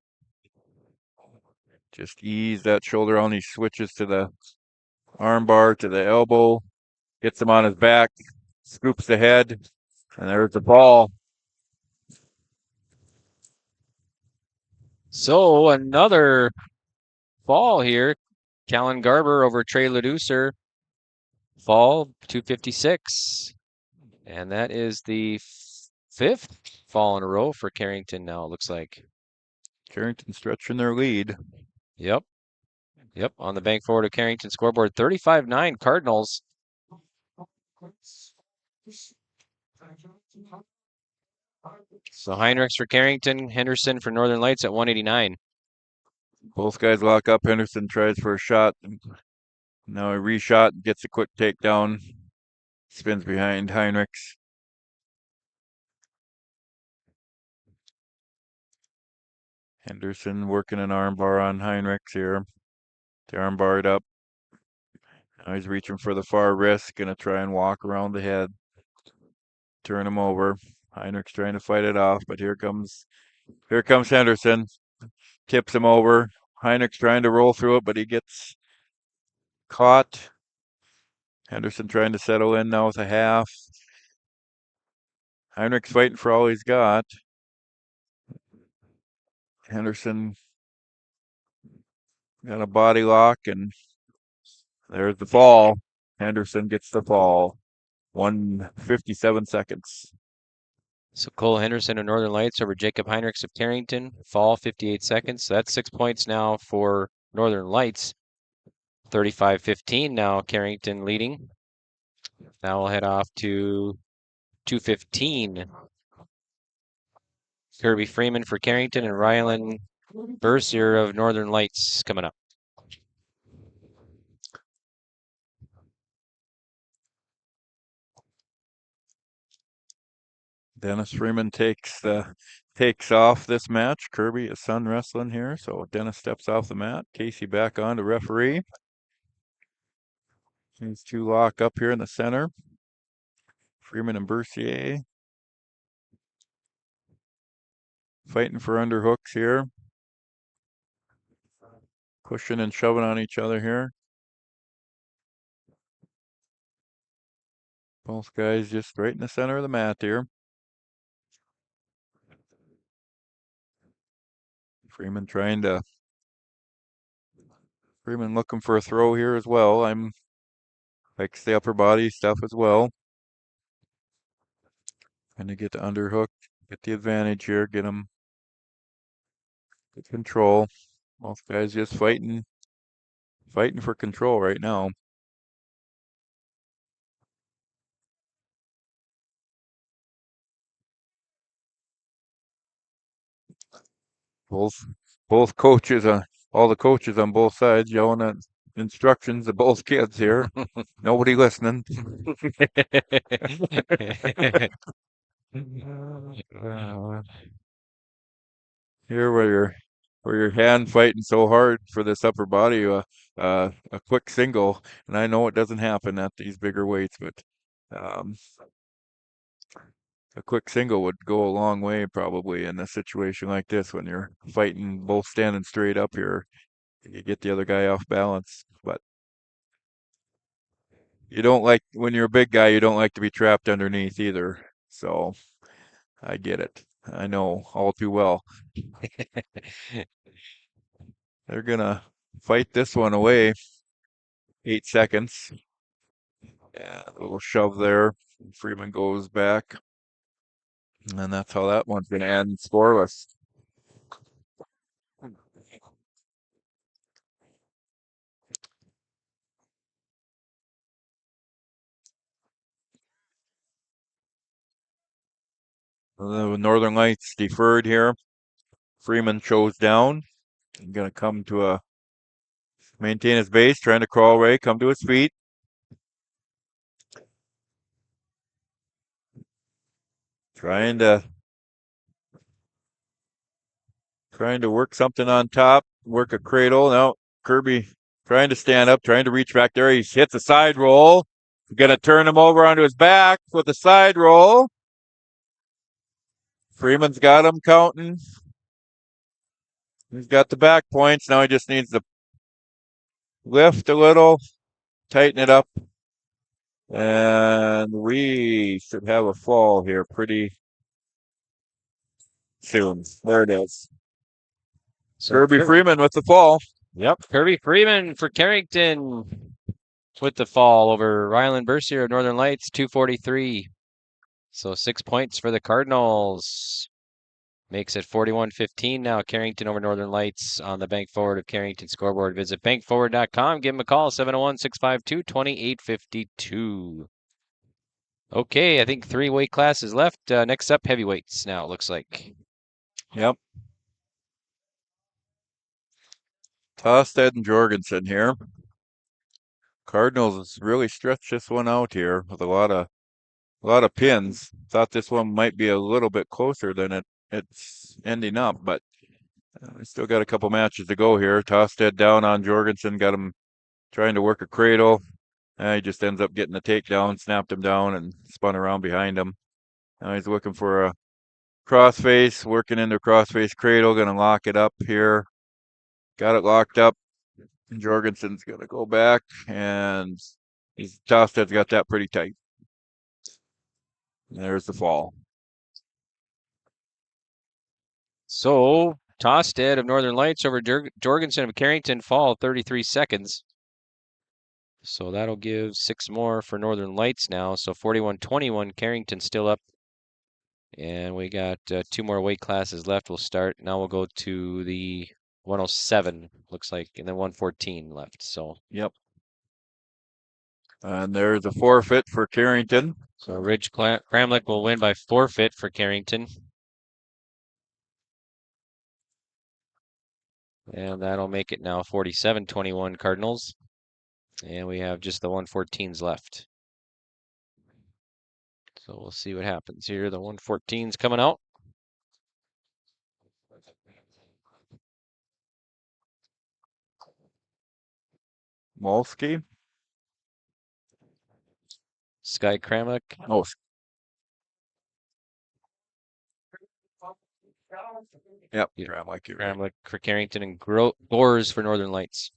Just ease that shoulder on. He switches to the arm bar to the elbow. Gets him on his back. Scoops the head. And there's the ball. So another fall here. Callan Garber over Trey Leducer. Fall 256. And that is the fifth fall in a row for Carrington now, it looks like. Carrington stretching their lead. Yep. Yep, on the bank forward of Carrington scoreboard. 35-9 Cardinals. So Heinrichs for Carrington, Henderson for Northern Lights at 189. Both guys lock up. Henderson tries for a shot. Now he reshot, gets a quick takedown. Spins behind Heinrichs. Henderson working an armbar on Heinrichs here. The armbarred up. Now he's reaching for the far wrist. Gonna try and walk around the head. Turn him over. Heinrichs trying to fight it off, but here comes Henderson. Tips him over. Heinrichs trying to roll through it, but he gets caught. Henderson trying to settle in now with a half. Heinrichs fighting for all he's got. Henderson got a body lock, and there's the fall. Henderson gets the fall. 1:57 seconds. So Cole Henderson of Northern Lights over Jacob Heinrichs of Carrington. Fall 58 seconds. So that's 6 points now for Northern Lights. 35-15 now, Carrington leading. Now we'll head off to 2:15. Kirby Freeman for Carrington and Rylan Bercier of Northern Lights coming up. Dennis Freeman takes off this match. Kirby is sun wrestling here, so Dennis steps off the mat. Casey back on to referee. These two lock up here in the center. Freeman and Bercier fighting for underhooks here. Pushing and shoving on each other here. Both guys just right in the center of the mat here. Freeman looking for a throw here as well. Likes the upper body stuff as well. Trying to get the underhook, get the advantage here, get him good control. Both guys just fighting for control right now. Both coaches, all the coaches on both sides yelling at instructions to both kids here. Nobody listening. Here where you're hand fighting so hard for this upper body, a quick single, and I know it doesn't happen at these bigger weights, but a quick single would go a long way probably in a situation like this when you're fighting both standing straight up here. You get the other guy off balance, but you don't like, when you're a big guy, you don't like to be trapped underneath either. So I get it. I know all too well. They're gonna fight this one away. 8 seconds. Yeah, a little shove there. Freeman goes back. And that's how that one's gonna end scoreless. The Northern Lights deferred here. Freeman shows down. He's going to come to maintain his base, trying to crawl away, come to his feet. Trying to work something on top, work a cradle. Now Kirby trying to stand up, trying to reach back there. He hits a side roll. Going to turn him over onto his back with a side roll. Freeman's got him counting. He's got the back points. Now he just needs to lift a little, tighten it up. And we should have a fall here pretty soon. There it is. Kirby Freeman with the fall. Yep, Kirby Freeman for Carrington with the fall over Ryland Bercier of Northern Lights, 243. So 6 points for the Cardinals. Makes it 41-15 now. Carrington over Northern Lights on the Bank Forward of Carrington scoreboard. Visit bankforward.com. Give them a call, 701-652-2852. Okay, I think 3 weight classes left. Next up, heavyweights now, it looks like. Yep. Tosted and Jorgensen here. Cardinals has really stretched this one out here with a lot of pins. Thought this one might be a little bit closer than it's ending up, but we still got a couple matches to go here. Tosted down on Jorgensen, got him trying to work a cradle. He just ends up getting a takedown, snapped him down, and spun around behind him. Now he's looking for a crossface, working into a crossface cradle, going to lock it up here. Got it locked up. Jorgensen's going to go back, and Tosted's got that pretty tight. There's the fall. So, Tosted of Northern Lights over Jorgensen of Carrington, fall 33 seconds. So that'll give 6 more for Northern Lights now. So 41-21, Carrington still up. And we got 2 more weight classes left. We'll start. Now we'll go to the 107, looks like, and then 114 left. So, yep. And there's a forfeit for Carrington. So Ridge Kramlich will win by forfeit for Carrington. And that'll make it now 47-21 Cardinals. And we have just the 114s left. So we'll see what happens here. The 114s coming out. Molsky. Sky Kramlich. Oh. Yep. Kramlich for Carrington and Gores for Northern Lights.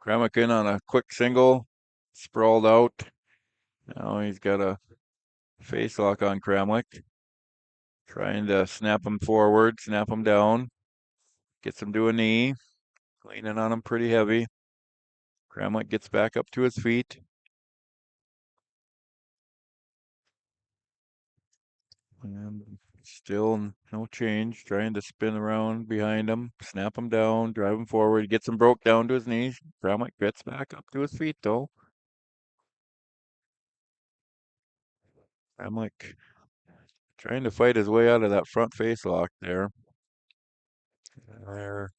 Kramlich in on a quick single, sprawled out. Now he's got a face lock on Kramlich. Trying to snap him forward, snap him down. Gets him to a knee. Leaning on him pretty heavy. Kramlich gets back up to his feet. And still no change. Trying to spin around behind him, snap him down, drive him forward. Gets him broke down to his knees. Kramlich gets back up to his feet though. Kramlich trying to fight his way out of that front face lock there. There.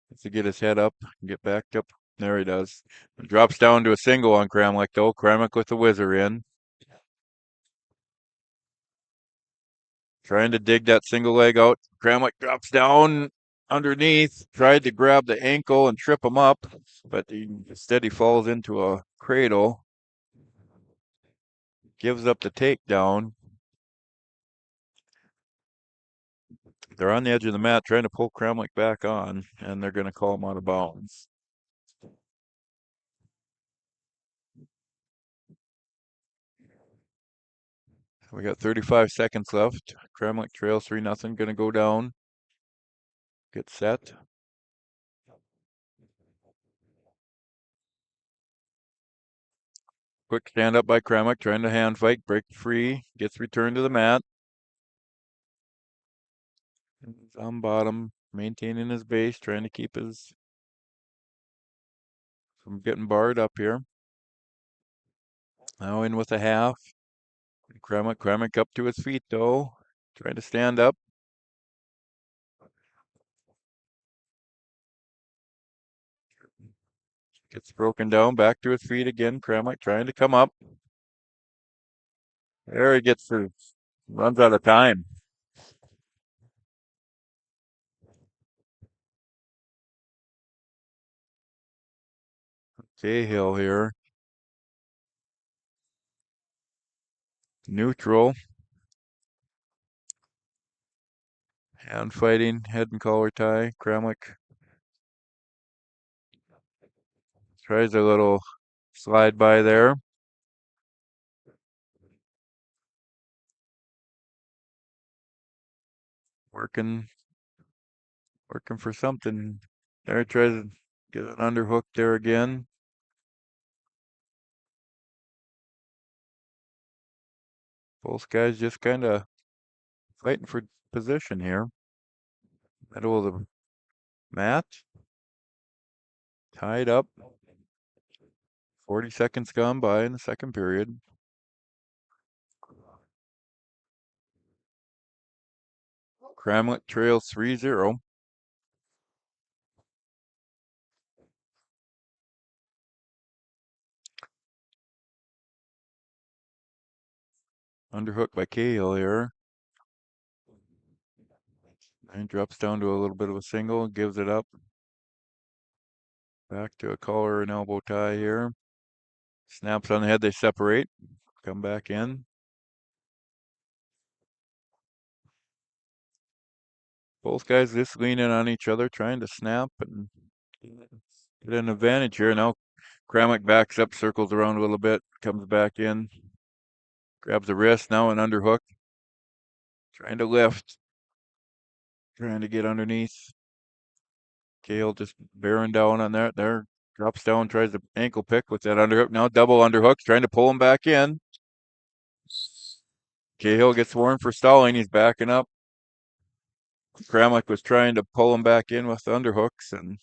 Has to get his head up, get back up. There he does. Drops down to a single on Kramlich though. Kramlich with the whizzer in. Trying to dig that single leg out. Kramlich drops down underneath. Tried to grab the ankle and trip him up, but instead he falls into a cradle. Gives up the takedown. They're on the edge of the mat trying to pull Kramlich back on, and they're going to call him out of bounds. We got 35 seconds left. Kramlich trails 3-0. Going to go down. Get set. Quick stand up by Kramlich, trying to hand fight, break free, gets returned to the mat. He's on bottom, maintaining his base, trying to keep his from getting barred up here. Now in with a half. Kremik up to his feet though, trying to stand up. Gets broken down, back to his feet again. Kremik trying to come up. There he gets through, runs out of time. Cahill here. Neutral. Hand fighting, head and collar tie. Kremik tries a little slide by there. Working for something. There, tries to get an underhook there again. Both guys just kind of fighting for position here. Middle of the mat. Tied up. 40 seconds gone by in the second period. Kremik trails 3-0. Underhook by Cahill here. And drops down to a little bit of a single, gives it up. Back to a collar and elbow tie here. Snaps on the head, they separate. Come back in. Both guys just leaning on each other, trying to snap and get an advantage here. Now Kremik backs up, circles around a little bit, comes back in. Grabs the wrist, now an underhook. Trying to lift. Trying to get underneath. Cahill just bearing down on that. There, drops down, tries to ankle pick with that underhook. Now double underhook, trying to pull him back in. Cahill gets warned for stalling. He's backing up. Kremik was trying to pull him back in with the underhooks and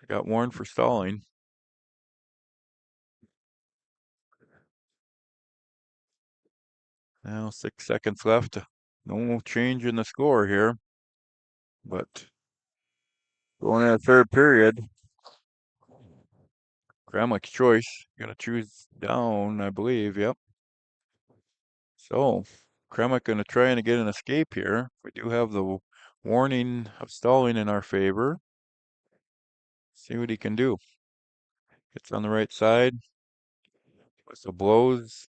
got warned for stalling. Now 6 seconds left. No change in the score here. But going in the third period, Kremik's choice. Gonna choose down, I believe. Yep. So Kremik gonna try and get an escape here. We do have the warning of stalling in our favor. See what he can do. Gets on the right side. Whistle blows.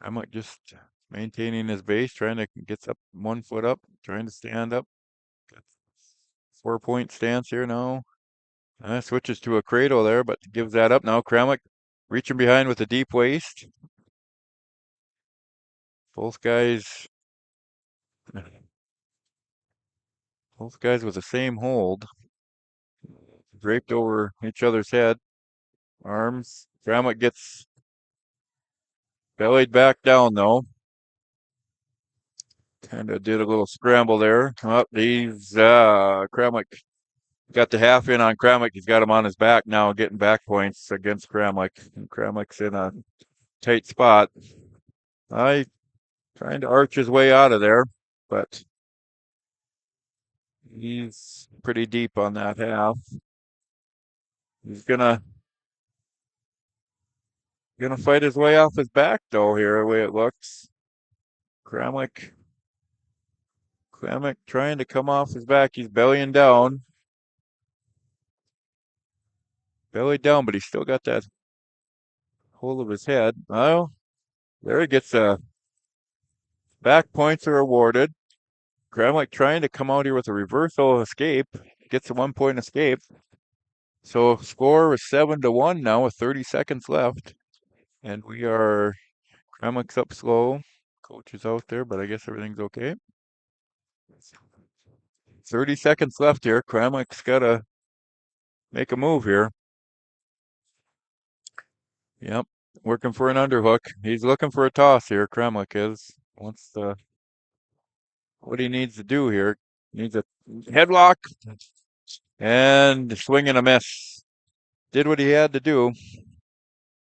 Kremik just maintaining his base, trying to get up 1 foot up, trying to stand up. 4-point stance here now. Switches to a cradle there, but gives that up now. Kremik reaching behind with a deep waist. Both guys with the same hold. Draped over each other's head. Arms. Kremik gets bellied back down though. Kind of did a little scramble there. Up, Kremik got the half in on Kremik. He's got him on his back now, getting back points against Kremik. And Kremik's in a tight spot. Trying to arch his way out of there, but he's pretty deep on that half. He's gonna fight his way off his back though here, the way it looks. Kremik trying to come off his back. He's bellying down. Belly down, but he's still got that hold of his head. Well, there he gets a back points are awarded. Kremik trying to come out here with a reversal escape. Gets a 1-point escape. So score is 7-1 now with 30 seconds left. And Kremik's up slow. Coach is out there, but I guess everything's okay. 30 seconds left here. Kremik's got to make a move here. Yep, working for an underhook. He's looking for a toss here. Kremik is. What he needs to do here. Needs a headlock and swing and a miss. did what he had to do.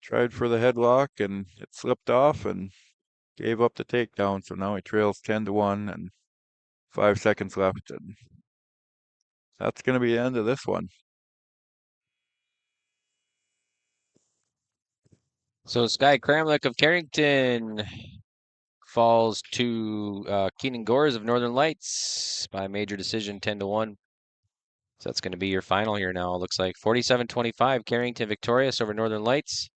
Tried for the headlock and it slipped off and gave up the takedown. So now he trails 10-1 and 5 seconds left. And that's going to be the end of this one. So Sky Kramlik of Carrington falls to Keenan Gores of Northern Lights by major decision, 10-1. So that's going to be your final here now. It looks like 47-25, Carrington victorious over Northern Lights.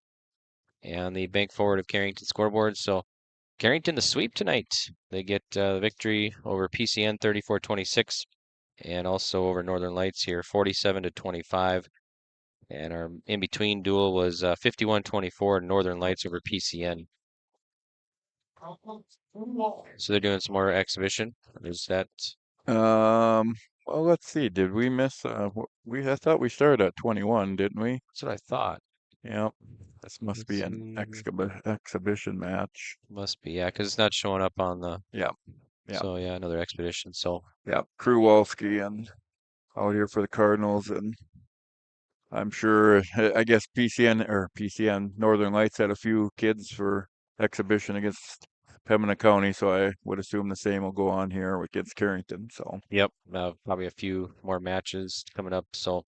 And the bank forward of Carrington scoreboard. So Carrington the sweep tonight. They get the victory over PCN 34-26 and also over Northern Lights here 47-25. And our in-between duel was 51-24 Northern Lights over PCN. So they're doing some more exhibition. There's that. Well, let's see. Did we miss? I thought we started at 21, didn't we? That's what I thought. Yep. This must be an exhibition match. Must be, yeah, because it's not showing up on the. Yeah. Yeah. So yeah, another expedition. So yeah, Kruwalski and out here for the Cardinals, and I'm sure I guess PCN Northern Lights had a few kids for exhibition against Pembina County, so I would assume the same will go on here against Carrington. So yep, probably a few more matches coming up. So.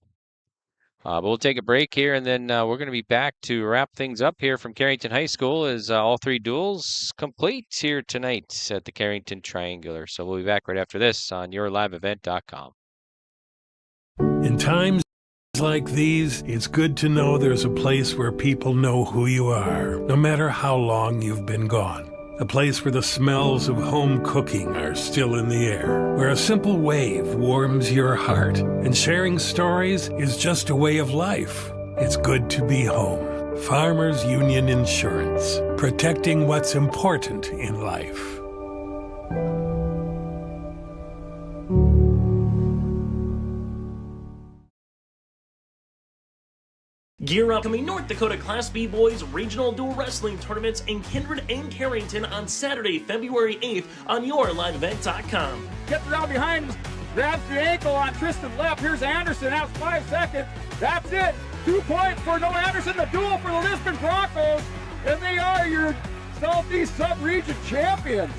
But we'll take a break here, and then we're going to be back to wrap things up here from Carrington High School as all three duels complete here tonight at the Carrington Triangular. So we'll be back right after this on yourliveevent.com. In times like these, it's good to know there's a place where people know who you are, no matter how long you've been gone. A place where the smells of home cooking are still in the air, where a simple wave warms your heart, and sharing stories is just a way of life. It's good to be home. Farmers Union Insurance, protecting what's important in life. Gear up coming North Dakota Class B Boys Regional Dual Wrestling Tournaments in Kindred and Carrington on Saturday, February 8th on yourliveevent.com. Gets around behind, grabs the ankle on Tristan left. Here's Anderson, out 5 seconds. That's it. 2 points for Noah Anderson, the duel for the Lisbon Broncos, and they are your Southeast Sub-Region champions.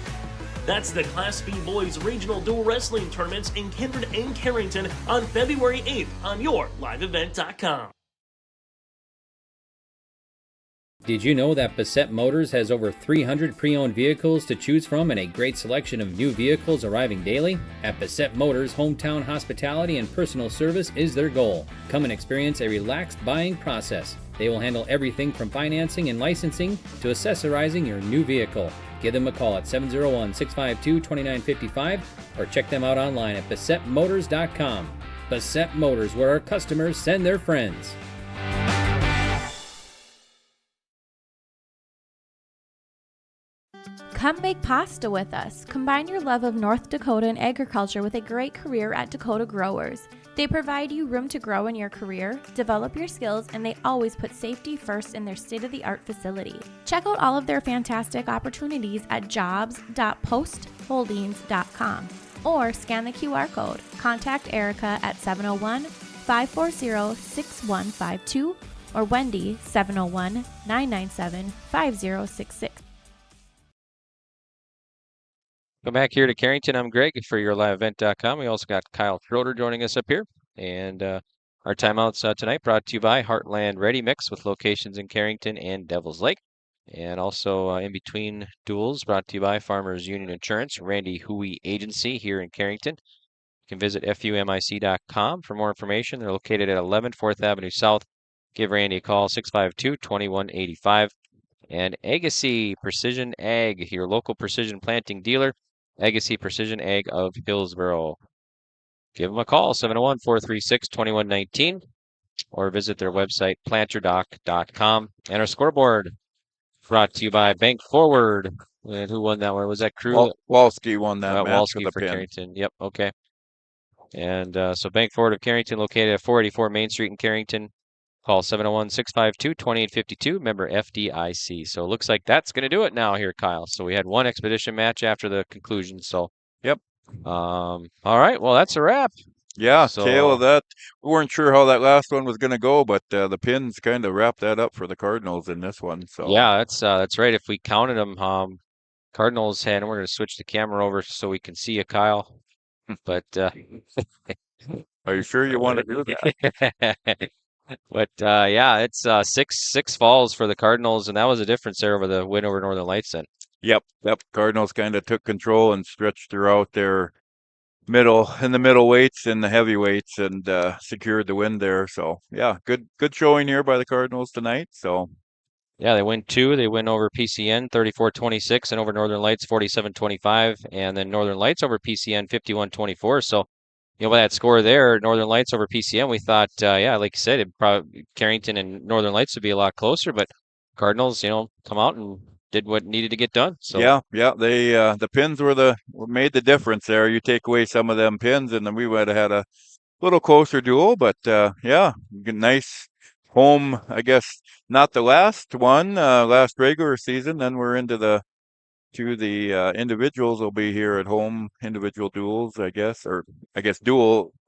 That's the Class B Boys Regional Dual Wrestling Tournaments in Kindred and Carrington on February 8th on yourliveevent.com. Did you know that Bassett Motors has over 300 pre-owned vehicles to choose from and a great selection of new vehicles arriving daily? At Bassett Motors, hometown hospitality and personal service is their goal. Come and experience a relaxed buying process. They will handle everything from financing and licensing to accessorizing your new vehicle. Give them a call at 701-652-2955 or check them out online at BassettMotors.com. Bassett Motors, where our customers send their friends. Come make pasta with us. Combine your love of North Dakota and agriculture with a great career at Dakota Growers. They provide you room to grow in your career, develop your skills, and they always put safety first in their state-of-the-art facility. Check out all of their fantastic opportunities at jobs.postholdings.com or scan the QR code. Contact Erica at 701-540-6152 or Wendy 701-997-5066. Come back here to Carrington. I'm Greg for yourliveevent.com. We also got Kyle Schroeder joining us up here. And our timeouts tonight brought to you by Heartland Ready Mix with locations in Carrington and Devils Lake. And also in between duels brought to you by Farmers Union Insurance, Randy Huey Agency here in Carrington. You can visit fumic.com for more information. They're located at 11 4th Avenue South. Give Randy a call, 652-2185. And Agassi Precision Ag, your local precision planting dealer. Agassi Precision Ag of Hillsboro. Give them a call, 701-436-2119, or visit their website, planterdoc.com. And our scoreboard brought to you by Bank Forward. And who won that one? Was that Crew? Walski won that match Walski for for pin. Carrington. Yep, okay. And so Bank Forward of Carrington, located at 484 Main Street in Carrington. Call 701-652-2852, member FDIC. So it looks like that's going to do it now here, Kyle. So we had one expedition match after the conclusion. So, yep. All right. Well, that's a wrap. Yeah, So, tail of that. We weren't sure how that last one was going to go, but the pins kind of wrapped that up for the Cardinals in this one. So yeah, that's right. If we counted them, Cardinals had, and we're going to switch the camera over so we can see you, Kyle. But are you sure you want to do that? But yeah, it's six falls for the Cardinals, and that was a difference there over the win over Northern Lights. Then. Yep. Cardinals kind of took control and stretched throughout their middle weights and the heavyweights and secured the win there. So yeah, good showing here by the Cardinals tonight. So yeah, they win 2. They win over PCN 34-26 and over Northern Lights 47-25, and then Northern Lights over PCN 51-24. So by that score there, Northern Lights over PCN, we thought, yeah, like you said, Carrington and Northern Lights would be a lot closer, but Cardinals, come out and did what needed to get done. So yeah, they the pins made the difference there. You take away some of them pins, and then we would have had a little closer duel. But yeah, nice home. I guess not the last one, last regular season. Then we're into the individuals will be here at home, individual duels, I guess, or I guess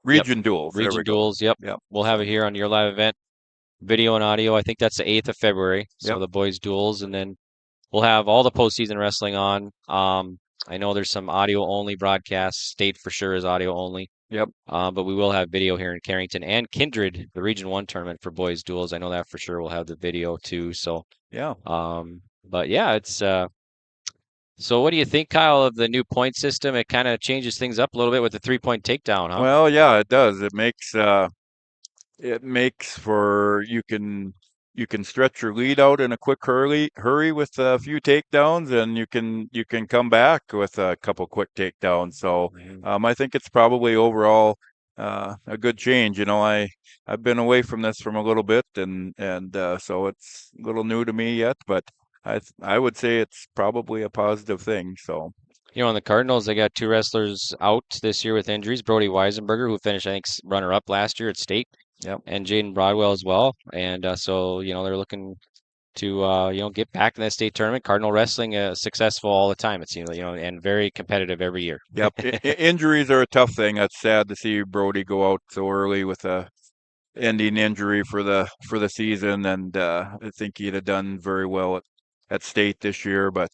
region duels. Region duels, yep. We'll have it here on your live event, video and audio. I think that's the 8th of February. So the boys duels, and then we'll have all the postseason wrestling on. I know there's some audio only broadcasts. State for sure is audio only. Yep. But we will have video here in Carrington and Kindred, the Region 1 tournament for boys duels. I know that for sure. We'll have the video too. So yeah. But yeah, it's so what do you think, Kyle, of the new point system? It kind of changes things up a little bit with the 3-point takedown, huh? Well, yeah, it does. It makes for you can stretch your lead out in a quick hurry with a few takedowns, and you can come back with a couple quick takedowns. So I think it's probably overall a good change. I've been away from this from a little bit, and so it's a little new to me yet, but I would say it's probably a positive thing. So. On the Cardinals, they got 2 wrestlers out this year with injuries. Brody Weisenberger, who finished, I think, runner-up last year at state. Yep. And Jaden Broadwell as well. And so, they're looking to, get back in that state tournament. Cardinal wrestling successful all the time, it seems, and very competitive every year. Yep. Injuries are a tough thing. It's sad to see Brody go out so early with a ending injury for the season. And I think he'd have done very well at state this year, but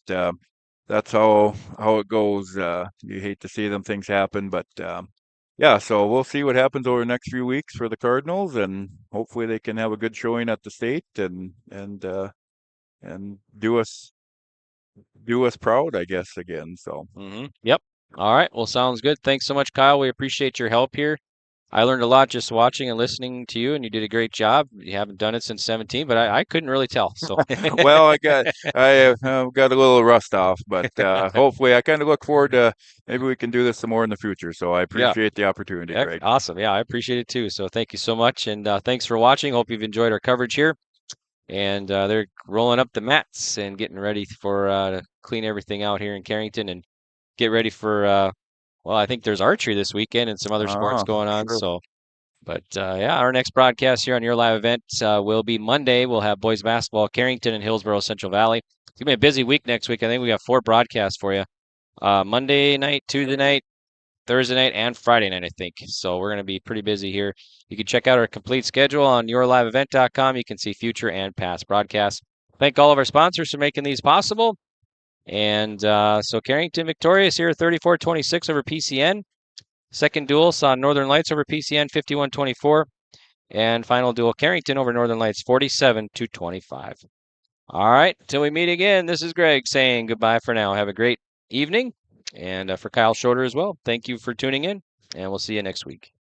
that's how it goes. You hate to see them things happen, but yeah, so we'll see what happens over the next few weeks for the Cardinals, and hopefully they can have a good showing at the state and do us proud, I guess, again. So Yep. All right. Well, sounds good. Thanks so much, Kyle. We appreciate your help here. I learned a lot just watching and listening to you, and you did a great job. You haven't done it since 17, but I couldn't really tell. So well, I got a little rust off, but hopefully I kind of look forward to maybe we can do this some more in the future. So I appreciate the opportunity, Greg. Awesome. Yeah, I appreciate it too. So thank you so much, and thanks for watching. Hope you've enjoyed our coverage here. And they're rolling up the mats and getting ready for to clean everything out here in Carrington and get ready for well, I think there's archery this weekend and some other sports going on. Sure. So, but yeah, our next broadcast here on your live event will be Monday. We'll have boys basketball, Carrington and Hillsborough Central Valley. It's gonna be a busy week next week. I think we got 4 broadcasts for you: Monday night, Tuesday night, Thursday night, and Friday night, I think. So we're gonna be pretty busy here. You can check out our complete schedule on yourliveevent.com. You can see future and past broadcasts. Thank all of our sponsors for making these possible. And so Carrington victorious here, 34-26 over PCN. Second duel saw Northern Lights over PCN, 51-24. And final duel, Carrington over Northern Lights, 47-25. All right, till we meet again, this is Greg saying goodbye for now. Have a great evening. And for Kyle Shorter as well, thank you for tuning in, and we'll see you next week.